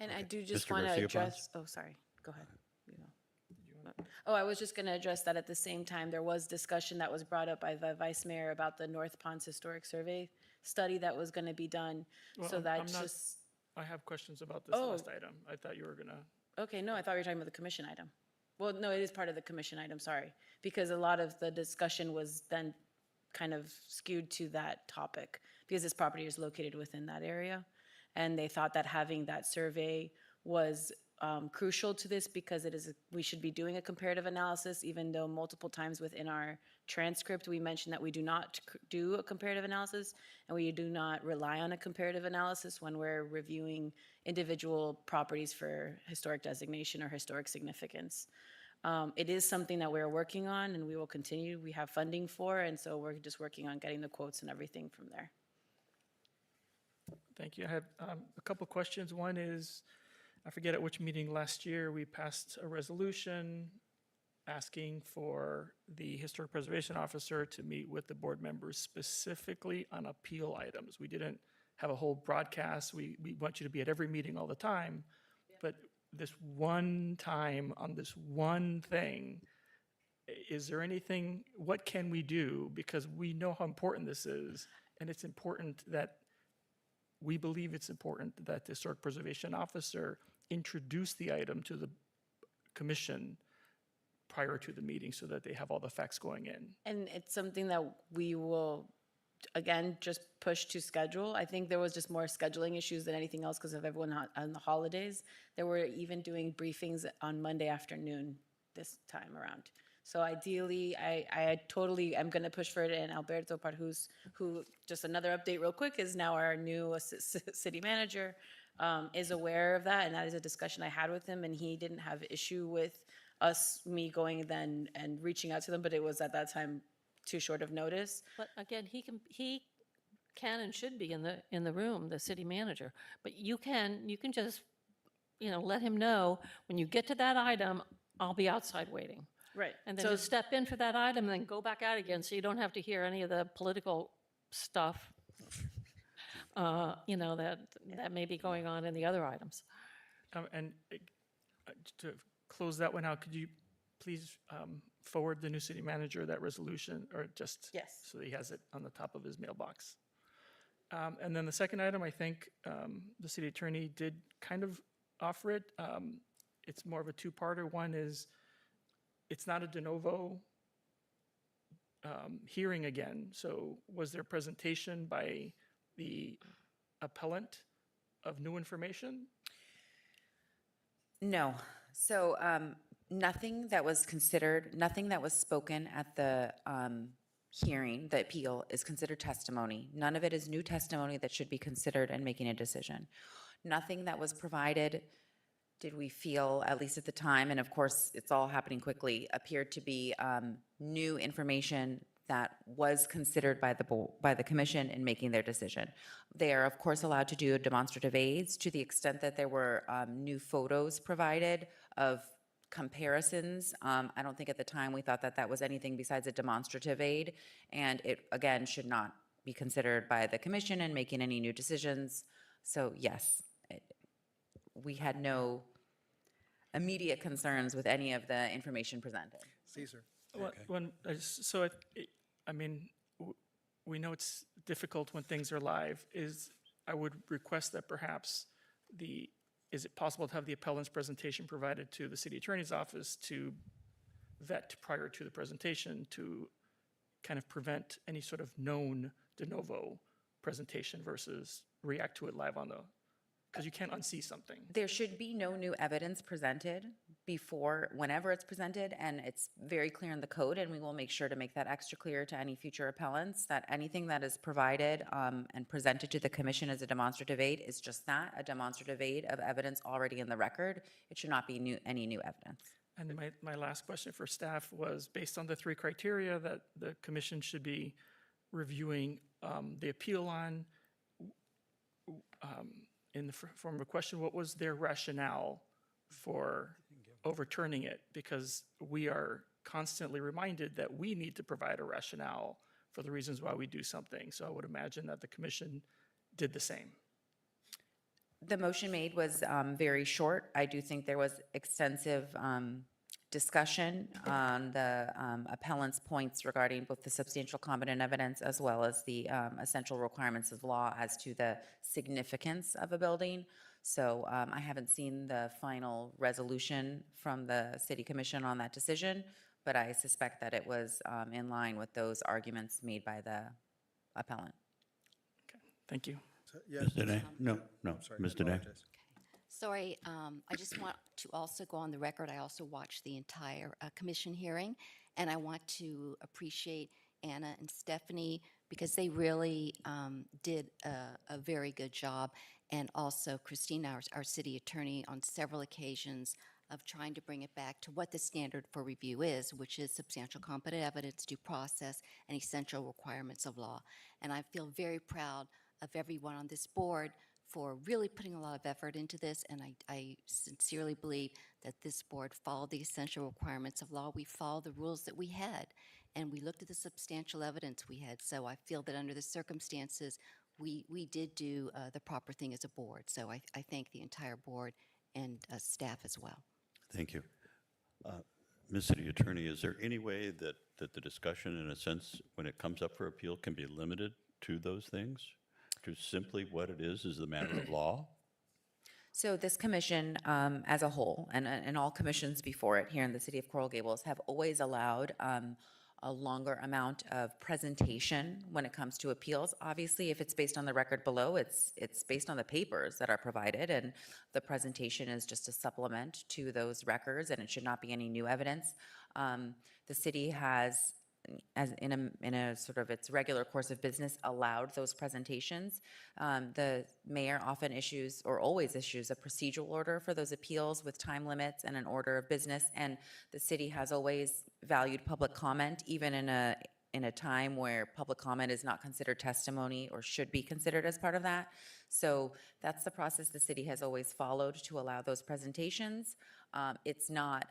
S1: And I do just
S4: Mr.
S1: want to
S4: Garcia Pons?
S1: address, oh, sorry, go ahead. You know. Oh, I was just going to address that at the same time. There was discussion that was brought up by the vice mayor about the North Ponds Historic Survey study that was going to be done.
S3: Well,
S1: So
S3: I'm
S1: that's
S3: not-
S1: just,
S3: I have questions about this
S1: Oh.
S3: last item. I thought you were gonna,
S1: okay, no, I thought you were talking about the commission item. Well, no, it is part of the commission item, sorry. Because a lot of the discussion was then kind of skewed to that topic because this property is located within that area. And they thought that having that survey was crucial to this because we should be doing a comparative analysis, even though multiple times within our transcript, we mentioned that we do not do a comparative analysis and we do not rely on a comparative analysis when we're reviewing individual properties for historic designation or historic significance. It is something that we're working on and we will continue. We have funding for, and so we're just working on getting the quotes and everything from there.
S3: thank you. I have a couple questions. One is, I forget at which meeting last year, we passed a resolution asking for the Historic Preservation Officer to meet with the board members specifically on appeal items. We didn't have a whole broadcast. We want you to be at every meeting all the time. But this one time on this one thing, is there anything, what can we do? Because we know how important this is, and it's important that, we believe it's important that the Historic Preservation Officer introduce the item to the commission prior to the meeting so that they have all the facts going in.
S1: And it's something that we will, again, just push to schedule. I think there was just more scheduling issues than anything else because of everyone on the holidays. They were even doing briefings on Monday afternoon this time around. So ideally, I totally am going to push for it, and Alberto Parhus, who, just another update real quick, is now our new city manager, is aware of that, and that is a discussion I had with him, and he didn't have issue with me going then and reaching out to them, but it was at that time too short of notice.
S5: But again, he can and should be in the room, the city manager. But you can just, let him know, when you get to that item, I'll be outside waiting.
S1: Right.
S5: And then
S1: So-
S5: just step in for that item, and then go back out again, so you don't have to hear any of the political stuff, that may be going on in the other items.
S3: And to close that one out, could you please forward the new city manager that resolution, or just?
S1: Yes.
S3: So he has it on the top of his mailbox. And then the second item, I think the city attorney did kind of offer it. It's more of a two-parter. One is, it's not a de novo hearing again. So was there presentation by the appellant of new information?
S2: No. So nothing that was considered, nothing that was spoken at the hearing, the appeal, is considered testimony. None of it is new testimony that should be considered in making a decision. Nothing that was provided, did we feel, at least at the time, and of course, it's all happening quickly, appeared to be new information that was considered by the commission in making their decision. They are, of course, allowed to do demonstrative aids to the extent that there were new photos provided of comparisons. I don't think at the time we thought that that was anything besides a demonstrative aid, and it, again, should not be considered by the commission in making any new decisions. So yes, we had no immediate concerns with any of the information presented.
S6: Caesar.
S3: I mean, we know it's difficult when things are live. I would request that perhaps is it possible to have the appellant's presentation provided to the city attorney's office to vet prior to the presentation to kind of prevent any sort of known de novo presentation versus react to it live on because you can't unsee something.
S2: There should be no new evidence presented before, whenever it's presented, and it's very clear in the code, and we will make sure to make that extra clear to any future appellants, that anything that is provided and presented to the commission as a demonstrative aid is just that, a demonstrative aid of evidence already in the record. It should not be any new evidence.
S3: And my last question for staff was, based on the three criteria that the commission should be reviewing the appeal on, in the form of a question, what was their rationale for overturning it? Because we are constantly reminded that we need to provide a rationale for the reasons why we do something. So I would imagine that the commission did the same.
S2: The motion made was very short. I do think there was extensive discussion on the appellant's points regarding both the substantial competent evidence as well as the essential requirements of law as to the significance of a building. So I haven't seen the final resolution from the city commission on that decision, but I suspect that it was in line with those arguments made by the appellant.
S3: Okay, thank you.
S6: Yes.
S4: Ms. Dene? No,
S6: Sorry,
S4: Ms.
S6: I
S4: Dene?
S6: apologize.
S12: Sorry, I just want to also go on the record. I also watched the entire commission hearing, and I want to appreciate Anna and Stephanie because they really did a very good job, and also Christina, our city attorney, on several occasions of trying to bring it back to what the standard for review is, which is substantial competent evidence, due process, and essential requirements of law. And I feel very proud of everyone on this board for really putting a lot of effort into this, and I sincerely believe that this board followed the essential requirements of law. We followed the rules that we had, and we looked at the substantial evidence we had. So I feel that under the circumstances, we did do the proper thing as a board. So I thank the entire board and staff as well.
S4: Thank you. Ms. City Attorney, is there any way that the discussion, in a sense, when it comes up for appeal, can be limited to those things? To simply what it is the matter of law?
S2: So this commission as a whole, and all commissions before it here in the city of Coral Gables, have always allowed a longer amount of presentation when it comes to appeals. Obviously, if it's based on the record below, it's based on the papers that are provided, and the presentation is just a supplement to those records, and it should not be any new evidence. The city has, as in a sort of its regular course of business, allowed those presentations. The mayor often issues, or always issues, a procedural order for those appeals with time limits and an order of business, and the city has always valued public comment, even in a time where public comment is not considered testimony or should be considered as part of that. So that's the process the city has always followed to allow those presentations. It's not,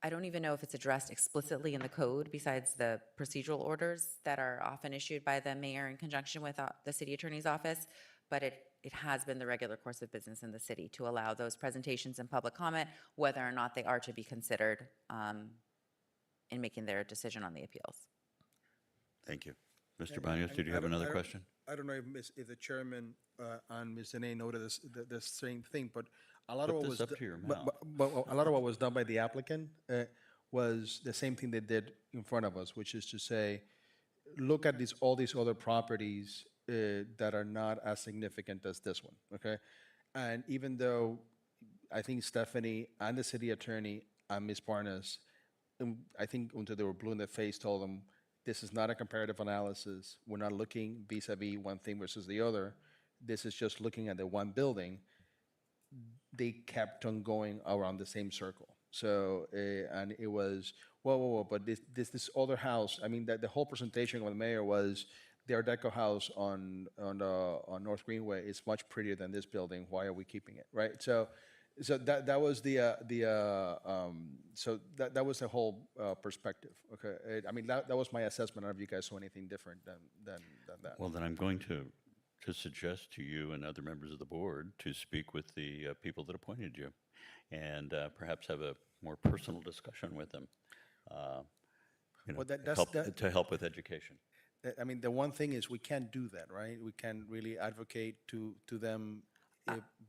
S2: I don't even know if it's addressed explicitly in the code besides the procedural orders that are often issued by the mayor in conjunction with the city attorney's office, but it has been the regular course of business in the city to allow those presentations and public comment, whether or not they are to be considered in making their decision on the appeals.
S4: Thank you. Mr. Banos, did you have another question?
S6: I don't know if the chairman and Ms. Dene noted the same thing, but a lot of
S4: Put
S6: what
S4: this
S6: was
S4: up to your
S6: but a lot of what was done by the applicant was the same thing they did in front of us, which is to say, look at all these other properties that are not as significant as this one, okay? And even though I think Stephanie and the city attorney and Ms. Barnes, I think until they were blue in the face, told them, this is not a comparative analysis. We're not looking vis-a-vis one thing versus the other. This is just looking at the one building. They kept on going around the same circle. So, and it was, whoa, but this other house, I mean, the whole presentation of the mayor was, the Art Deco house on North Greenway is much prettier than this building. Why are we keeping it, right? So that was that was the whole perspective. Okay, I mean that was my assessment. I don't know if you guys saw anything different than that.
S4: Well, then I'm going to suggest to you and other members of the board to speak with the people that appointed you, and perhaps have a more personal discussion with them.
S6: Well,
S4: to help with education.
S6: I mean, the one thing is we can't do that, right? We can't really advocate to them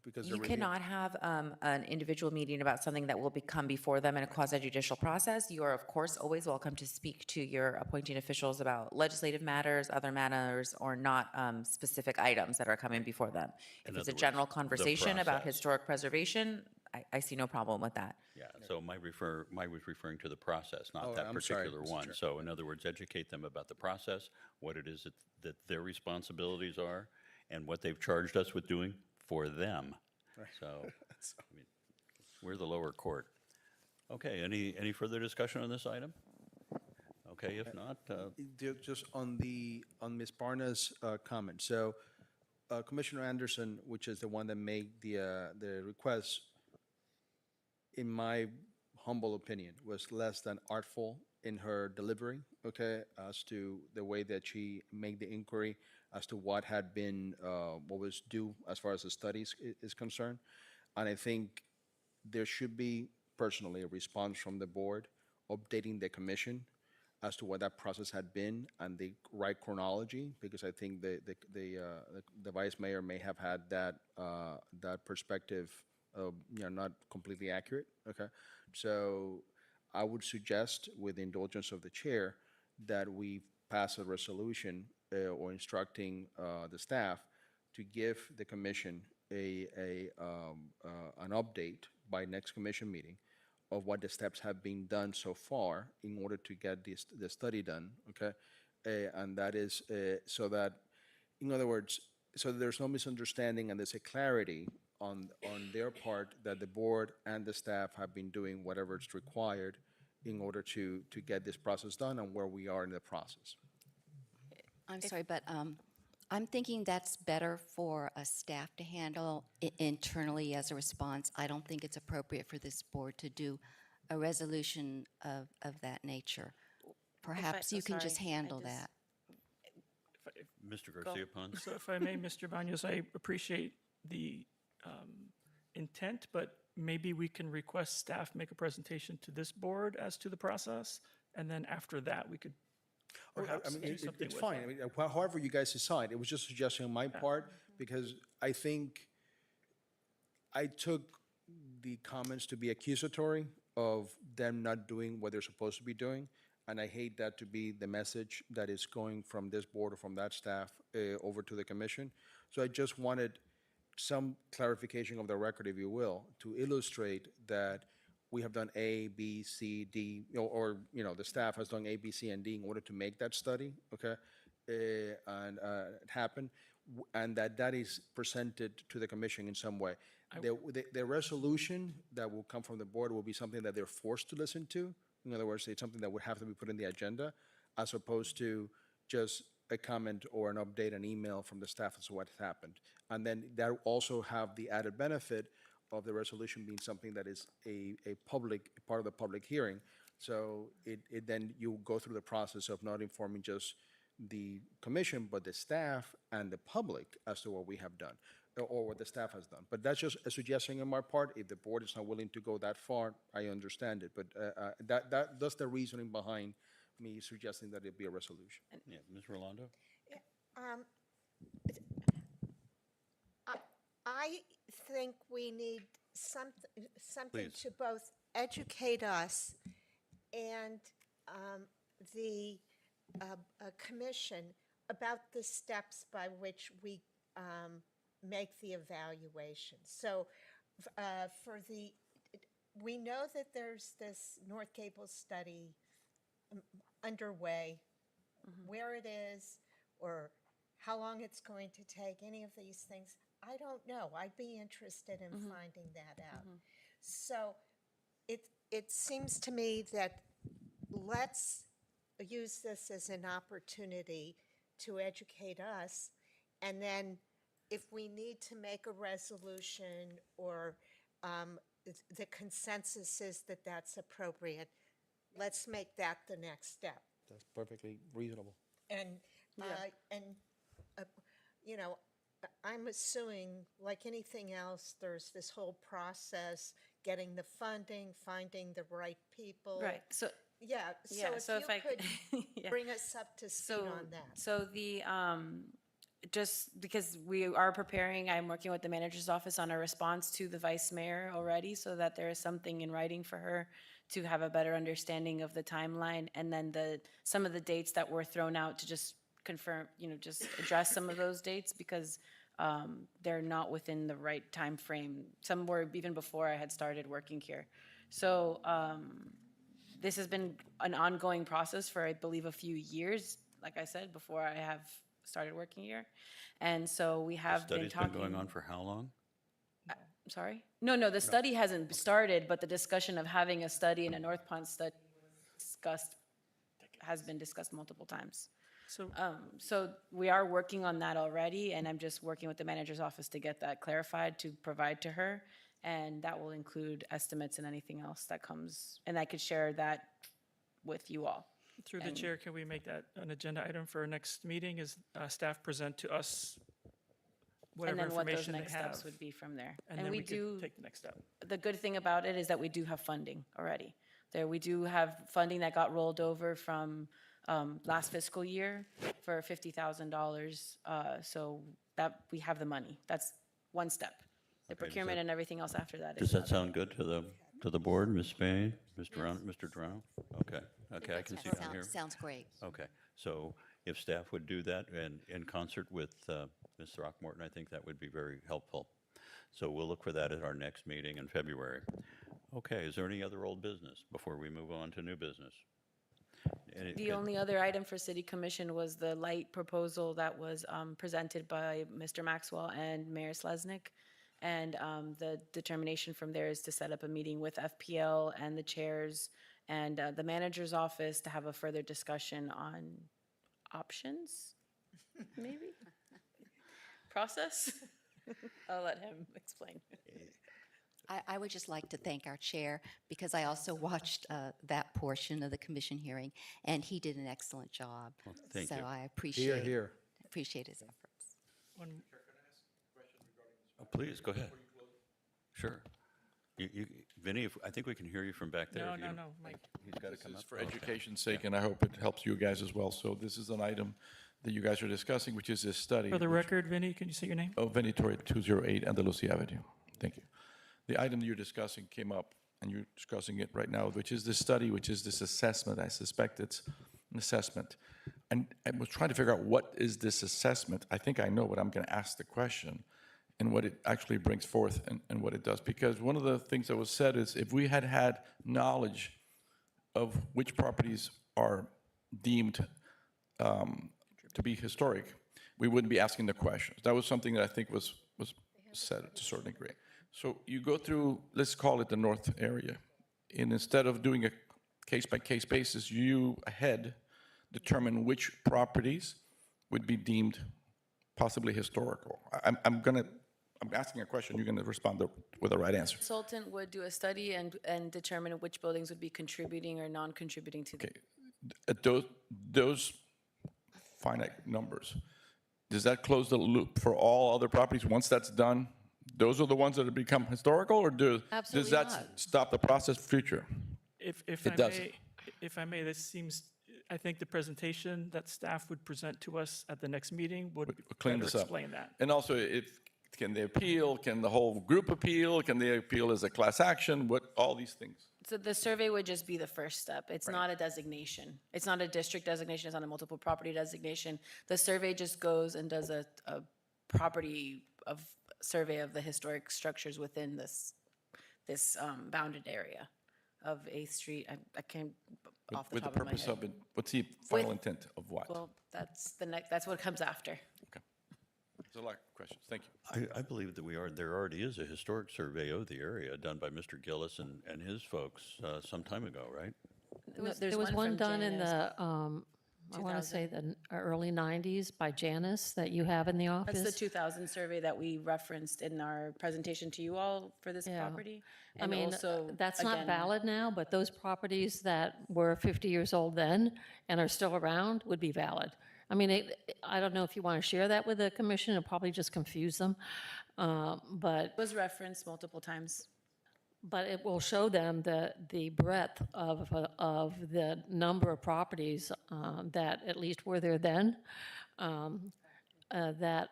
S6: Because the
S2: You
S6: review-
S2: cannot have an individual meeting about something that will become before them in a quasi-judicial process. You are, of course, always welcome to speak to your appointing officials about legislative matters, other matters, or not specific items that are coming before them. If
S4: In
S2: it's a
S4: other words,
S2: general
S4: the
S2: conversation about
S4: process.
S2: historic preservation, I see no problem with that.
S4: Yeah, so I was referring to the process, not
S6: Oh,
S4: that
S6: I'm sorry,
S4: particular
S6: Mr.
S4: one.
S6: Chair.
S4: So in other words, educate them about the process, what it is that their responsibilities are, and what they've charged us with doing for them. So, I mean, we're the lower court. Okay, any further discussion on this item? Okay, if not,
S6: Just on Ms. Barna's comment. So Commissioner Anderson, which is the one that made the request, in my humble opinion, was less than artful in her delivery, okay, as to the way that she made the inquiry as to what had been, what was due as far as the studies is concerned. And I think there should be, personally, a response from the board updating the commission as to what that process had been and the right chronology, because I think the vice mayor may have had that perspective, not completely accurate, okay? So I would suggest, with the indulgence of the chair, that we pass a resolution or instructing the staff to give the commission an update by next commission meeting of what the steps have been done so far in order to get the study done, okay? And that is so that, in other words, so there's no misunderstanding and there's a clarity on their part that the board and the staff have been doing whatever is required in order to get this process done and where we are in the process.
S12: I'm sorry, but I'm thinking that's better for a staff to handle internally as a response. I don't think it's appropriate for this board to do a resolution of that nature. Perhaps you can just handle that.
S4: Mr. Garcia Pons?
S3: So if I may, Mr. Banos, I appreciate the intent, but maybe we can request staff make a presentation to this board as to the process, and then after that, we could perhaps do something
S6: It's
S3: with
S6: fine.
S3: that.
S6: I mean, however you guys decide. It was just a suggestion on my part, because I think I took the comments to be accusatory of them not doing what they're supposed to be doing, and I hate that to be the message that is going from this board or from that staff over to the commission. So I just wanted some clarification of the record, if you will, to illustrate that we have done A, B, C, D, or the staff has done A, B, C, and D in order to make that study, okay? And it happened, and that is presented to the commission in some way. The resolution that will come from the board will be something that they're forced to listen to. In other words, it's something that would have to be put in the agenda, as opposed to just a comment or an update, an email from the staff as to what happened. And then that will also have the added benefit of the resolution being something that is a public, part of the public hearing. So it then you go through the process of not informing just the commission, but the staff and the public as to what we have done, or what the staff has done. But that's just a suggestion on my part. If the board is not willing to go that far, I understand it. But that's the reasoning behind me suggesting that it be a resolution.
S4: Yeah, Ms. Rolando?
S17: I think we need something
S4: Please.
S17: to both educate us and the commission about the steps by which we make the evaluation. So we know that there's this North Gables study underway, where it is, or how long it's going to take, any of these things. I don't know. I'd be interested in finding that out. So it seems to me that let's use this as an opportunity to educate us, and then if we need to make a resolution or the consensus is that that's appropriate, let's make that the next step.
S6: That's perfectly reasonable.
S17: And, you know, I'm assuming, like anything else, there's this whole process, getting the funding, finding the right people.
S1: Right, so,
S17: Yeah,
S1: yeah,
S17: so
S1: so
S17: if
S1: if
S17: you
S1: I
S17: could
S1: yeah.
S17: bring us up to speed on that.
S1: So the, just because we are preparing, I'm working with the manager's office on a response to the vice mayor already, so that there is something in writing for her to have a better understanding of the timeline, and then some of the dates that were thrown out to just confirm, just address some of those dates, because they're not within the right time frame. Some were even before I had started working here. So this has been an ongoing process for, I believe, a few years, like I said, before I have started working here. And so we have been
S4: Study's
S1: talking.
S4: been going on for how long?
S1: I'm sorry? No, the study hasn't started, but the discussion of having a study and a North Pond study has been discussed multiple times.
S3: So
S1: So we are working on that already, and I'm just working with the manager's office to get that clarified to provide to her. And that will include estimates and anything else that comes, and I could share that with you all.
S3: through the
S1: And-
S3: chair, can we make that an agenda item for our next meeting, is staff present to us
S1: And
S3: whatever
S1: then what those
S3: information they
S1: next steps
S3: have?
S1: would be from there.
S3: And then
S1: we
S3: we
S1: do,
S3: could take the next step.
S1: the good thing about it is that we do have funding already. We do have funding that got rolled over from last fiscal year for $50,000. So that, we have the money. That's one step. The
S4: Okay, does
S1: procurement
S4: that-
S1: and everything else after that.
S4: Does
S1: is
S4: that
S1: another.
S4: sound good to the board, Ms. Spain, Mr. Durano? Okay, okay, I can see down here.
S12: Sounds great.
S4: Okay, so if staff would do that and in concert with Ms. Throckmorton, I think that would be very helpful. So we'll look for that at our next meeting in February. Okay, is there any other old business before we move on to new business?
S1: The only other item for city commission was the light proposal that was presented by Mr. Maxwell and Mayor Slesnick. And the determination from there is to set up a meeting with FPL and the chairs and the manager's office to have a further discussion on options, maybe? Process? I'll let him explain.
S12: I would just like to thank our chair, because I also watched that portion of the commission hearing, and he did an excellent job.
S4: thank
S12: So
S4: you.
S12: I appreciate his efforts.
S3: One-
S4: Oh, please, go ahead. Sure. Vinny, I think we can hear you from back there.
S3: No,
S4: If you
S3: no,
S4: don't-
S3: no, Mike.
S4: He's got to
S16: This
S4: come
S16: is
S4: up.
S16: for
S4: Okay.
S16: education's sake, and I hope it helps you guys as well. So this is an item that you guys are discussing, which is this study.
S3: For the
S16: which-
S3: record, Vinny, can you say your name?
S16: Oh, Venitoria 208 Andalusia Avenue. Thank you. The item that you're discussing came up, and you're discussing it right now, which is this study, which is this assessment. I suspect it's an assessment. And I was trying to figure out what is this assessment. I think I know, but I'm going to ask the question and what it actually brings forth and what it does. Because one of the things that was said is if we had had knowledge of which properties are deemed to be historic, we wouldn't be asking the questions. That was something that I think was said to a certain degree. So you go through, let's call it the north area, and instead of doing a case-by-case basis, you ahead determine which properties would be deemed possibly historical. I'm asking a question, you're gonna respond with the right answer.
S1: Consultant would do a study and determine which buildings would be contributing or non-contributing to the.
S16: Okay, those finite numbers, does that close the loop for all other properties? Once that's done, those are the ones that have become historical, or does
S5: Absolutely
S16: that
S5: not.
S16: stop the process for future?
S3: If
S16: It
S3: I
S16: doesn't.
S3: may, if I may, this seems, I think the presentation that staff would present to us at the next meeting would
S16: Clean
S3: better
S16: this up.
S3: explain that.
S16: And also, can they appeal? Can the whole group appeal? Can they appeal as a class action? What, all these things?
S1: So the survey would just be the first step. It's not a designation. It's not a district designation. It's not a multiple property designation. The survey just goes and does a property of survey of the historic structures within this bounded area of 8th Street. I can't off the
S16: With the
S1: top of my
S16: purpose
S1: head.
S16: of it, what's the final intent of what?
S1: Well, that's what comes after.
S16: There's a lot of questions, thank you.
S4: I believe that there already is a historic survey of the area done by Mr. Gillis and his folks some time ago, right?
S5: There was one
S1: from
S5: done in
S1: Janice.
S5: the, I want to say the early 90s by Janice that you have in the office.
S1: That's the 2000 survey that we referenced in our presentation to you all for this
S5: Yeah.
S1: property.
S5: I
S1: And
S5: mean,
S1: also,
S5: that's not
S1: again,
S5: valid now, but those properties that were 50 years old then and are still around would be valid. I mean, I don't know if you want to share that with the commission, it'll probably just confuse them, but.
S1: It was referenced multiple times.
S5: But it will show them the breadth of the number of properties that at least were there then. that,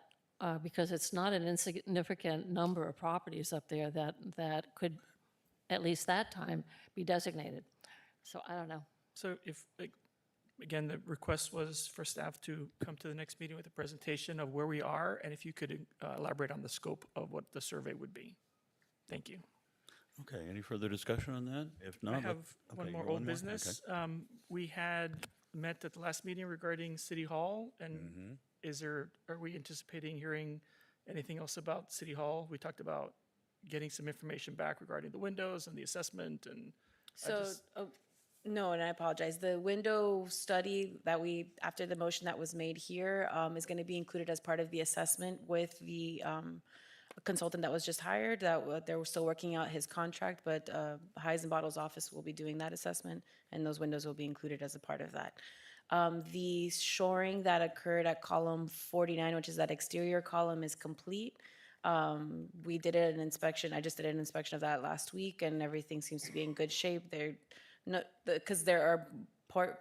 S5: because it's not an insignificant number of properties up there that could, at least that time, be designated. So I don't know.
S3: So if, like, again, the request was for staff to come to the next meeting with a presentation of where we are, and if you could elaborate on the scope of what the survey would be. Thank you.
S4: Okay, any further discussion on that? If not,
S3: I
S4: let-
S3: have
S4: okay,
S3: one
S4: you
S3: more
S4: got
S3: old
S4: one
S3: business. We had met at the last meeting regarding City Hall, and are we anticipating hearing anything else about City Hall? We talked about getting some information back regarding the windows and the assessment, and
S1: So, no, and I apologize. The window study that after the motion that was made here, is going to be included as part of the assessment with the consultant that was just hired, they're still working out his contract, but Heisenbottle's office will be doing that assessment, and those windows will be included as a part of that. The shoring that occurred at column 49, which is that exterior column, is complete. We did an inspection, I just did an inspection of that last week, and everything seems to be in good shape. Because there are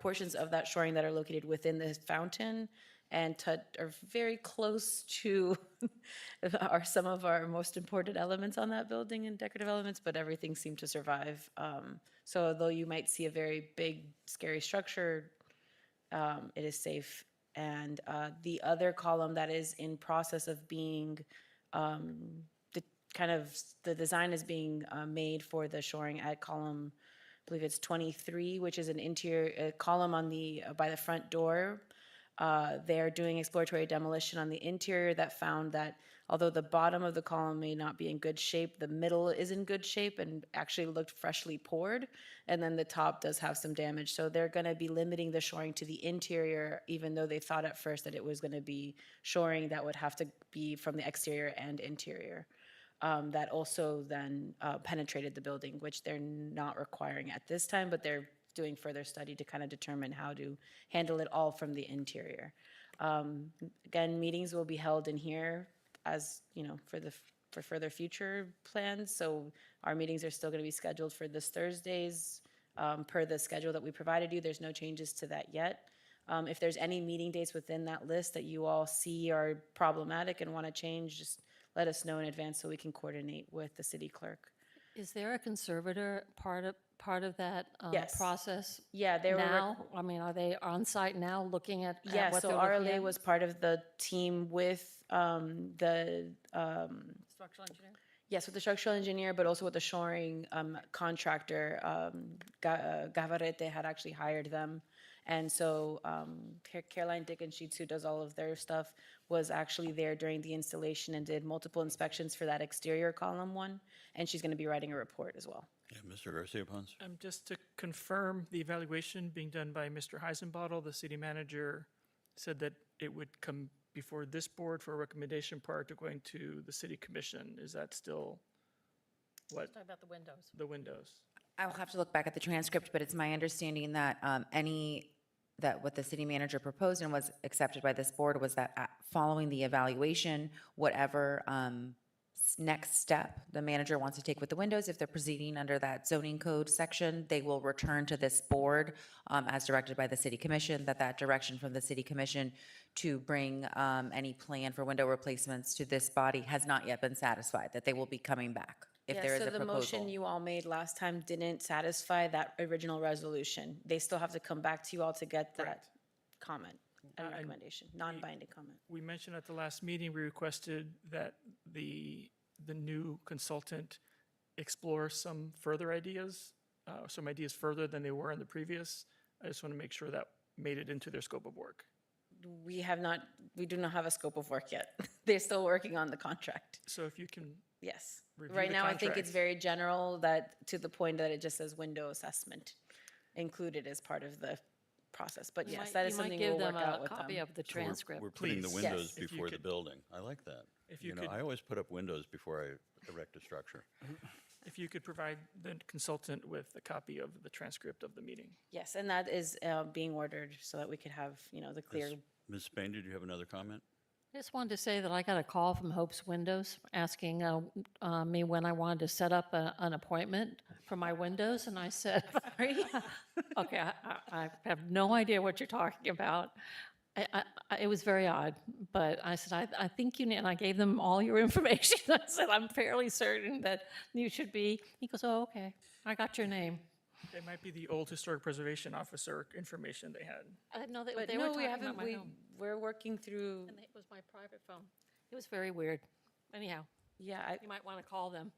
S1: portions of that shoring that are located within the fountain and are very close to some of our most important elements on that building and decorative elements, but everything seemed to survive. So although you might see a very big, scary structure, it is safe. And the other column that is in process of being, the design is being made for the shoring at column, I believe it's 23, which is an interior column on by the front door. They're doing exploratory demolition on the interior that found that although the bottom of the column may not be in good shape, the middle is in good shape and actually looked freshly poured. And then the top does have some damage. So they're going to be limiting the shoring to the interior, even though they thought at first that it was going to be shoring that would have to be from the exterior and interior. That also then penetrated the building, which they're not requiring at this time, but they're doing further study to kind of determine how to handle it all from the interior. Again, meetings will be held in here as, for further future plans. So our meetings are still going to be scheduled for this Thursdays per the schedule that we provided you. There's no changes to that yet. If there's any meeting dates within that list that you all see are problematic and want to change, just let us know in advance so we can coordinate with the city clerk.
S5: Is there a conservator part of that
S1: Yes.
S5: process?
S1: Yeah, they were
S5: now? I mean, are they on site now looking at
S1: Yeah,
S5: what
S1: so
S5: they're looking
S1: RLA
S5: at?
S1: was part of the team with the,
S5: Structural engineer?
S1: yes, with the structural engineer, but also with the shoring contractor. Gavarete had actually hired them. And so Caroline Dickensheets, who does all of their stuff, was actually there during the installation and did multiple inspections for that exterior column one. And she's going to be writing a report as well.
S4: Yeah, Mr. Garcia Ponce.
S3: Just to confirm, the evaluation being done by Mr. Heisenbottle, the city manager, said that it would come before this board for a recommendation prior to going to the city commission. Is that still what?
S5: Talk about the windows.
S3: The windows.
S2: I'll have to look back at the transcript, but it's my understanding that that what the city manager proposed and was accepted by this board was that following the evaluation, whatever next step the manager wants to take with the windows, if they're proceeding under that zoning code section, they will return to this board as directed by the city commission, that direction from the city commission to bring any plan for window replacements to this body has not yet been satisfied, that they will be coming back if there is a
S1: So the motion
S2: proposal.
S1: you all made last time didn't satisfy that original resolution. They still have to come back to you all to get that comment and recommendation, non-binding comment.
S3: We mentioned at the last meeting, we requested that the new consultant explore some further ideas, some ideas further than they were in the previous. I just want to make sure that made it into their scope of work.
S1: We do not have a scope of work yet. They're still working on the contract.
S3: So if you can.
S1: Yes.
S3: Review
S1: Right
S3: the
S1: now, I think it's
S3: contract.
S1: very general, that to the point that it just says window assessment included as part of the process. But yes, that is something we'll work out with them.
S5: Copy of the
S4: So we're-
S5: transcript.
S4: We're putting the
S3: Please.
S4: windows
S1: Yes.
S3: If you
S4: before the
S3: could-
S4: building. I like that.
S3: If you could-
S4: I always put up windows before I erect a structure.
S3: If you could provide the consultant with a copy of the transcript of the meeting.
S1: Yes, and that is being ordered so that we could have, the clear.
S4: Ms. Spain, did you have another comment?
S5: I just wanted to say that I got a call from Hope's Windows asking me when I wanted to set up an appointment for my windows, and I said, okay, I have no idea what you're talking about. It was very odd, But I said, I think you need, and I gave them all your information. I said, I'm fairly certain that you should be. He goes, oh, okay, I got your name.
S3: It might be the old historic preservation officer information they had.
S5: I didn't know that
S1: But
S5: they were
S1: no,
S5: talking
S1: we
S5: about
S1: haven't,
S5: my home.
S1: we're working through,
S5: And it was my private phone. It was very weird. Anyhow,
S1: yeah,
S5: you might want to call them.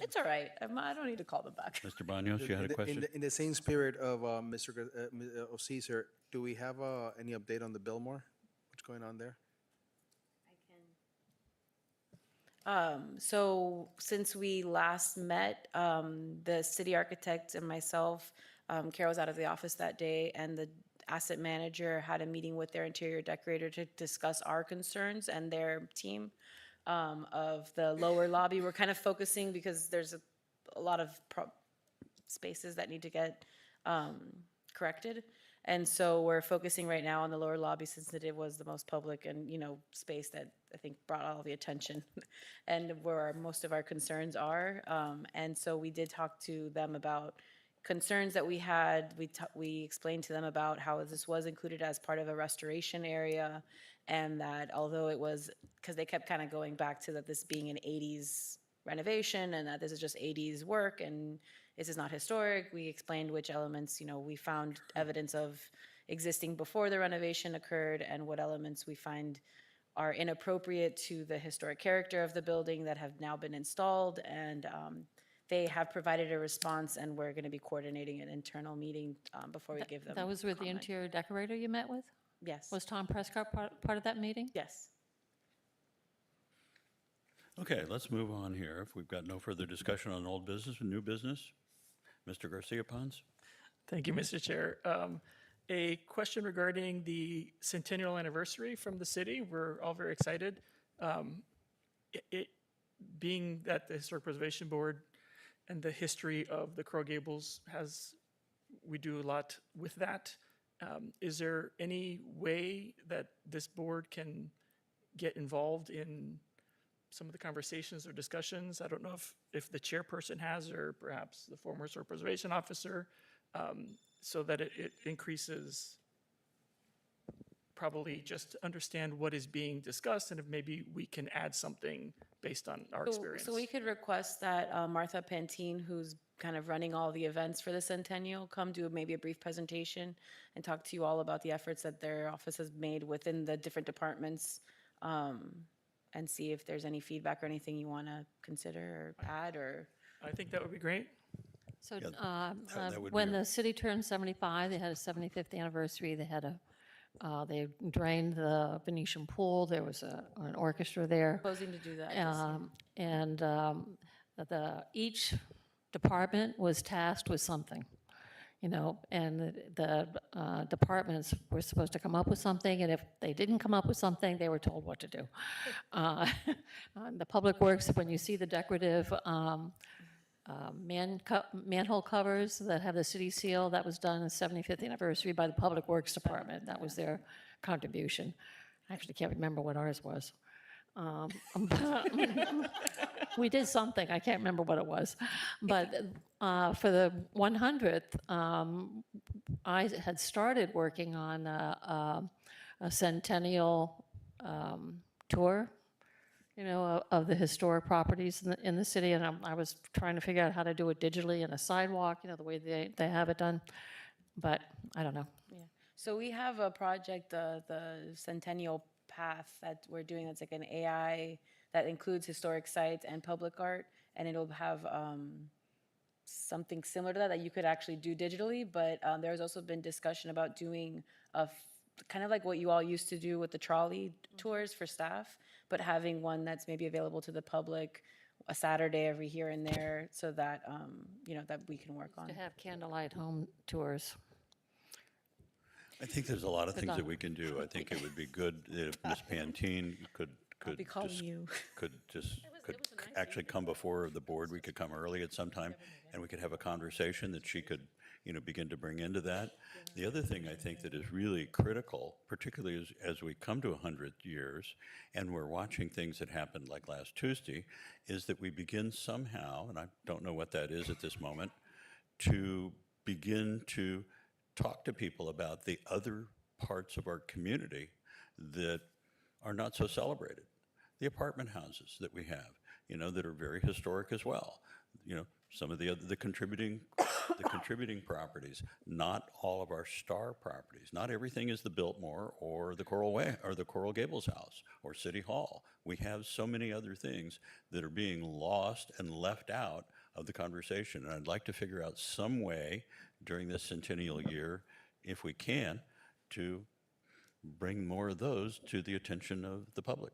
S1: it's all right. I don't need to call them back.
S4: Mr. Banos, you had a question?
S8: In the same spirit of of Caesar, do we have any update on the Billmore? What's going on there?
S1: So since we last met, the city architect and myself, Carol was out of the office that day, and the asset manager had a meeting with their interior decorator to discuss our concerns and their team of the lower lobby. We're kind of focusing because there's a lot of spaces that need to get corrected. And so we're focusing right now on the lower lobby since it was the most public and, space that I think brought all the attention and where most of our concerns are. And so we did talk to them about concerns that we had. We explained to them about how this was included as part of a restoration area, and that although it was, because they kept kind of going back to that this being an 80s renovation and that this is just 80s work and this is not historic. We explained which elements, we found evidence of existing before the renovation occurred and what elements we find are inappropriate to the historic character of the building that have now been installed. And they have provided a response, and we're going to be coordinating an internal meeting before we give them
S5: That was with the
S1: comment.
S5: interior decorator you met with?
S1: Yes.
S5: Was Tom Prescott part of that meeting?
S1: Yes.
S4: Okay, let's move on here. If we've got no further discussion on old business and new business, Mr. Garcia Pons?
S3: Thank you, Mr. Chair. A question regarding the centennial anniversary from the city. We're all very excited. It being that the Historic Preservation Board and the history of the Coral Gables we do a lot with that. Is there any way that this board can get involved in some of the conversations or discussions? I don't know if the chairperson has, or perhaps the former Historic Preservation Officer, so that it increases probably just to understand what is being discussed and if maybe we can add something based on our experience.
S1: So we could request that Martha Pantine, who's kind of running all the events for the Centennial, come do maybe a brief presentation and talk to you all about the efforts that their office has made within the different departments, and see if there's any feedback or anything you want to consider or add, or.
S3: I think that would be great.
S5: So
S4: that would
S5: when
S4: be
S5: the city turned 75, they had a 75th anniversary. They had they drained the Venetian pool. There was an orchestra there.
S1: Proposing to do that this year.
S5: Each department was tasked with something, and the departments were supposed to come up with something, and if they didn't come up with something, they were told what to do. The Public Works, when you see the decorative manhole covers that have the city seal, that was done in the 75th anniversary by the Public Works Department. That was their contribution. I actually can't remember what ours was. We did something, I can't remember what it was. But for the 100th, I had started working on a centennial tour, of the historic properties in the city, and I was trying to figure out how to do it digitally in a sidewalk, the way they have it done, but I don't know.
S1: Yeah. So we have a project, the Centennial Path, that we're doing that's like an AI that includes historic sites and public art, and it'll have something similar to that you could actually do digitally, but there's also been discussion about doing kind of like what you all used to do with the trolley tours for staff, but having one that's maybe available to the public a Saturday every here and there, so that, that we can work on.
S5: To have candlelight home tours.
S4: I think there's a lot of
S5: Good
S4: things
S5: luck.
S4: that we can do. I think it would be good if Ms. Pantine could
S1: I'll be calling you.
S4: could actually come before the board. We could come early at some time, and we could have a conversation that she could, begin to bring into that. The other thing I think that is really critical, particularly as we come to 100 years, and we're watching things that happened like last Tuesday, is that we begin somehow, and I don't know what that is at this moment, to begin to talk to people about the other parts of our community that are not so celebrated. The apartment houses that we have, that are very historic as well. Some of the contributing properties, not all of our star properties. Not everything is the Biltmore or the Coral Way or the Coral Gables House or City Hall. We have so many other things that are being lost and left out of the conversation. And I'd like to figure out some way during this centennial year, if we can, to bring more of those to the attention of the public.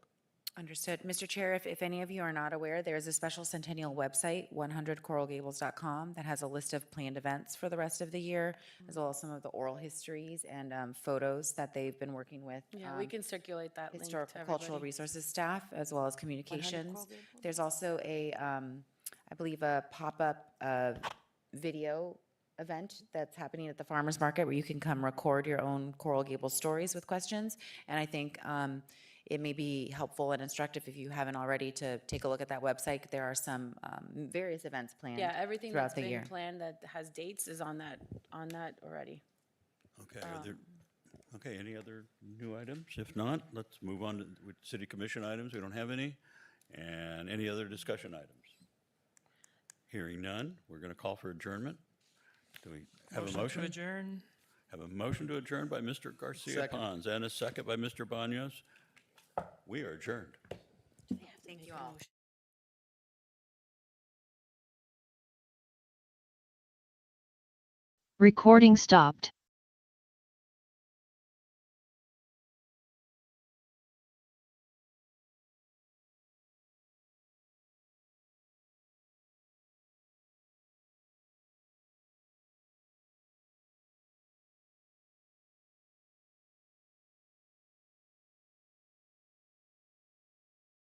S2: Understood. Mr. Chair, if any of you are not aware, there's a special centennial website, 100coralgables.com, that has a list of planned events for the rest of the year, as well as some of the oral histories and photos that they've been working with.
S1: Yeah, we can circulate that link to
S2: Historical Cultural
S1: everybody.
S2: Resources staff, as well as communications. There's also I believe, a pop-up video event that's happening at the farmer's market where you can come record your own Coral Gables stories with questions. And I think it may be helpful and instructive if you haven't already to take a look at that website. There are some various events planned
S1: Yeah, everything
S2: throughout
S1: that's
S2: the
S1: been
S2: year.
S1: planned that has dates is on that already.
S4: Okay, okay, any other new items? If not, let's move on to city commission items. We don't have any. And any other discussion items? Hearing none, we're going to call for adjournment. Do we have a motion?
S3: To adjourn.
S4: Have a motion to adjourn by Mr. Garcia Pons and a second by Mr. Banos. We are adjourned.
S2: Thank you all.
S20: Recording stopped.